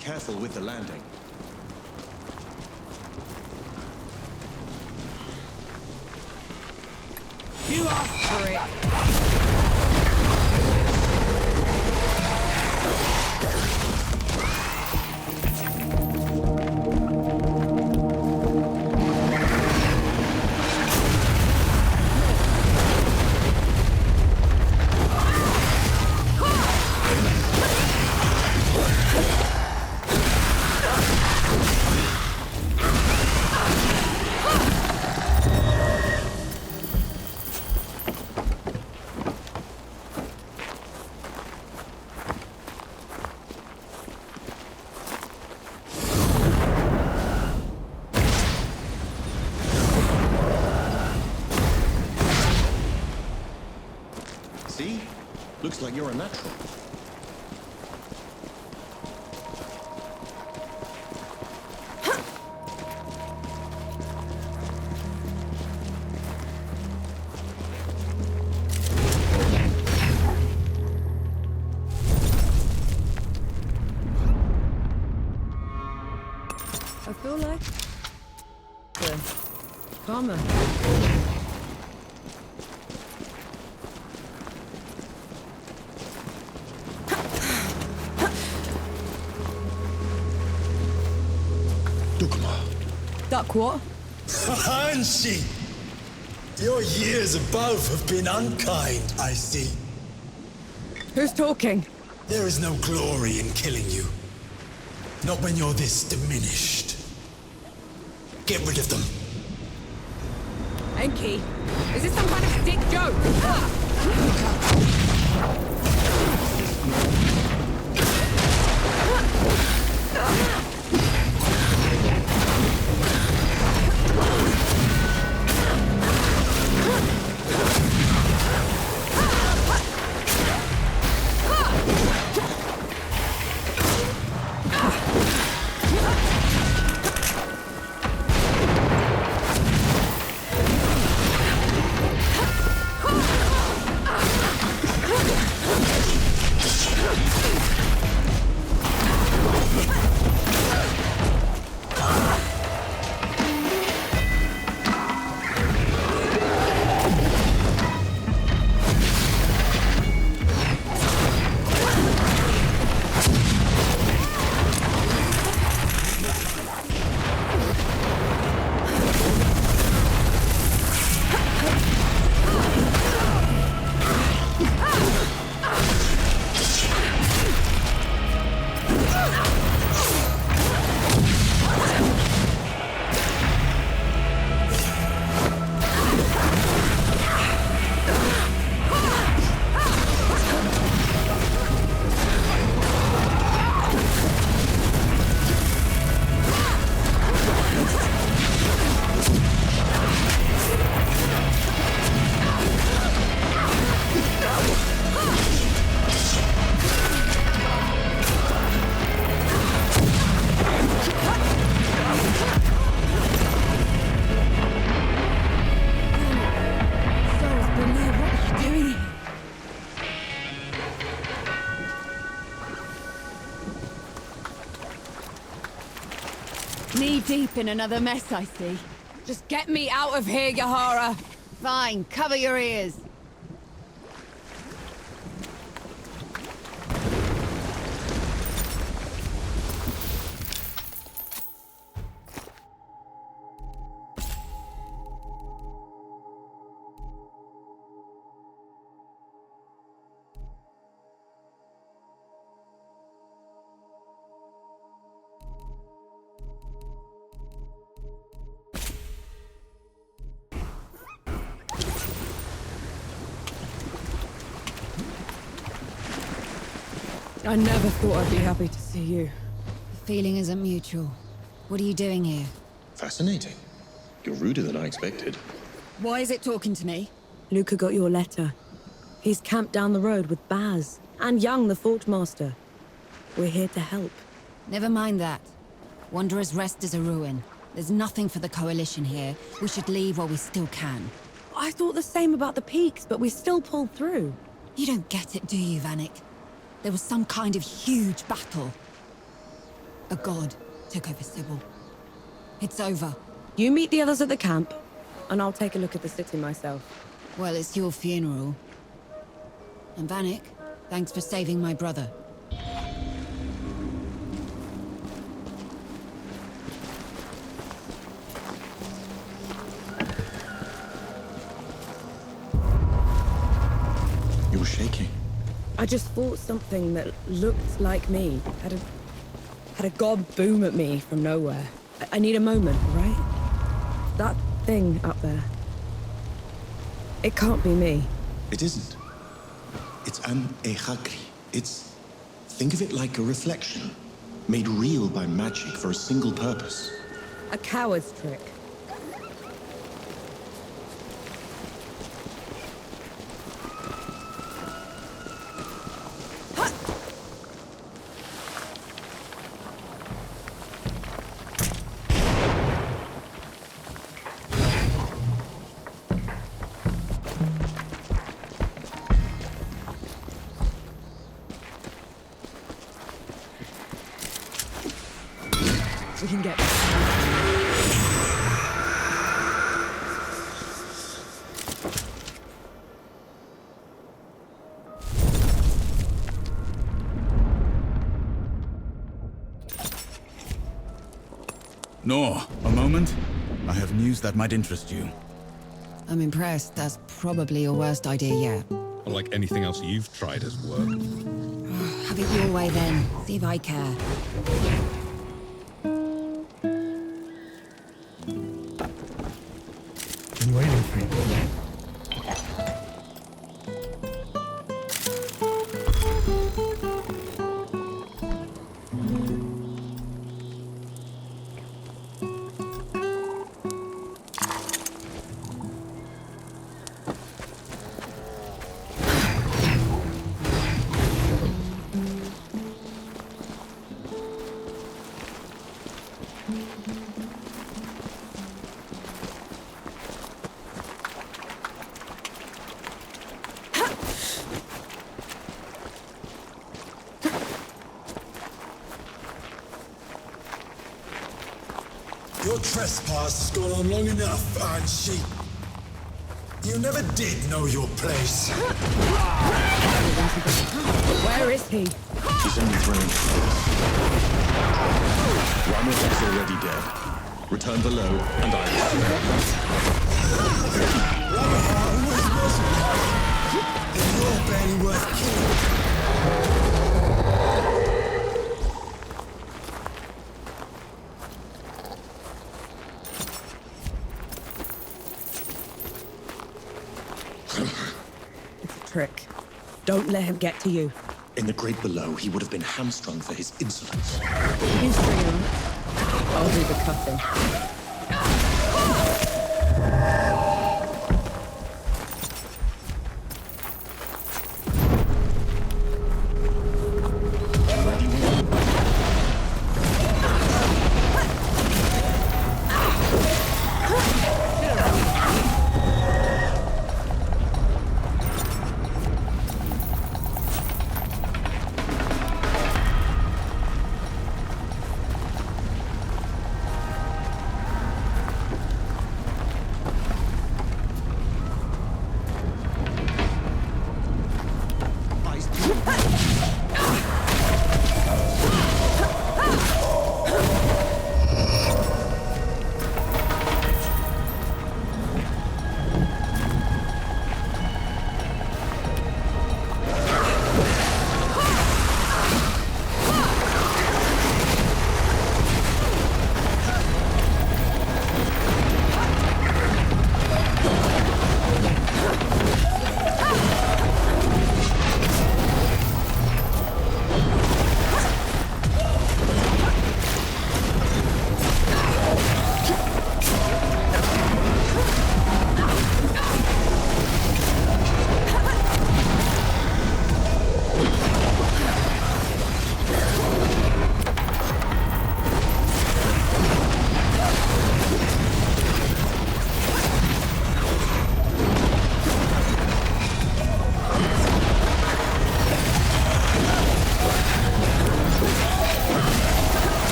Careful with the landing. You asked for it. See? Looks like you're a natural. I feel like the karma. Duck what? Hanshi! Your years above have been unkind, I see. Who's talking? There is no glory in killing you. Not when you're this diminished. Get rid of them. Enki, is this some kind of sick joke? Knee-deep in another mess, I see. Just get me out of here, Yahara! Fine, cover your ears. I never thought I'd be happy to see you. The feeling isn't mutual. What are you doing here? Fascinating. You're ruder than I expected. Why is it talking to me? Luca got your letter. He's camped down the road with Baz and Young, the Fortmaster. We're here to help. Never mind that. Wanderer's Rest is a ruin. There's nothing for the Coalition here. We should leave while we still can. I thought the same about the peaks, but we still pulled through. You don't get it, do you, Vanek? There was some kind of huge battle. A god took over Sybil. It's over. You meet the others at the camp, and I'll take a look at the city myself. Well, it's your funeral. And Vanek, thanks for saving my brother. You were shaking. I just fought something that looked like me. Had a god boom at me from nowhere. I need a moment, right? That thing up there. It can't be me. It isn't. It's an echakri. Think of it like a reflection, made real by magic for a single purpose. A coward's trick. We can get Nor, a moment? I have news that might interest you. I'm impressed. That's probably your worst idea yet. Or like anything else you've tried has worked. Have it your way then. See if I care. Been waiting for you. Your trespass has gone on long enough, Iron Sheep. You never did know your place. Where is he? He's only thrown. Ramoth is already dead. Return below, and I will. And you're barely worth killing. Trick. Don't let him get to you. In the Great Below, he would have been hamstrung for his insolence. You string him. I'll do the cutting.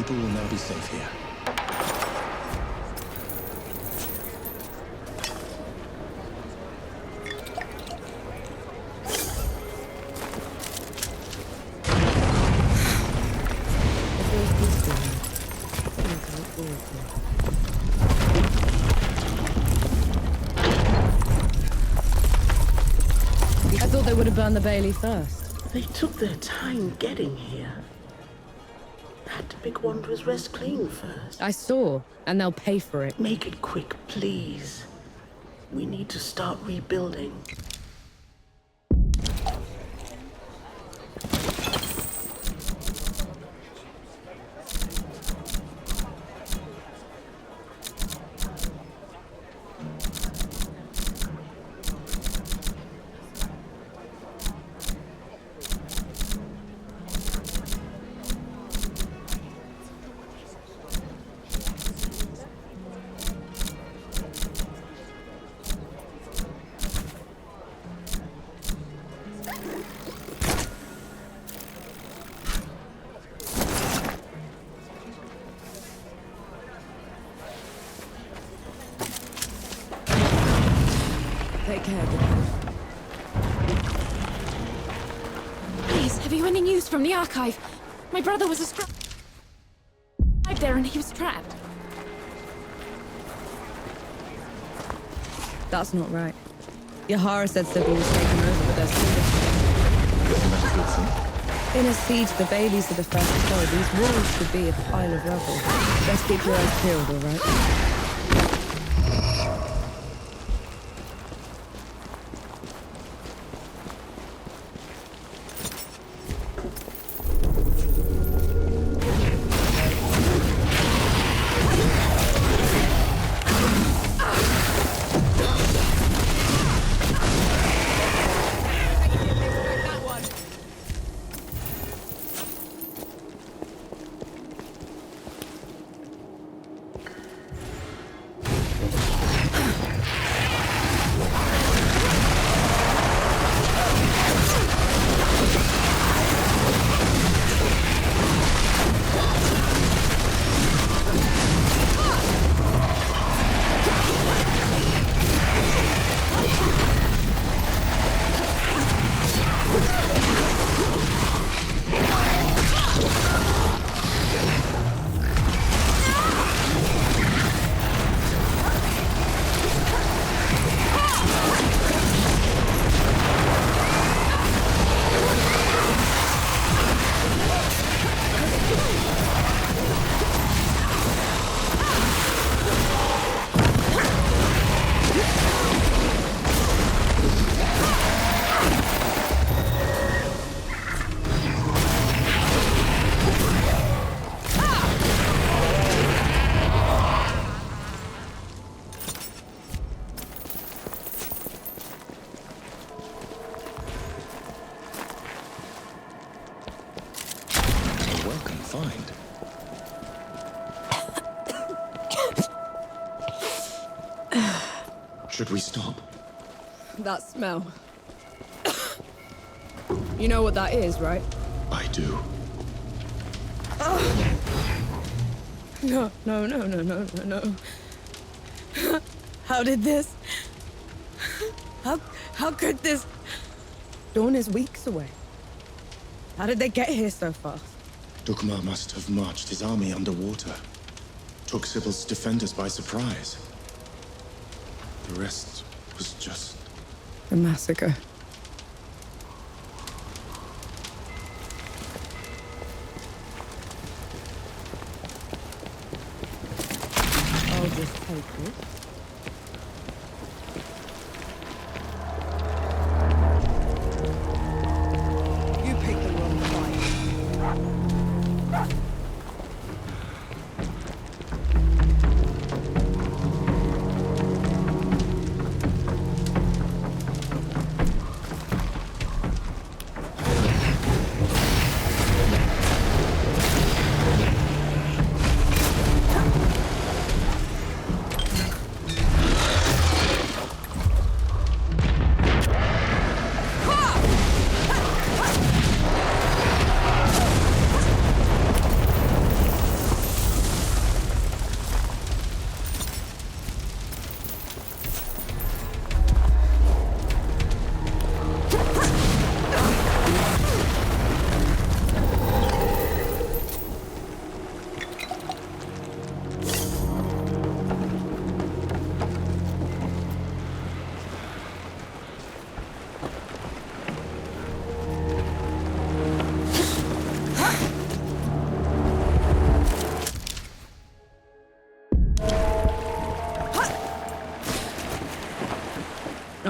people will now be safe here. I thought they would have burned the Bailey first. They took their time getting here. Had to pick Wanderer's Rest clean first. I saw, and they'll pay for it. Make it quick, please. We need to start rebuilding. Take care, good. Please, have you any news from the archive? My brother was a scribe there and he was trapped. That's not right. Yahara said Sybil was taken over, but there's still... Isn't that a good thing? In a siege, the Baileys are the first to go. These walls could be a pile of rubble. Just keep your eyes peeled, all right? Should we stop? That smell. You know what that is, right? I do. No. How did this? How could this? Dawn is weeks away. How did they get here so fast? Dukma must have marched his army underwater. Took Sybil's defenders by surprise. The rest was just... a massacre. I'll just take this. You picked the wrong fight.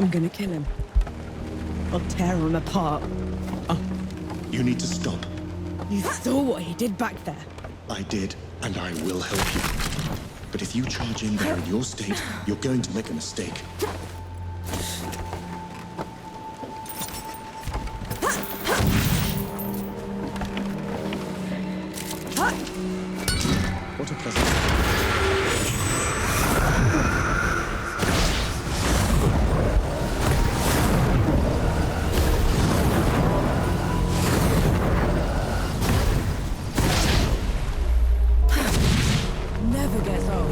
I'm gonna kill him. I'll tear him apart. You need to stop. You saw what he did back there. I did, and I will help you. But if you charge in there in your state, you're going to make a mistake. What a pleasant... Never gets old.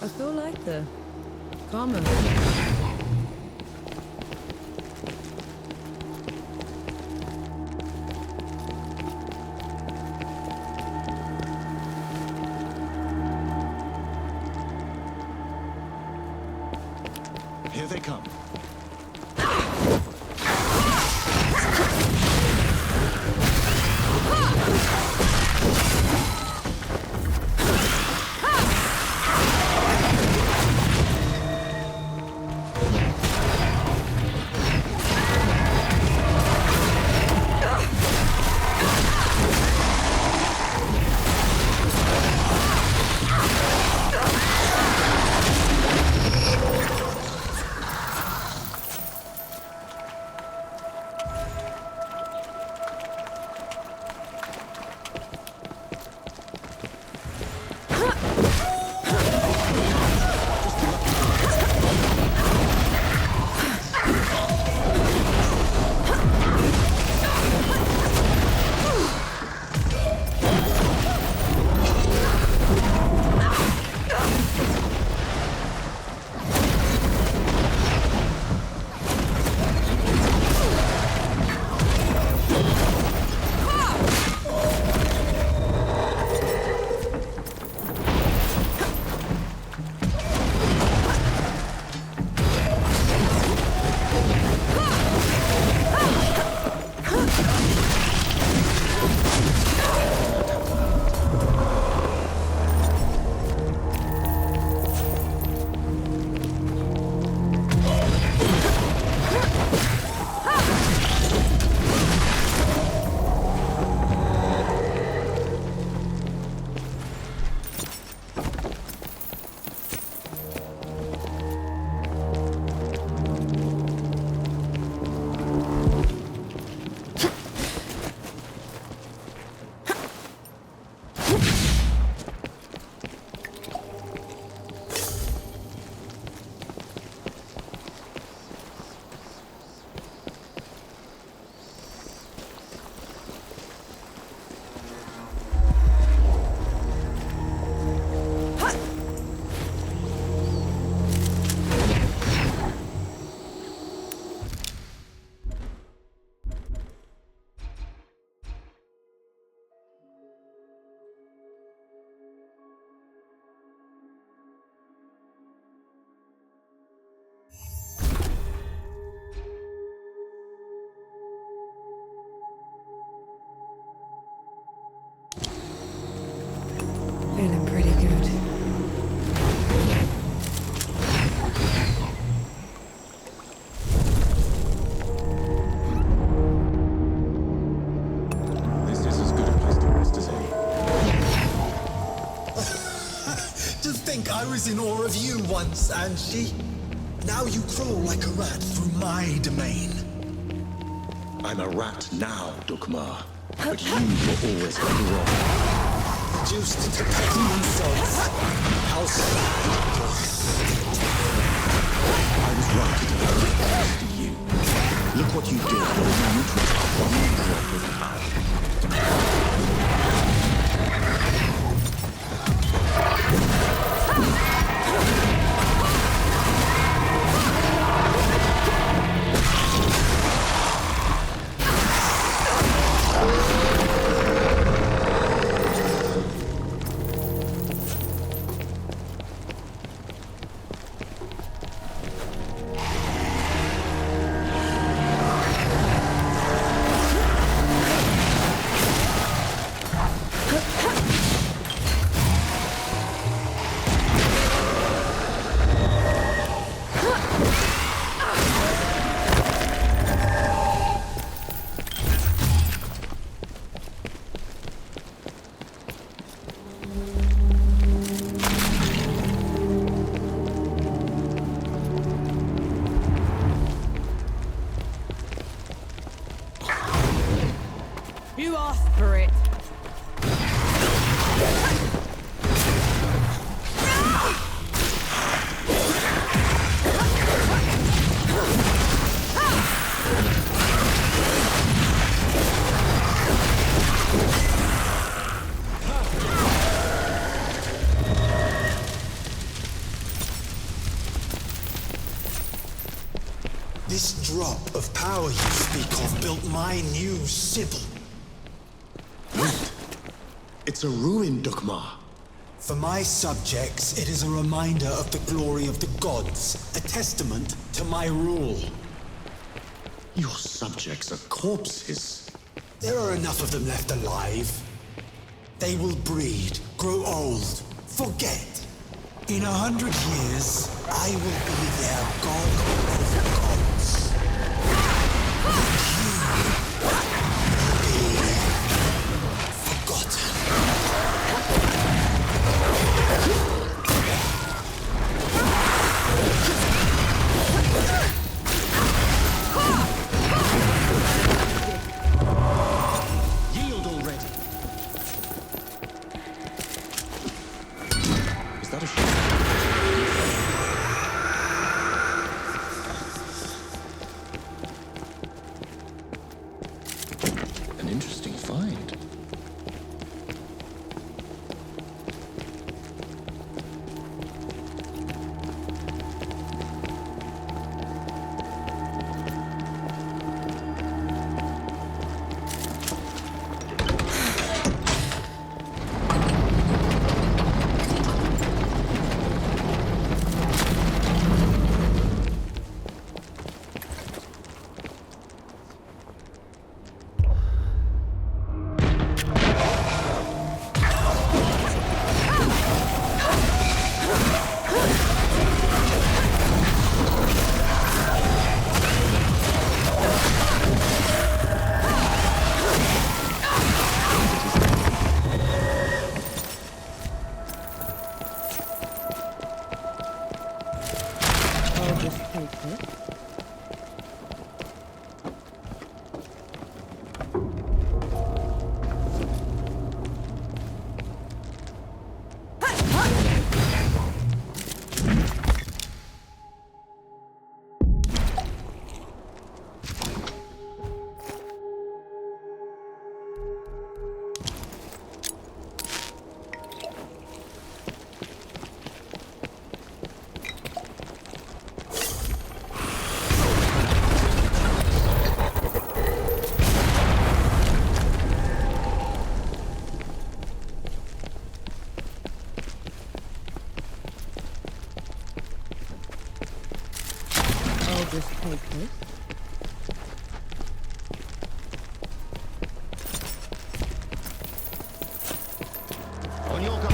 I feel like the common. Here they come. I was in awe of you once, Angie. Now you crawl like a rat through my domain. I'm a rat now, Dukmar. But you were always wrong. Reduced to petty insults. How sad it was. I was right to you. Look what you did for a moment with one drop of power. You asked for it. This drop of power you speak of built my new Sybil. It's a ruin, Dukmar. For my subjects, it is a reminder of the glory of the gods, a testament to my rule. Your subjects are corpses. There are enough of them left alive. They will breed, grow old, forget. In 100 years, I will be their god of gods. You will be forgotten. Yield already. Is that a shot? An interesting find. Just take this. On your guard.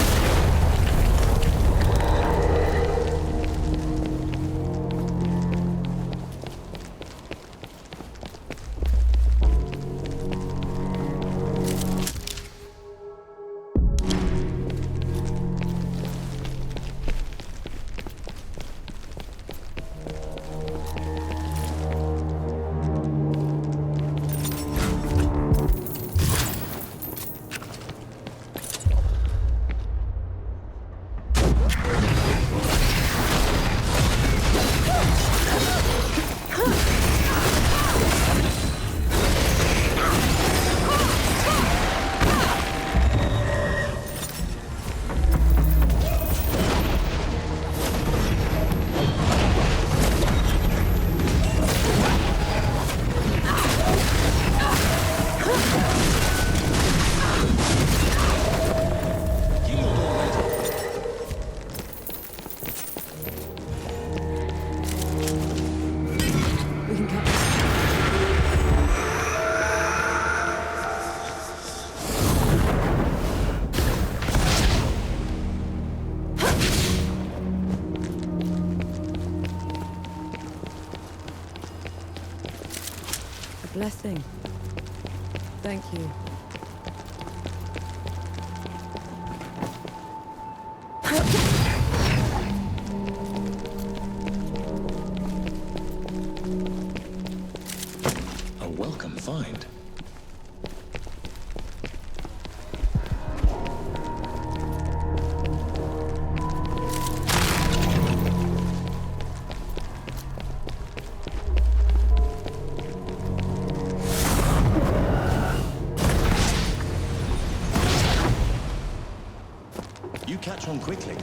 blessing. Thank you. A welcome find. You catch on quickly.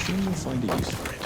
You'll find a use for it.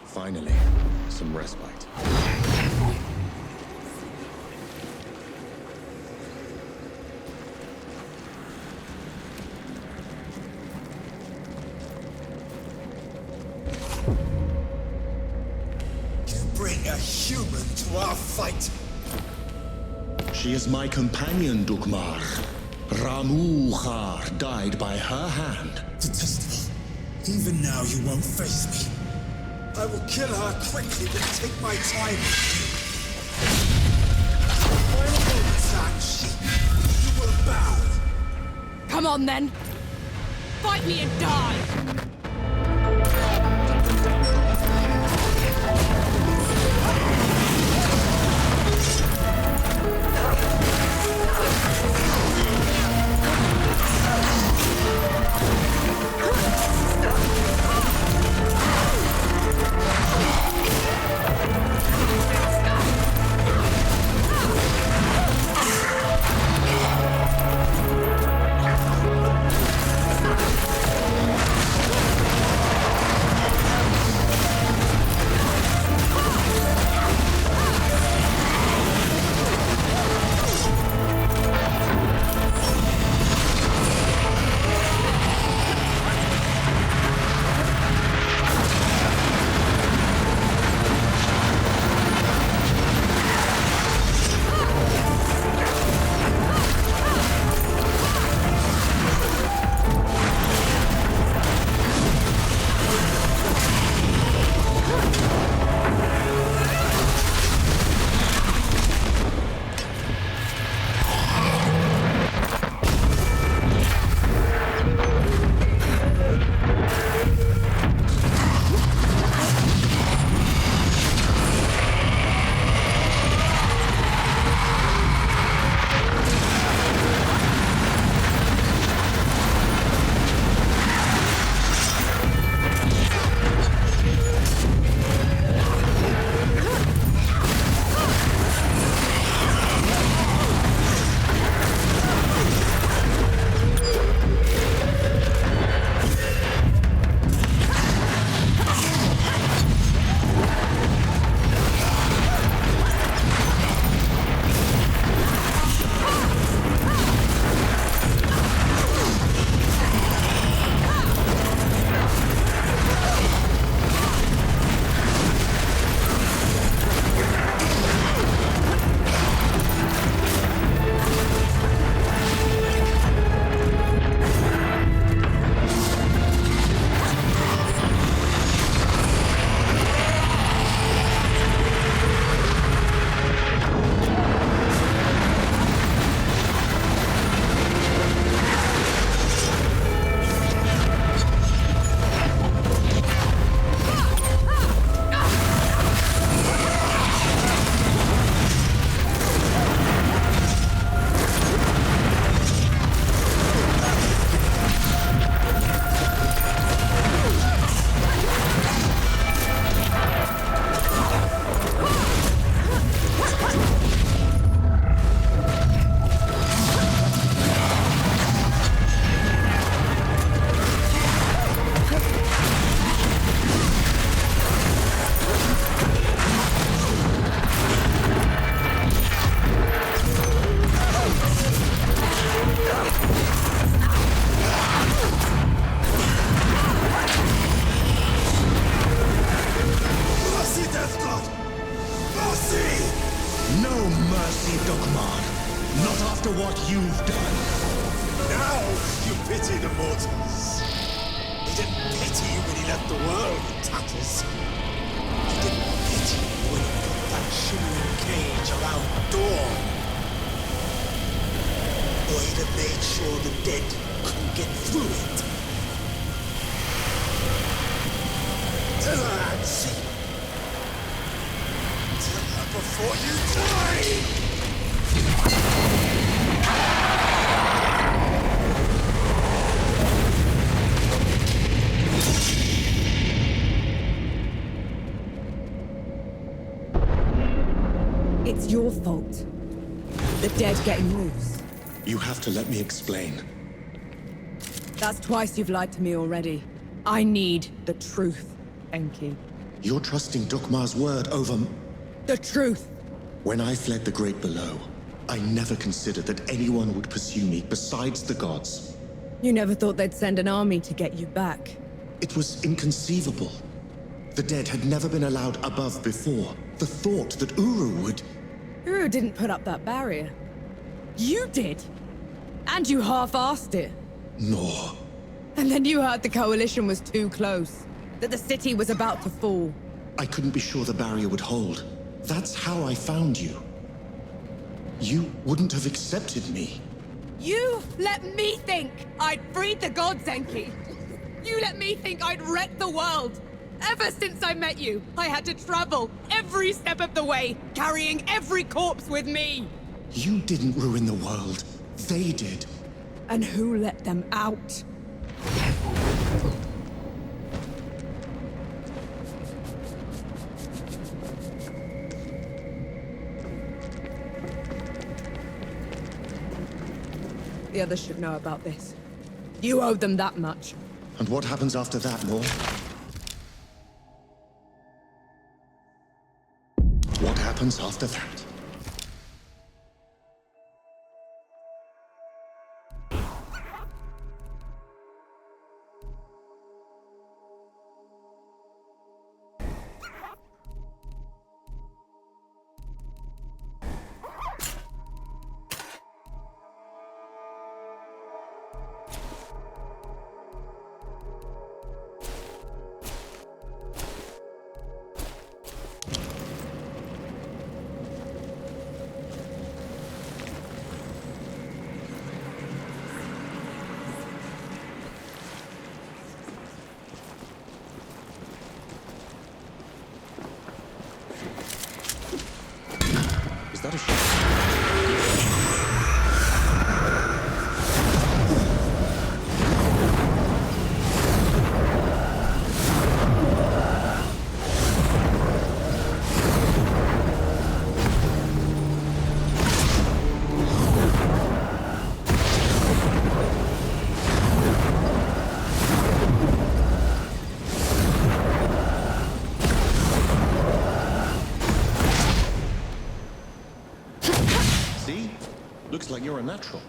Finally, some respite. You bring a human to our fight. She is my companion, Dukmar. Ramuhar died by her hand. Detestable. Even now you won't face me. I will kill her quickly, but take my time. Final moments, and you will bow. Come on then! Fight me and die! after what you've done. Now you pity the mortals. He didn't pity you when he left the world in tatters. He didn't pity you when he put that shimmering cage around Dawn. Or he'd have made sure the dead couldn't get through it. Tell her, Ansi. Tell her before you die! It's your fault. The dead getting loose. You have to let me explain. That's twice you've lied to me already. I need the truth, Enki. You're trusting Dukmar's word over... The truth! When I fled the Great Below, I never considered that anyone would pursue me besides the gods. You never thought they'd send an army to get you back. It was inconceivable. The dead had never been allowed above before. The thought that Uru would... Uru didn't put up that barrier. You did! And you half-assed it. Nor. And then you heard the coalition was too close. That the city was about to fall. I couldn't be sure the barrier would hold. That's how I found you. You wouldn't have accepted me. You let me think I'd freed the gods, Enki. You let me think I'd wrecked the world. Ever since I met you, I had to travel every step of the way, carrying every corpse with me. You didn't ruin the world. They did. And who let them out? The others should know about this. You owe them that much. And what happens after that, Nor? What happens after that? Is that a ship? Looks like you're a natural.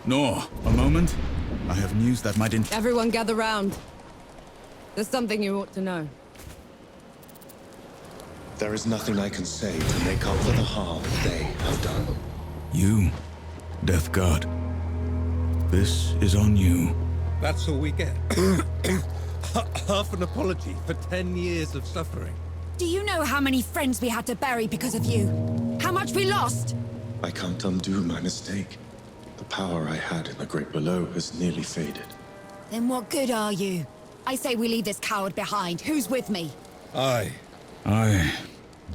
Nor, a moment. I have news that might Everyone gather round. There's something you ought to know. There is nothing I can say to make up for the harm they have done. You, Death God. This is on you. That's all we get. Half an apology for 10 years of suffering. Do you know how many friends we had to bury because of you? How much we lost? I can't undo my mistake. The power I had in the Great Below has nearly faded. Then what good are you? I say we leave this coward behind. Who's with me? Aye. After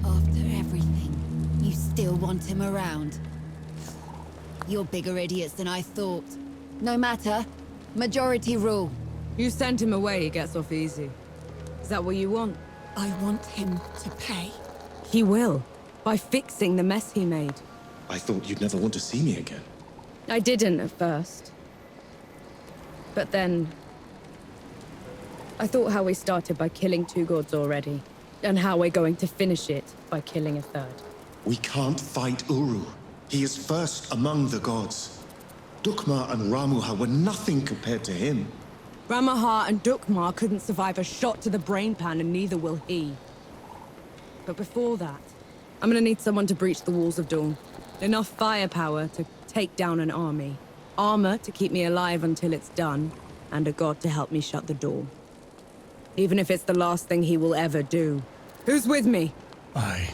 everything, you still want him around? You're bigger idiots than I thought. No matter. Majority rule. You send him away, he gets off easy. Is that what you want? I want him to pay. He will. By fixing the mess he made. I thought you'd never want to see me again. I didn't at first. But then... I thought how we started by killing 2 gods already, and how we're going to finish it by killing a 3rd. We can't fight Uru. He is first among the gods. Dukmar and Ramuha were nothing compared to him. Ramuha and Dukmar couldn't survive a shot to the brain pan, and neither will he. But before that, I'm gonna need someone to breach the walls of Dawn. Enough firepower to take down an army. Armor to keep me alive until it's done, and a god to help me shut the door. Even if it's the last thing he will ever do. Who's with me? I.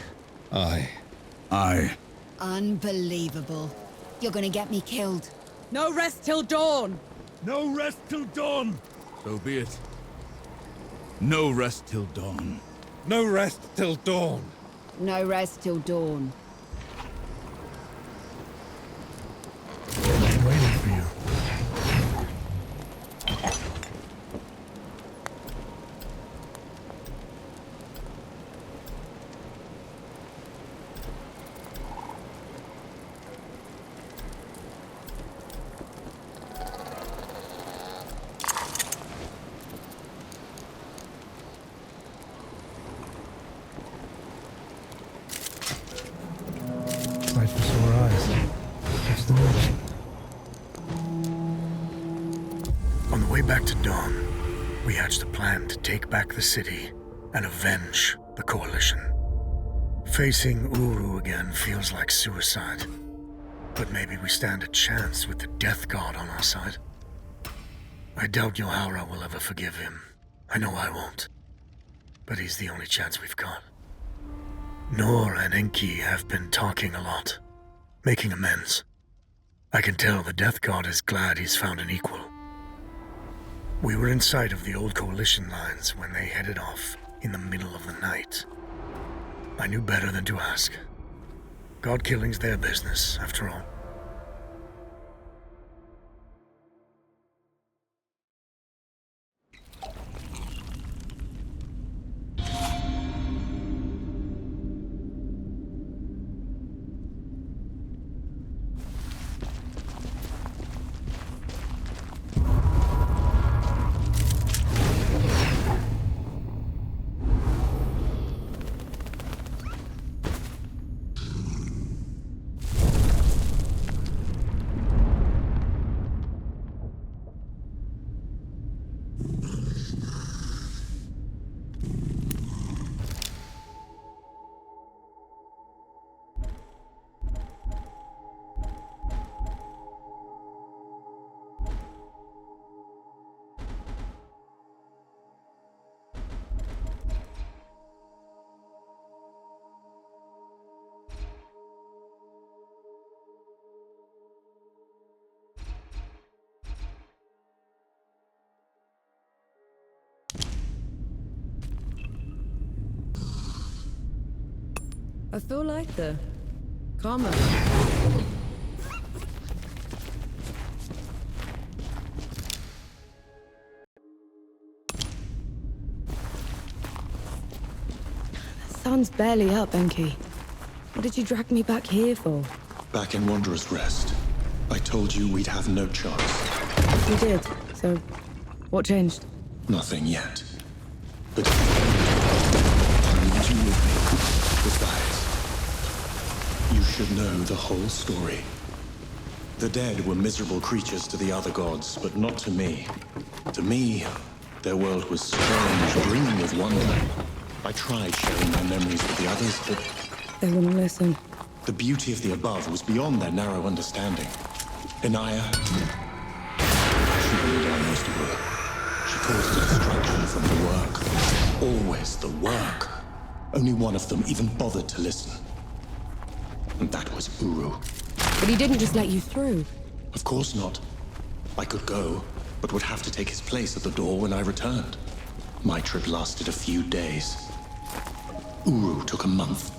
Unbelievable. You're gonna get me killed. No rest till dawn! No rest till dawn! So be it. No rest till dawn. No rest till dawn. No rest till dawn. I'm waiting for you. Sight for sore eyes. What's the news? On the way back to Dawn, we hatched a plan to take back the city and avenge the Coalition. Facing Uru again feels like suicide, but maybe we stand a chance with the Death God on our side. I doubt Yohara will ever forgive him. I know I won't. But he's the only chance we've got. Nor and Enki have been talking a lot, making amends. I can tell the Death God is glad he's found an equal. We were in sight of the old Coalition lines when they headed off in the middle of the night. I knew better than to ask. God killing's their business, after all. I feel like the karma. The sun's barely up, Enki. What did you drag me back here for? Back in Wanderer's Rest, I told you we'd have no chance. You did, so what changed? Nothing yet. But I need you with me. Besides, you should know the whole story. The dead were miserable creatures to the other gods, but not to me. To me, their world was strange, brimming with wonder. I tried sharing my memories with the others, but they wouldn't listen. The beauty of the above was beyond their narrow understanding. Inaya, she brought down most of it. She caused destruction from the work. Always the work. Only one of them even bothered to listen. And that was Uru. But he didn't just let you through. Of course not. I could go, but would have to take his place at the door when I returned. My trip lasted a few days. Uru took a month.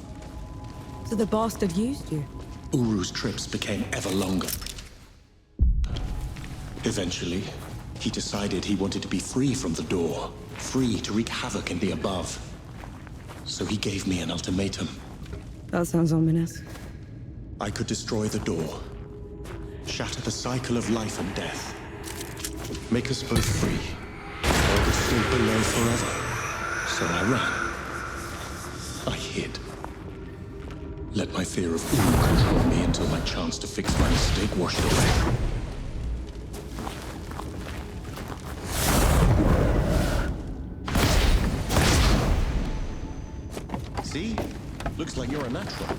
So the bastard used you? Uru's trips became ever longer. Eventually, he decided he wanted to be free from the door, free to wreak havoc in the above. So he gave me an ultimatum. That sounds ominous. I could destroy the door, shatter the cycle of life and death, make us both free, or could sleep below forever. So I ran. I hid. Let my fear of Uru control me until my chance to fix my mistake washed away. See? Looks like you're a natural.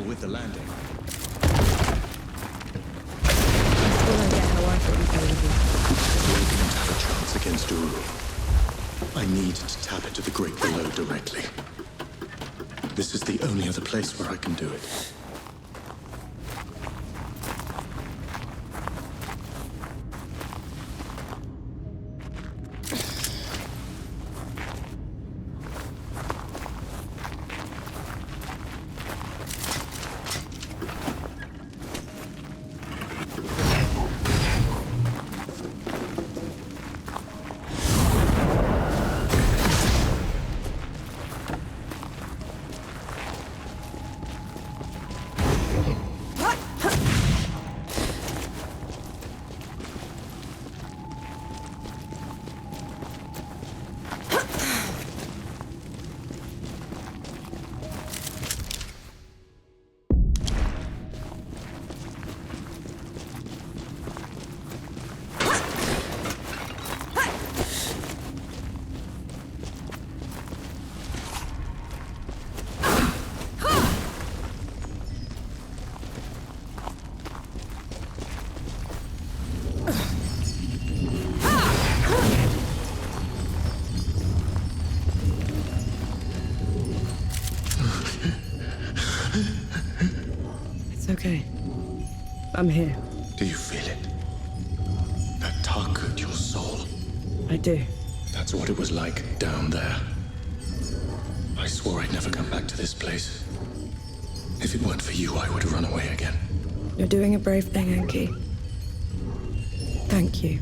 With the landing. Still don't get how I thought we played with We didn't have a chance against Uru. I need to tap into the Great Below directly. This is the only other place where I can do it. It's okay. I'm here. Do you feel it? That tug at your soul. I do. That's what it was like down there. I swore I'd never come back to this place. If it weren't for you, I would have run away again. You're doing a brave thing, Enki. Thank you.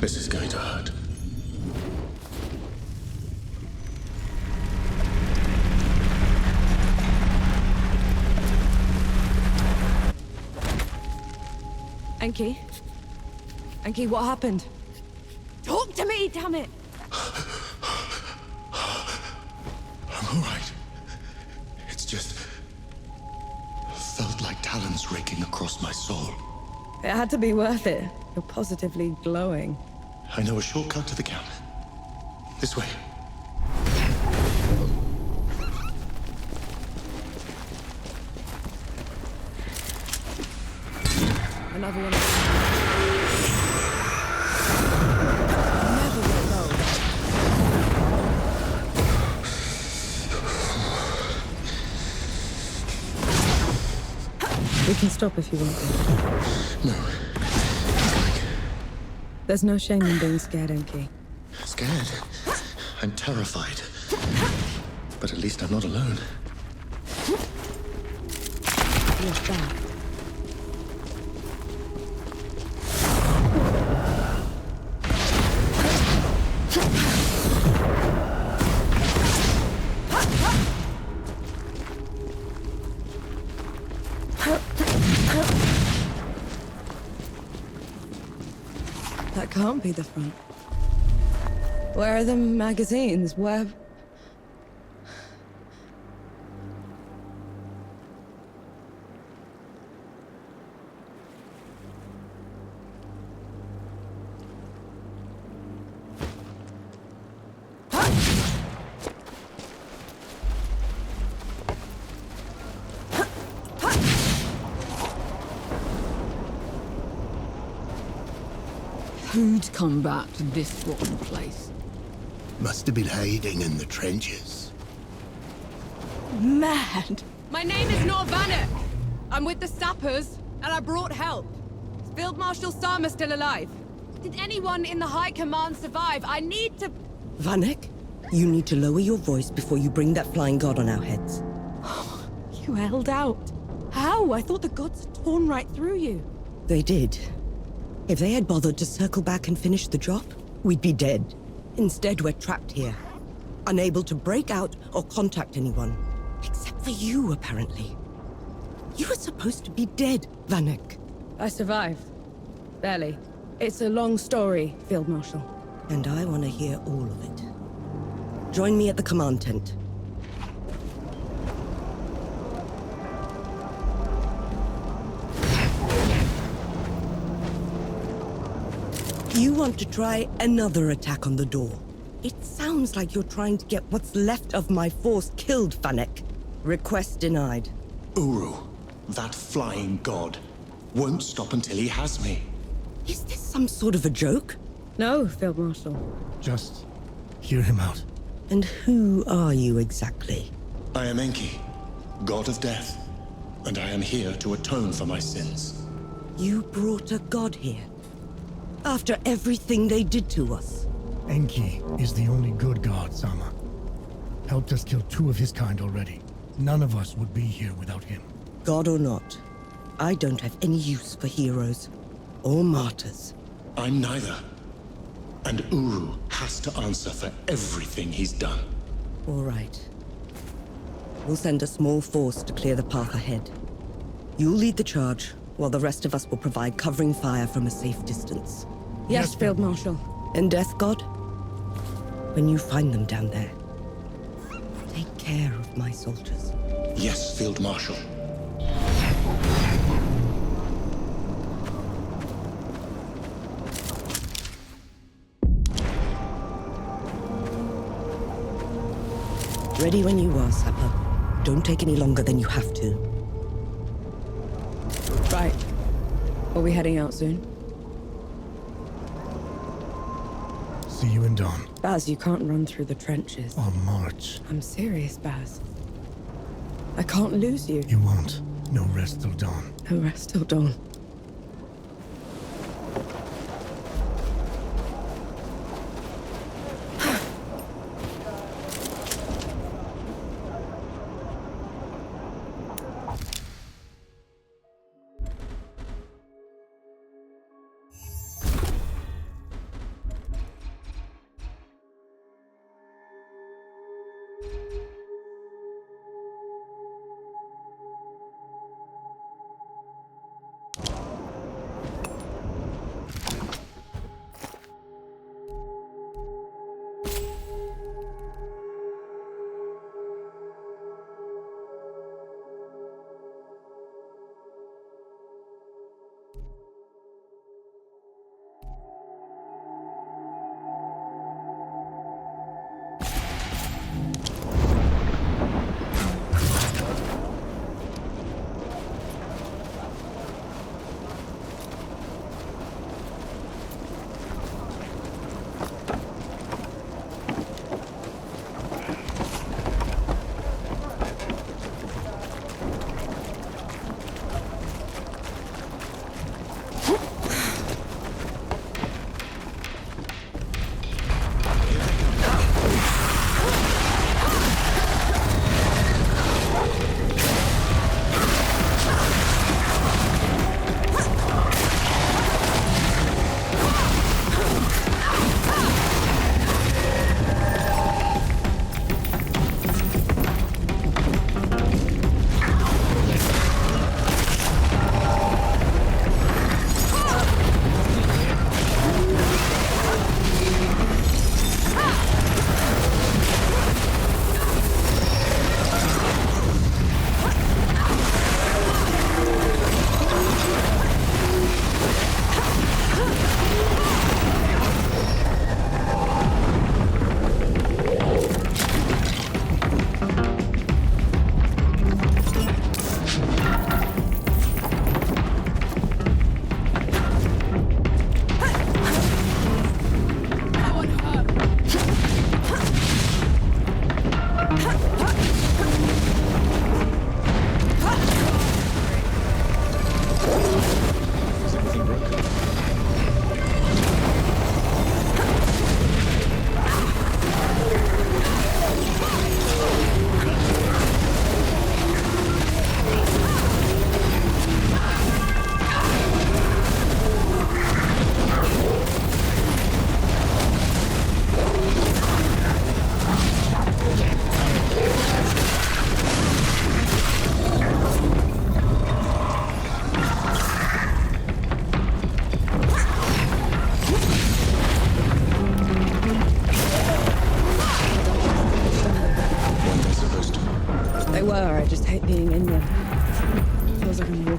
This is going to hurt. Enki? Enki, what happened? Talk to me, damn it! I'm all right. It's just... felt like talons raking across my soul. It had to be worth it. You're positively glowing. I know a shortcut to the camp. This way. Another one. Never let go. We can stop if you want to. No. There's no shame in being scared, Enki. Scared? I'm terrified. But at least I'm not alone. What's that? That can't be the front. Where are the magazines? Where... Who'd come back to this rotten place? Must have been hiding in the trenches. Mad! My name is Nor Vanek. I'm with the sappers, and I brought help. Is Field Marshal Sama still alive? Did anyone in the High Command survive? I need to... Vanek, you need to lower your voice before you bring that flying god on our heads. You held out. How? I thought the gods had torn right through you. They did. If they had bothered to circle back and finish the job, we'd be dead. Instead, we're trapped here, unable to break out or contact anyone. Except for you, apparently. You were supposed to be dead, Vanek. I survived. Barely. It's a long story, Field Marshal. And I want to hear all of it. Join me at the command tent. You want to try another attack on the door. It sounds like you're trying to get what's left of my force killed, Vanek. Request denied. Uru, that flying god, won't stop until he has me. Is this some sort of a joke? No, Field Marshal. Just hear him out. And who are you exactly? I am Enki, god of death, and I am here to atone for my sins. You brought a god here? After everything they did to us? Enki is the only good god, Sama. Helped us kill 2 of his kind already. None of us would be here without him. God or not, I don't have any use for heroes. Or martyrs. I'm neither. And Uru has to answer for everything he's done. All right. We'll send a small force to clear the path ahead. You'll lead the charge, while the rest of us will provide covering fire from a safe distance. Yes, Field Marshal. And Death God? When you find them down there, take care of my soldiers. Yes, Field Marshal. Ready when you are, Sapper. Don't take any longer than you have to. Right. Are we heading out soon? See you in dawn. Baz, you can't run through the trenches. Or march. I'm serious, Baz. I can't lose you. You won't. No rest till dawn. No rest till dawn.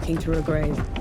walking to a grave.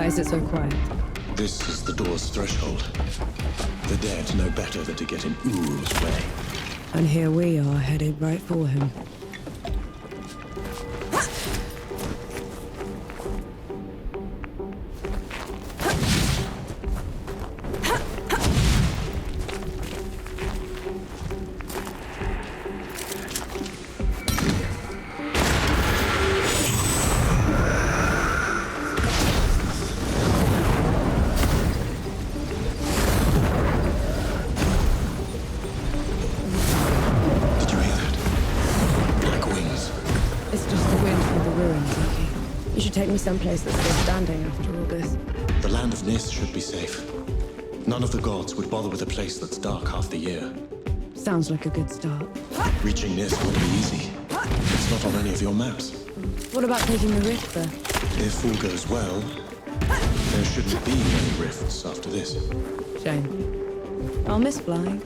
Is it so quiet? This is the door's threshold. The dead know better than to get in Uru's way. And here we are, headed right for him. me someplace that's still standing after all this. The land of Nis should be safe. None of the gods would bother with a place that's dark half the year. Sounds like a good start. Reaching Nis won't be easy. It's not on any of your maps. What about taking the rift, though? If all goes well, there shouldn't be any rifts after this. Shame. I'll miss flying.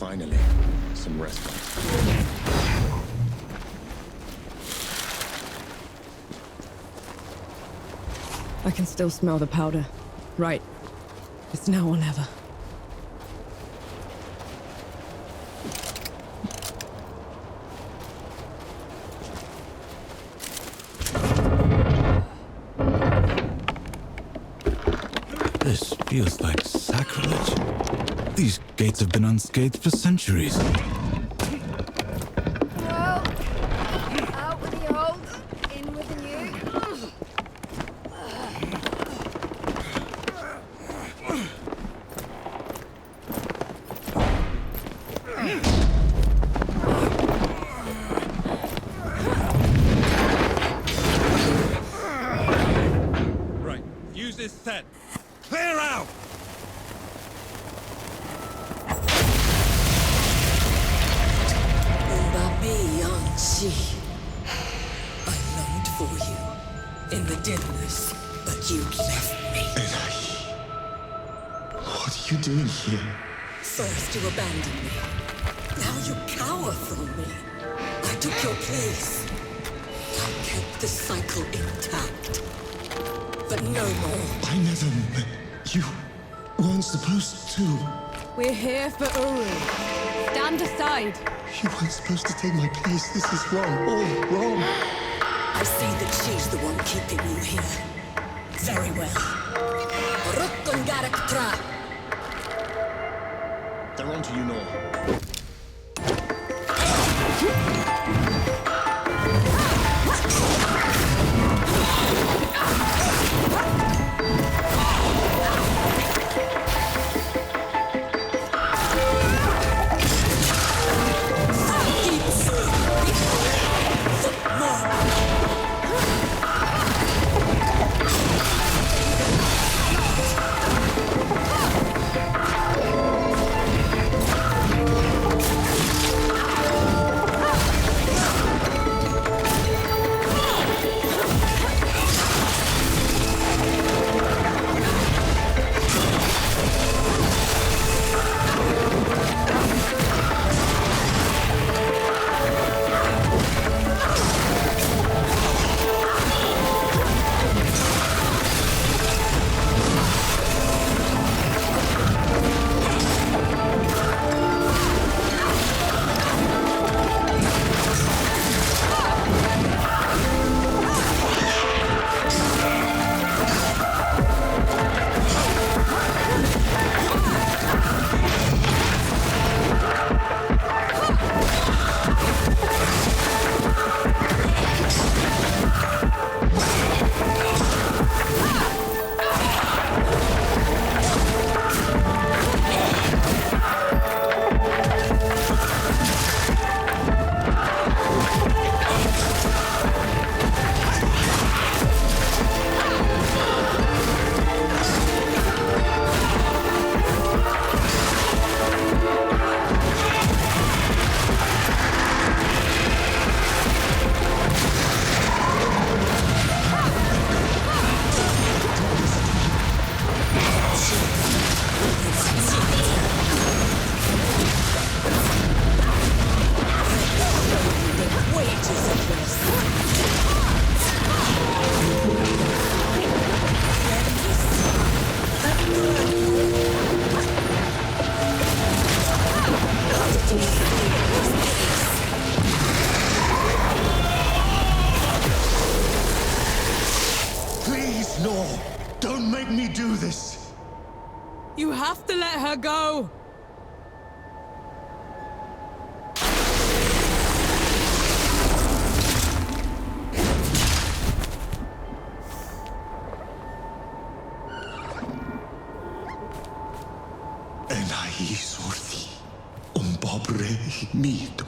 Finally, some respite. I can still smell the powder. Right. It's now or never. This feels like sacrilege. These gates have been unscathed for centuries. Well, out with the old, in with the new. Right, fuse is set. Clear out! I longed for you in the dimness, but you left me. What are you doing here? First you abandoned me. Now you cower from me. I took your place. I kept the cycle intact. But no more. I never... You weren't supposed to. We're here for Uru. Stand aside. You weren't supposed to take my place. This is wrong. All wrong. I see that she's the one keeping you here. Very well. Rukun Garak Tra. They're onto you, Nor. Please, Nor, don't make me do this. You have to let her go! Enai sorthi, pobre mito.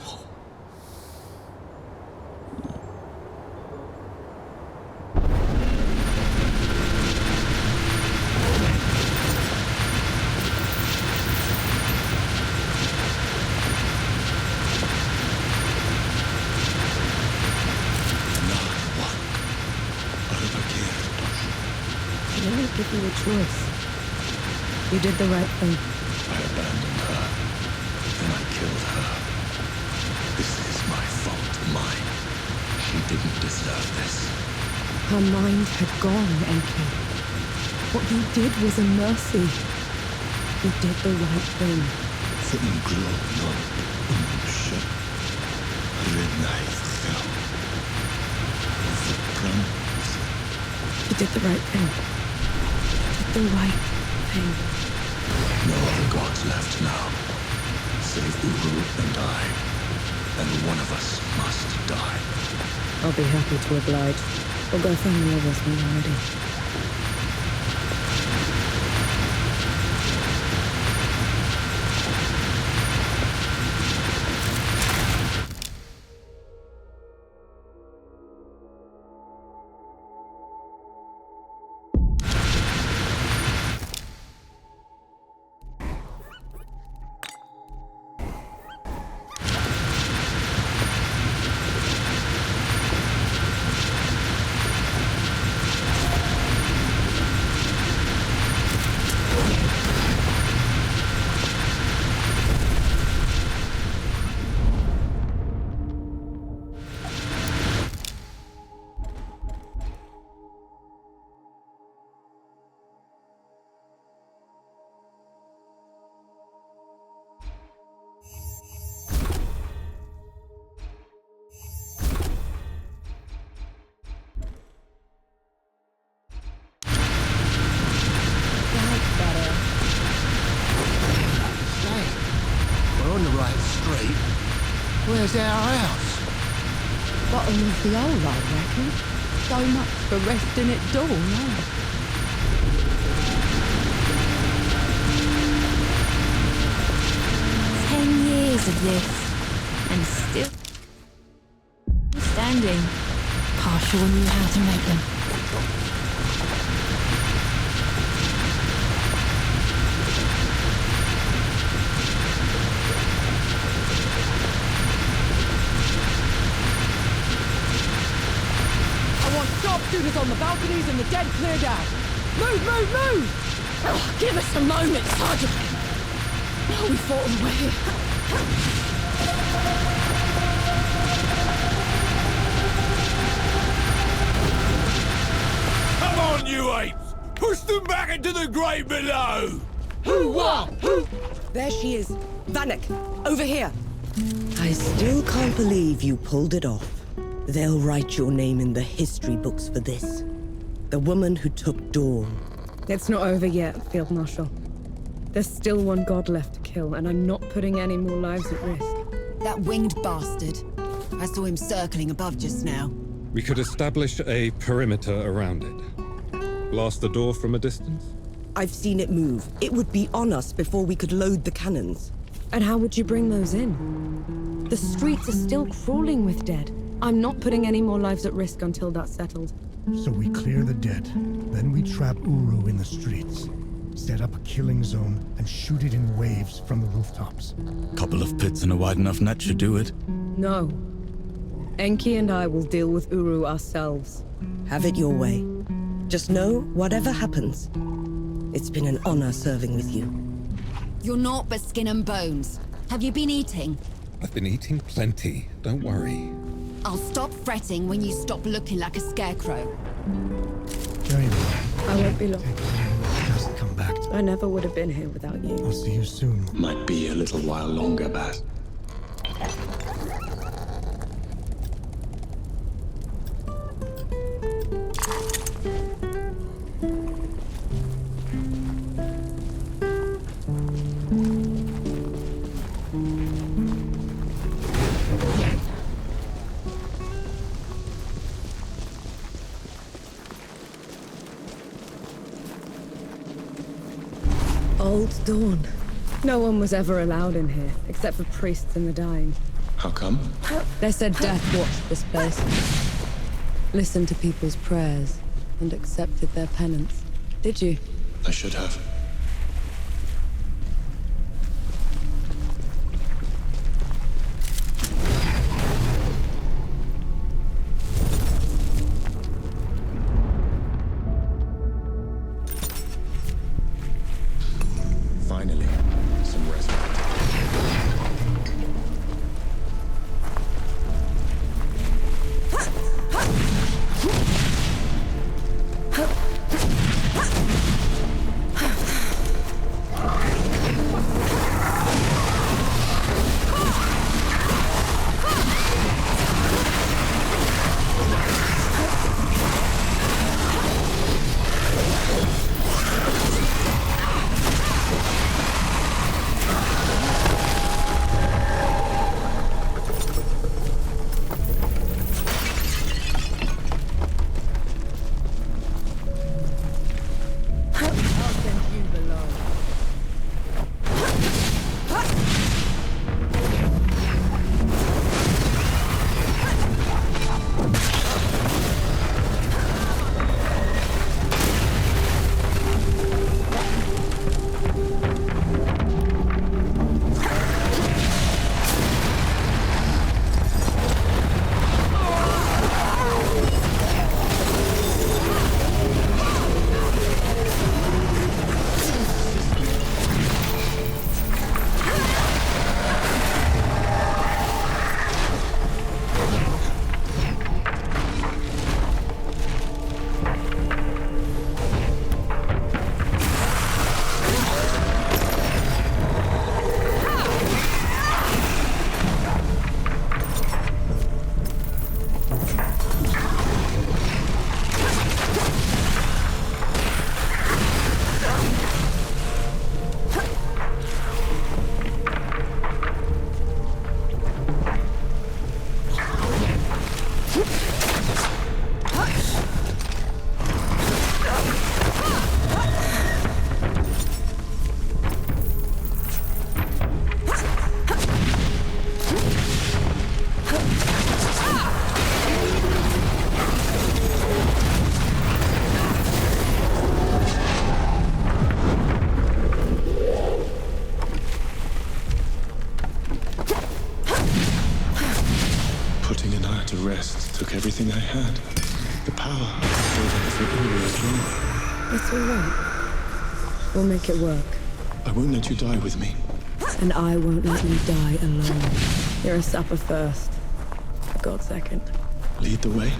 I didn't give you a choice. You did the right thing. I abandoned her. Then I killed her. This is my fault, mine. She didn't deserve this. Her mind had gone, Enki. What you did was a mercy. You did the right thing. You did the right thing. You did the right thing. No other gods left now. Save Uru and I. And one of us must die. I'll be happy to oblige. We'll go find the others when you're ready. Where's our house? Bottom of the hole, I reckon. So much for resting at dawn, eh? 10 years of this, and still standing. Partial knew how to make them. Sharpshooters on the balconies and the dead cleared out. Move, move, move! Oh, give us a moment, Sergeant. Oh, we fought all the way here. Come on, you apes! Push them back into the grave below! Who? There she is. Vanek, over here. I still can't believe you pulled it off. They'll write your name in the history books for this. The woman who took Dawn. It's not over yet, Field Marshal. There's still one god left to kill, and I'm not putting any more lives at risk. That winged bastard. I saw him circling above just now. We could establish a perimeter around it. Blast the door from a distance? I've seen it move. It would be on us before we could load the cannons. And how would you bring those in? The streets are still crawling with dead. I'm not putting any more lives at risk until that's settled. So we clear the dead, then we trap Uru in the streets, set up a killing zone, and shoot it in waves from the rooftops. Couple of pits and a wide enough net should do it. No. Enki and I will deal with Uru ourselves. Have it your way. Just know, whatever happens, it's been an honor serving with you. You're not but skin and bones. Have you been eating? I've been eating plenty, don't worry. I'll stop fretting when you stop looking like a scarecrow. Very well. I won't be long. Just come back to I never would have been here without you. I'll see you soon. Might be a little while longer, Bat. Old Dawn. No one was ever allowed in here, except for priests and the dying. How come? They said death watched this place. Listened to people's prayers, and accepted their penance. Did you? I should have. Finally, some rest. Putting Anaya to rest took everything I had. The power for Uru as well. It's all right. We'll make it work. I won't let you die with me. And I won't let you die alone. You're a supper first. God second. Lead the way.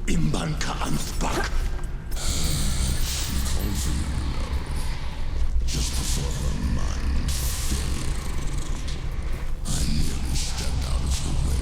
Imbanka Ansbach. Just before her mind failed, I nearly stepped out of the way.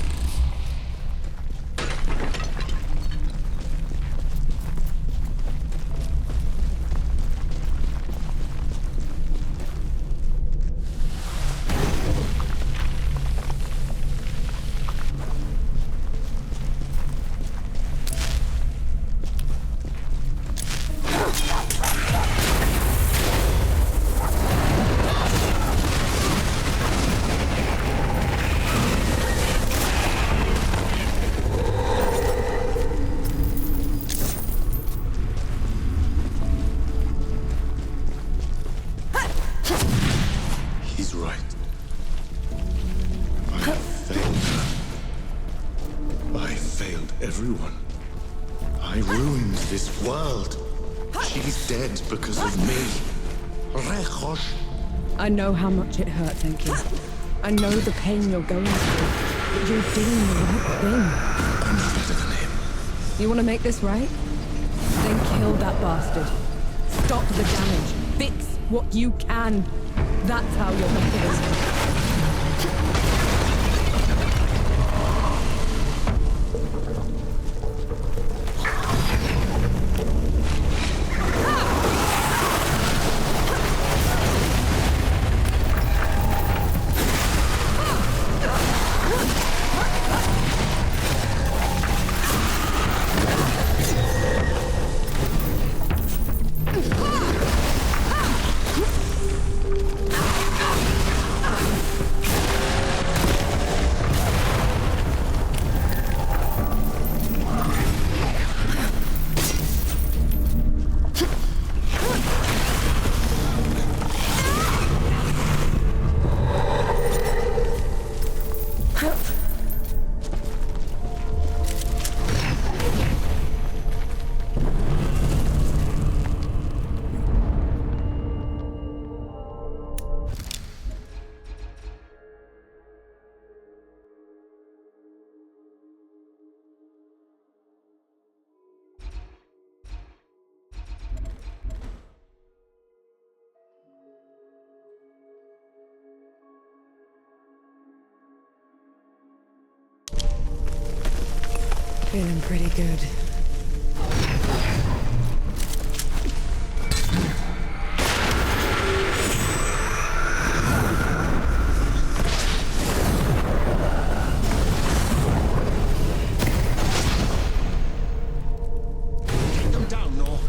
He's right. I failed her. I failed everyone. I ruined this world. She's dead because of me. Rechosh. I know how much it hurts, Enki. I know the pain you're going through, but you're doing the right thing. I'm better than him. You want to make this right? Then kill that bastard. Stop the damage. Fix what you can. That's how you'll make it. Feeling pretty good. Take them down, Nor.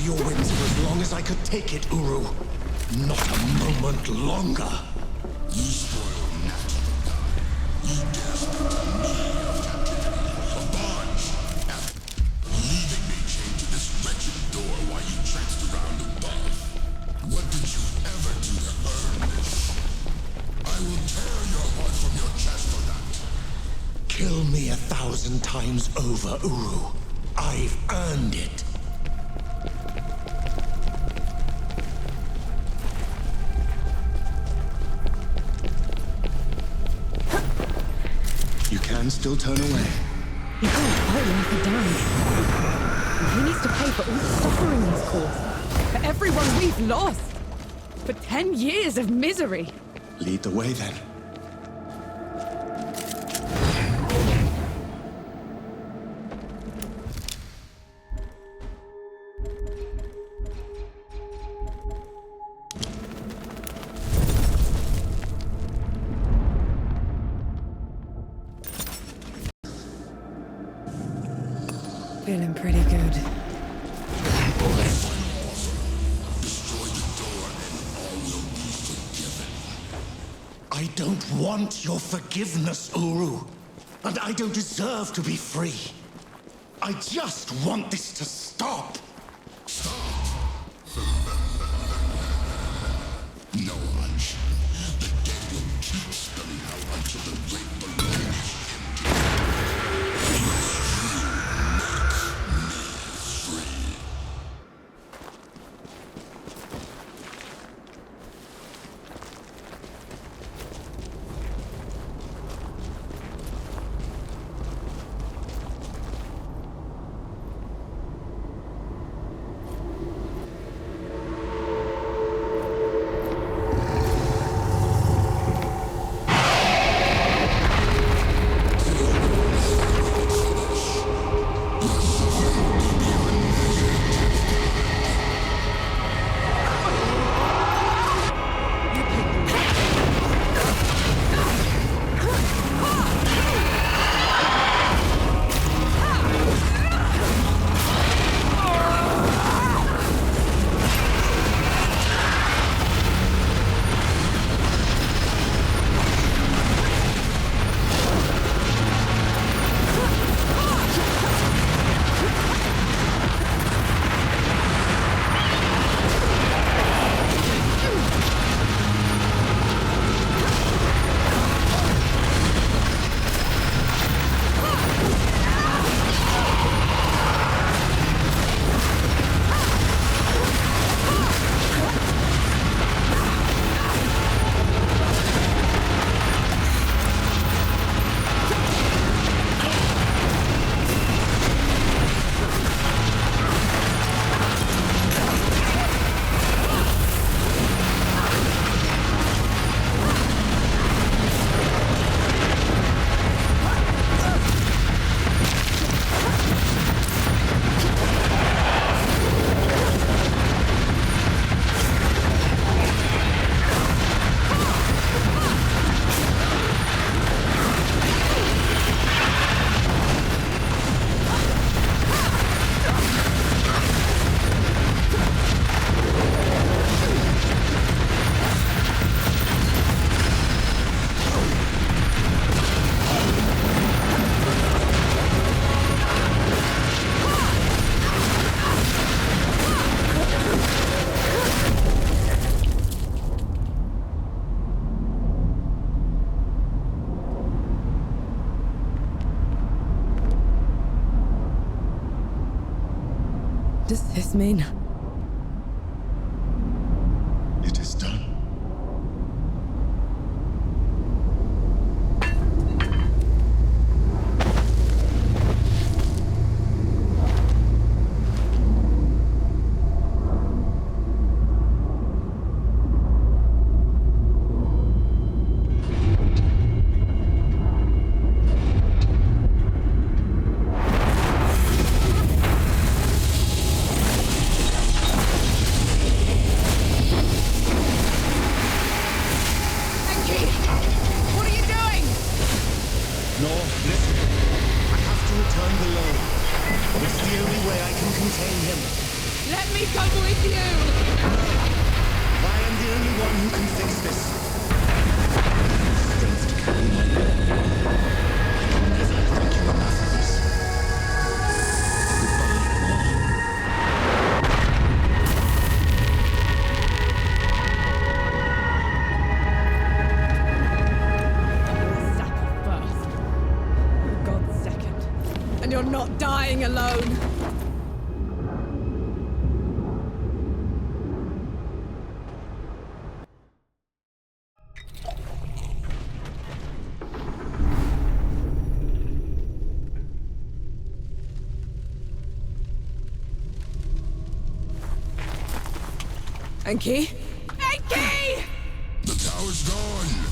Your whims for as long as I could take it, Uru. Not a moment longer. You spoil natural times over, Uru. I've earned it. You can still turn away. You can't fight like a dam. He needs to pay for all the suffering he's caused. For everyone we've lost. For 10 years of misery. Lead the way, then. Feeling pretty good. I don't want your forgiveness, Uru. And I don't deserve to be free. I just want this to stop. No, Hunch. The dead will keep spelling out until the great below is Does this mean? It is done. alone. Enki? Enki! The tower's gone!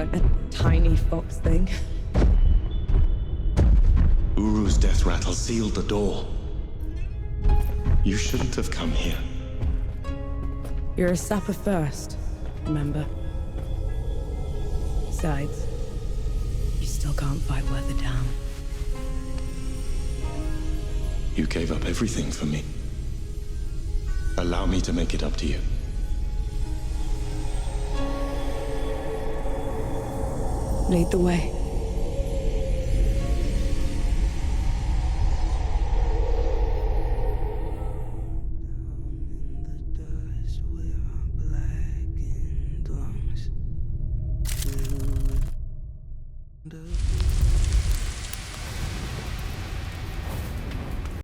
weren't a tiny fox thing. Uru's death rattle sealed the door. You shouldn't have come here. You're a sapper first, remember? Besides, you still can't fight worth a damn. You gave up everything for me. Allow me to make it up to you. Lead the way. The